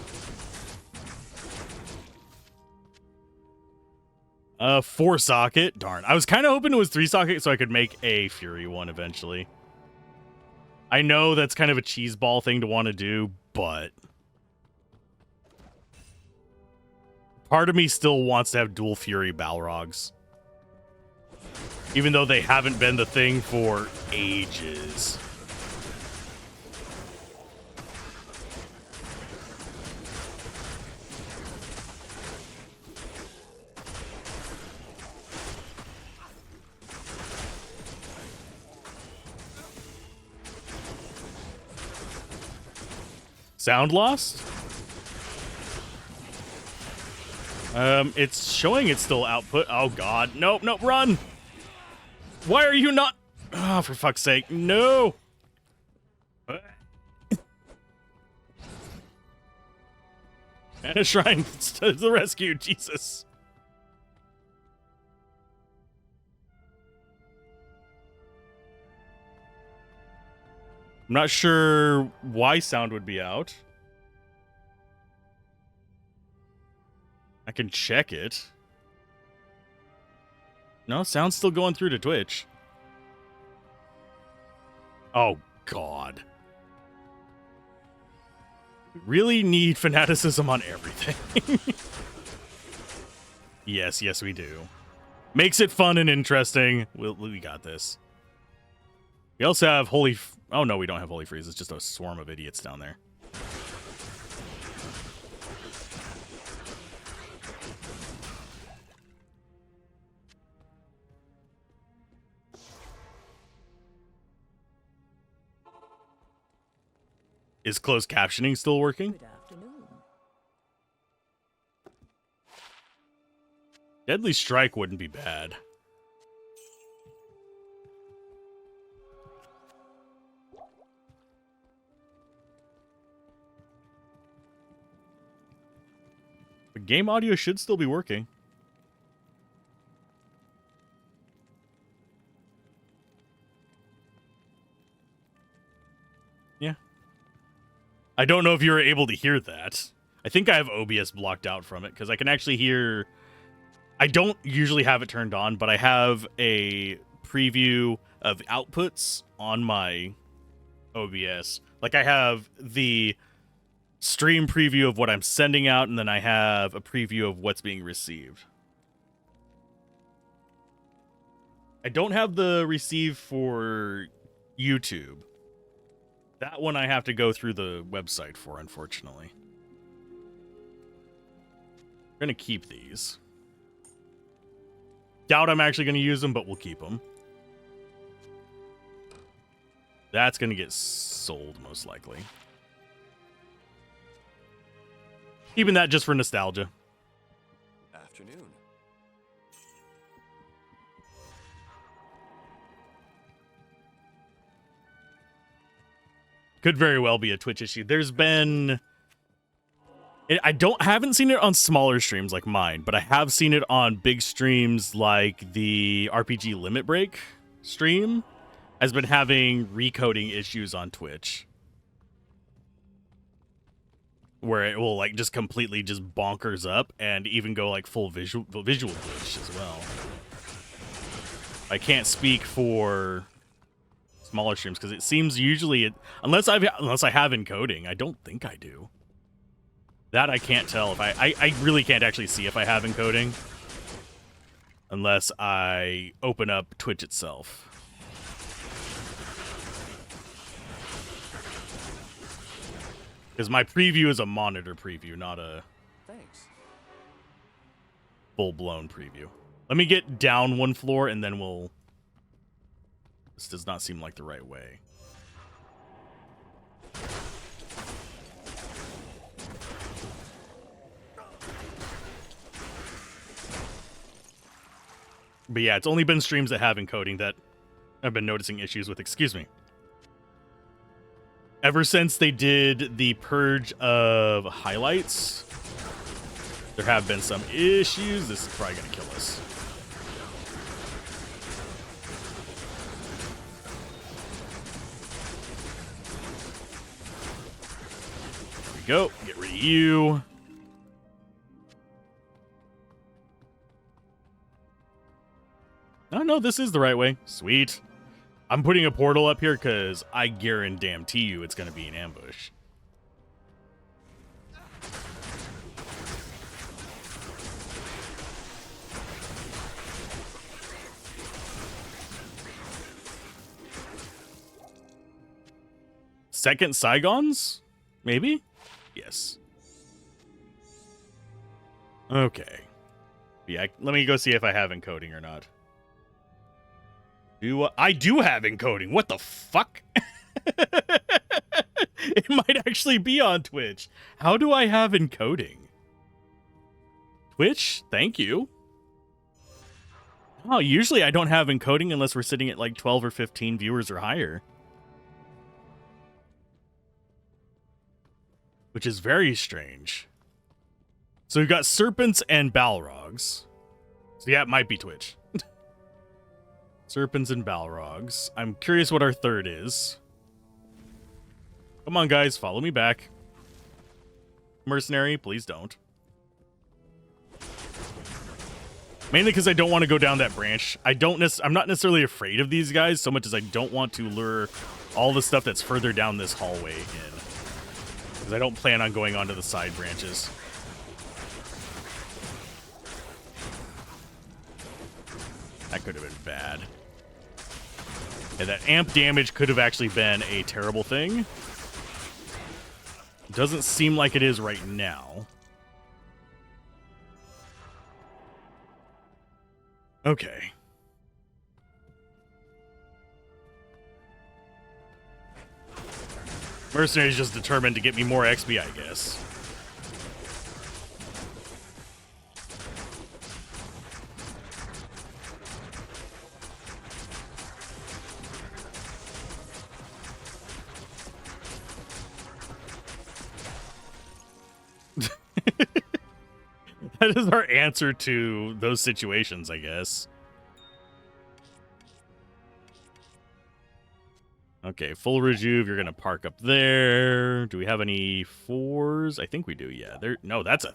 4-socket. Darn. I was kind of hoping it was 3-socket so I could make a Fury one eventually. I know that's kind of a cheeseball thing to want to do, but part of me still wants to have dual Fury Balrogs. Even though they haven't been the thing for ages. Sound lost? It's showing it's still output. Oh god. Nope, nope, run! Why are you not? Oh, for fuck's sake, no! Mana Shrine to the rescue, Jesus. I'm not sure why sound would be out. I can check it. No, sound's still going through to Twitch. Oh, God. We really need fanaticism on everything. Yes, yes, we do. Makes it fun and interesting. We got this. We also have Holy... Oh, no, we don't have Holy Freeze. It's just a swarm of idiots down there. Is closed captioning still working?
Good afternoon.
Deadly Strike wouldn't be bad. But game audio should still be working. Yeah. I don't know if you were able to hear that. I think I have OBS blocked out from it because I can actually hear... I don't usually have it turned on, but I have a preview of outputs on my OBS. Like I have the stream preview of what I'm sending out, and then I have a preview of what's being received. I don't have the receive for YouTube. That one I have to go through the website for, unfortunately. I'm going to keep these. Doubt I'm actually going to use them, but we'll keep them. That's going to get sold, most likely. Keeping that just for nostalgia.
Afternoon.
Could very well be a Twitch issue. There's been... haven't seen it on smaller streams like mine, but I have seen it on big streams like the RPG Limit Break stream has been having recoding issues on Twitch. Where it will like just completely just bonkers up and even go like full visual glitch as well. I can't speak for smaller streams because it seems usually unless I have encoding, I don't think I do. That I can't tell if I really can't actually see if I have encoding unless I open up Twitch itself. Because my preview is a monitor preview, not a
Thanks.
full-blown preview. Let me get down one floor and then we'll... This does not seem like the right way. But yeah, it's only been streams that have encoding that I've been noticing issues with. Excuse me. Ever since they did the purge of highlights There have been some issues. This is probably going to kill us. There we go. Get rid of you. Oh, no, this is the right way. Sweet. I'm putting a portal up here because I guarantee you it's going to be an ambush. Second Saigons? Maybe? Yes. Okay. Yeah, let me go see if I have encoding or not. I do have encoding. What the fuck? It might actually be on Twitch. How do I have encoding? Twitch, thank you. Oh, usually I don't have encoding unless we're sitting at like 12 or 15 viewers or higher. Which is very strange. So we've got Serpents and Balrogs. So yeah, it might be Twitch. Serpents and Balrogs. I'm curious what our third is. Come on, guys, follow me back. Mercenary, please don't. Mainly because I don't want to go down that branch. I'm not necessarily afraid of these guys so much as I don't want to lure all the stuff that's further down this hallway in. Because I don't plan on going onto the side branches. That could have been bad. Yeah, that amp damage could have actually been a terrible thing. Doesn't seem like it is right now. Okay. Mercenary's just determined to get me more XP, I guess. That is our answer to those situations, I guess. Okay, full rejuve, you're gonna park up there. Do we have any 4s? I think we do, yeah. No, that's a...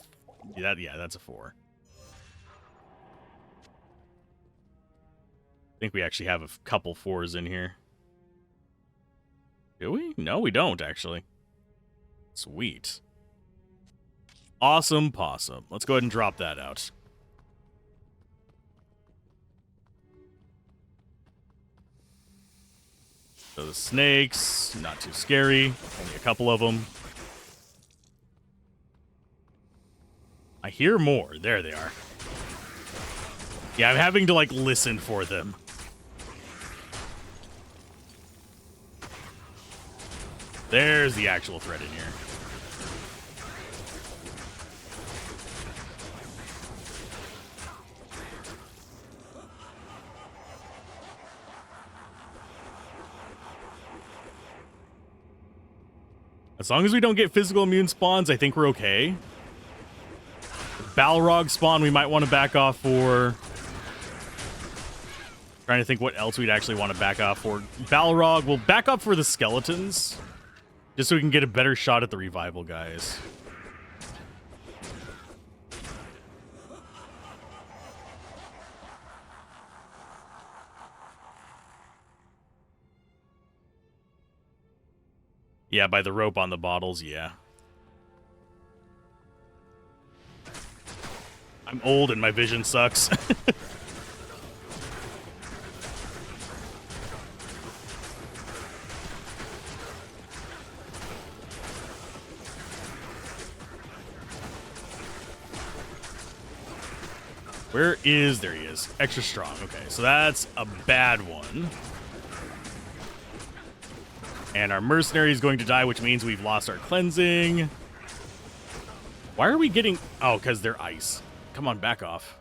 Yeah, that's a 4. I think we actually have a couple 4s in here. Do we? No, we don't, actually. Sweet. Awesome possum. Let's go ahead and drop that out. So the snakes, not too scary. Only a couple of them. I hear more. There they are. Yeah, I'm having to, like, listen for them. There's the actual threat in here. As long as we don't get physical immune spawns, I think we're okay. Balrog spawn we might want to back off for. Trying to think what else we'd actually want to back off for. Balrog, we'll back up for the skeletons. Just so we can get a better shot at the revival guys. Yeah, by the rope on the bottles, yeah. I'm old and my vision sucks. Where is... There he is. Extra strong. Okay, so that's a bad one. And our mercenary is going to die, which means we've lost our cleansing. Why are we getting... Oh, because they're ice. Come on, back off.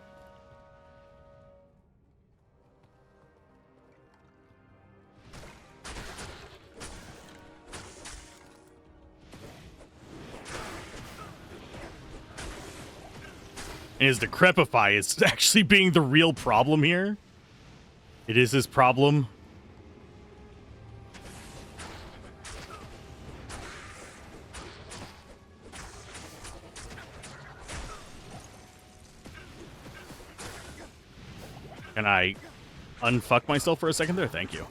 And his Decrepify is actually being the real problem here. It is his problem. Can I unfuck myself for a second there? Thank you.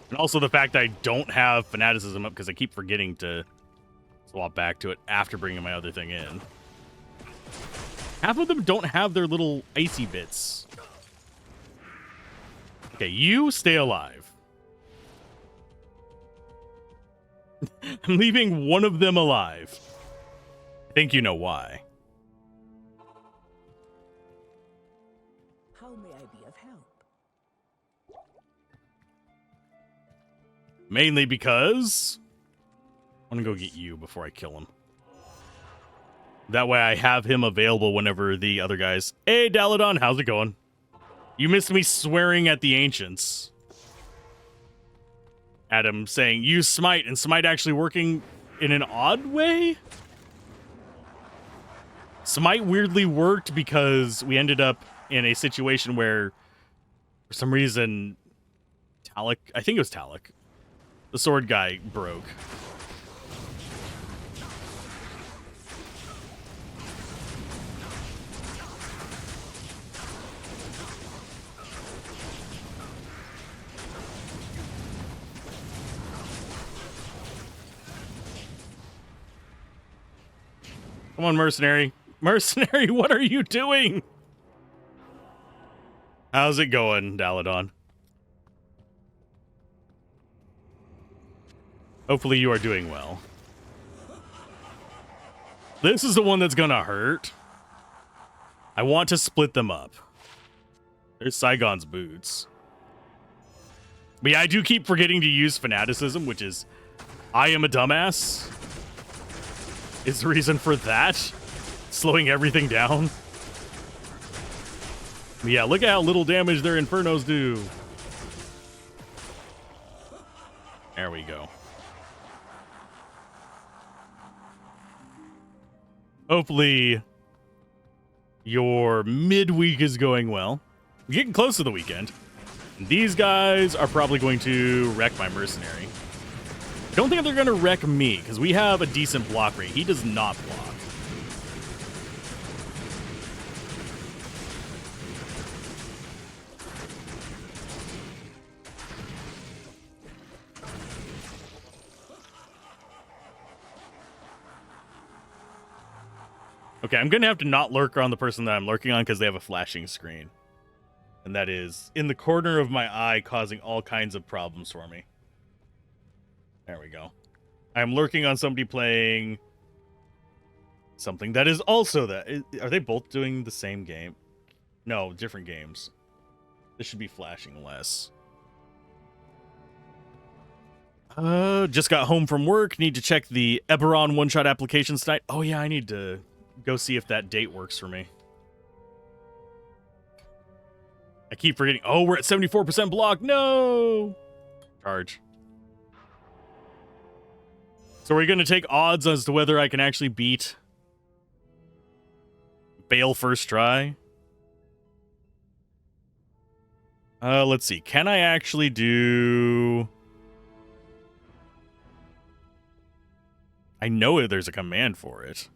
And also the fact that I don't have Fanaticism up because I keep forgetting to swap back to it after bringing my other thing in. Half of them don't have their little icy bits. Okay, you stay alive. I'm leaving one of them alive. I think you know why.
How may I be of help?
Mainly because I want to go get you before I kill him. That way I have him available whenever the other guys... Hey, Daladon, how's it going? You missed me swearing at the ancients. Adam saying, use Smite, and Smite actually working in an odd way? Smite weirdly worked because we ended up in a situation where, for some reason, Talik, I think it was Talik, the sword guy, broke. Come on, mercenary. Mercenary, what are you doing? How's it going, Daladon? Hopefully you are doing well. This is the one that's gonna hurt. I want to split them up. There's Saigon's boots. But yeah, I do keep forgetting to use Fanaticism, which is... I am a dumbass. Is the reason for that. Slowing everything down. But yeah, look at how little damage their Infernos do. There we go. Hopefully your midweek is going well. We're getting close to the weekend. And these guys are probably going to wreck my mercenary. I don't think they're going to wreck me, because we have a decent block rate. He does not block. Okay, I'm going to have to not lurk on the person that I'm lurking on because they have a flashing screen. And that is in the corner of my eye, causing all kinds of problems for me. There we go. I'm lurking on somebody playing something that is also that. Are they both doing the same game? No, different games. This should be flashing less. Just got home from work. Need to check the Eberron one-shot applications tonight. Oh yeah, I need to go see if that date works for me. I keep forgetting. Oh, we're at 74% block. No! Charge. So we're going to take odds as to whether I can actually beat Bale first try. Let's see. Can I actually do... I know there's a command for it.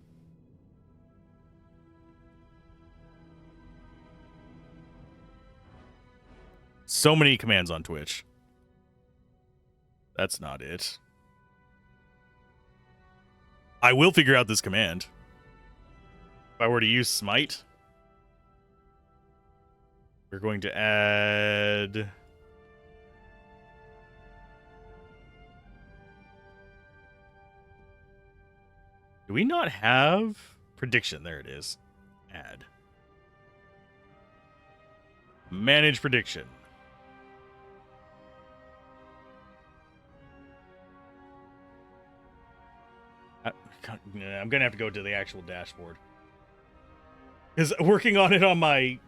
So many commands on Twitch. That's not it. I will figure out this command. If I were to use Smite, we're going to add... Do we not have prediction? There it is. Add. Manage prediction. I'm going to have to go to the actual dashboard. Because working on it on my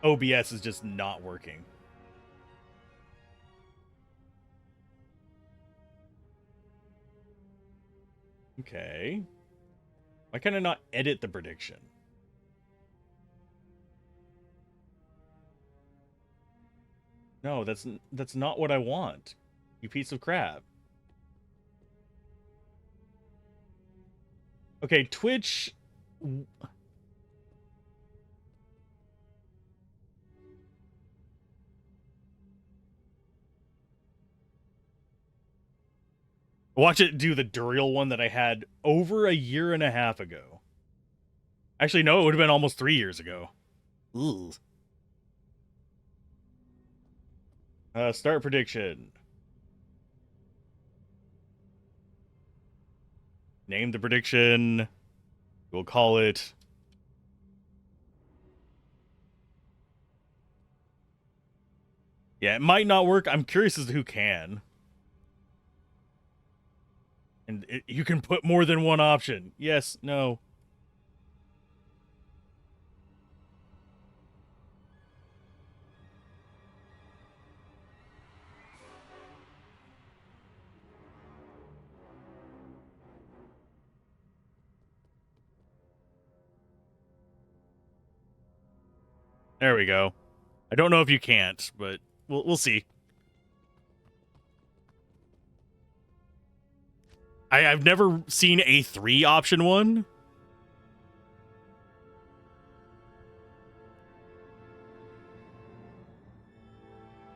OBS is just not working. Okay. Why can I not edit the prediction? No, that's not what I want. You piece of crap. Okay, Twitch. Watch it do the Duriel one that I had over a year and a half ago. Actually, no, it would have been almost 3 years ago. Ooh. Start prediction. Name the prediction. We'll call it. Yeah, it might not work. I'm curious as to who can. And you can put more than one option. Yes, no. There we go. I don't know if you can't, but we'll see. I've never seen a 3 option one.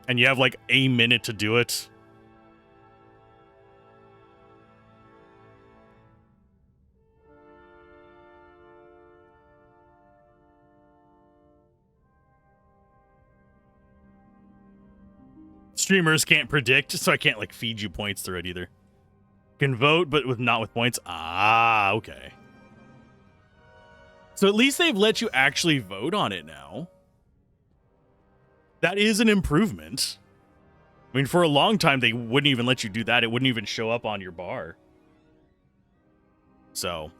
And you have like a minute to do it. Streamers can't predict, so I can't like feed you points through it either. Can vote, but not with points. Ah, okay. So at least they've let you actually vote on it now. That is an improvement. I mean, for a long time, they wouldn't even let you do that. It wouldn't even show up on your bar. So.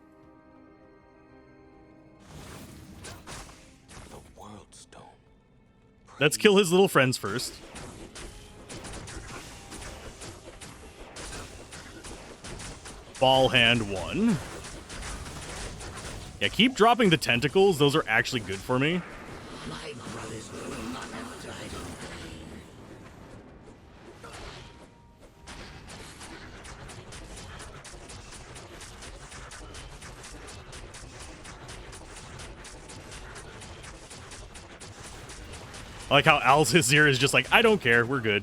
The world stone.
Let's kill his little friends first. Ball hand 1. Yeah, keep dropping the tentacles. Those are actually good for me.
My brothers will not have died in vain.
I like how Alzorath is just like, I don't care, we're good.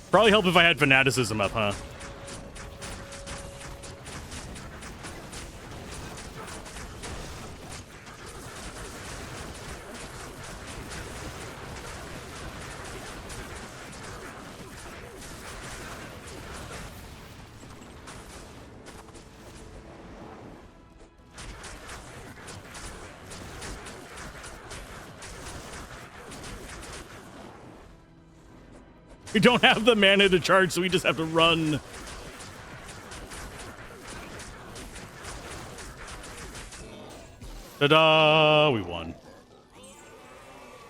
Probably help if I had fanaticism up, huh? We don't have the mana to charge, so we just have to run. Ta-da! We won.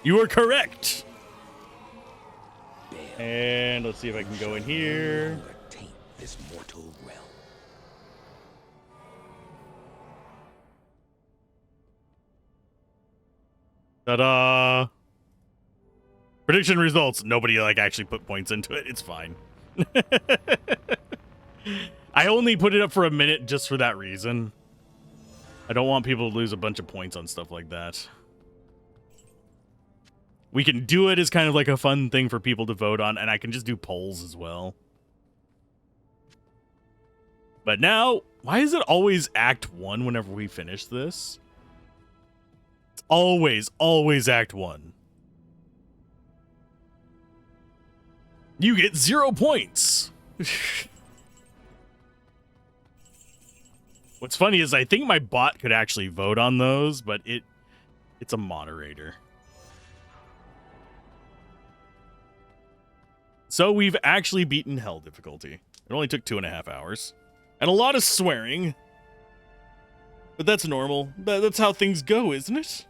You were correct. And let's see if I can go in here.
Taint this mortal realm.
Ta-da! Prediction results. Nobody like actually put points into it. It's fine. I only put it up for a minute just for that reason. I don't want people to lose a bunch of points on stuff like that. We can do it as kind of like a fun thing for people to vote on, and I can just do polls as well. But now, why is it always Act 1 whenever we finish this? It's always Act 1. You get 0 points. What's funny is I think my bot could actually vote on those, but it's a moderator. So we've actually beaten Hell difficulty. It only took 2.5 hours. And a lot of swearing. But that's normal. That's how things go, isn't it?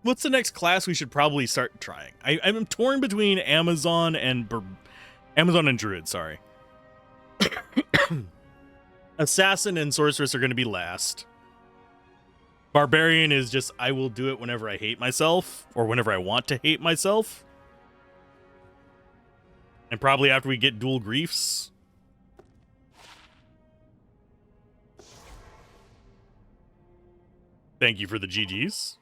What's the next class we should probably start trying? I'm torn between Amazon and Druid, sorry. Assassin and Sorceress are going to be last. Barbarian is just, I will do it whenever I hate myself, or whenever I want to hate myself. And probably after we get dual griefs. Thank you for the GGs.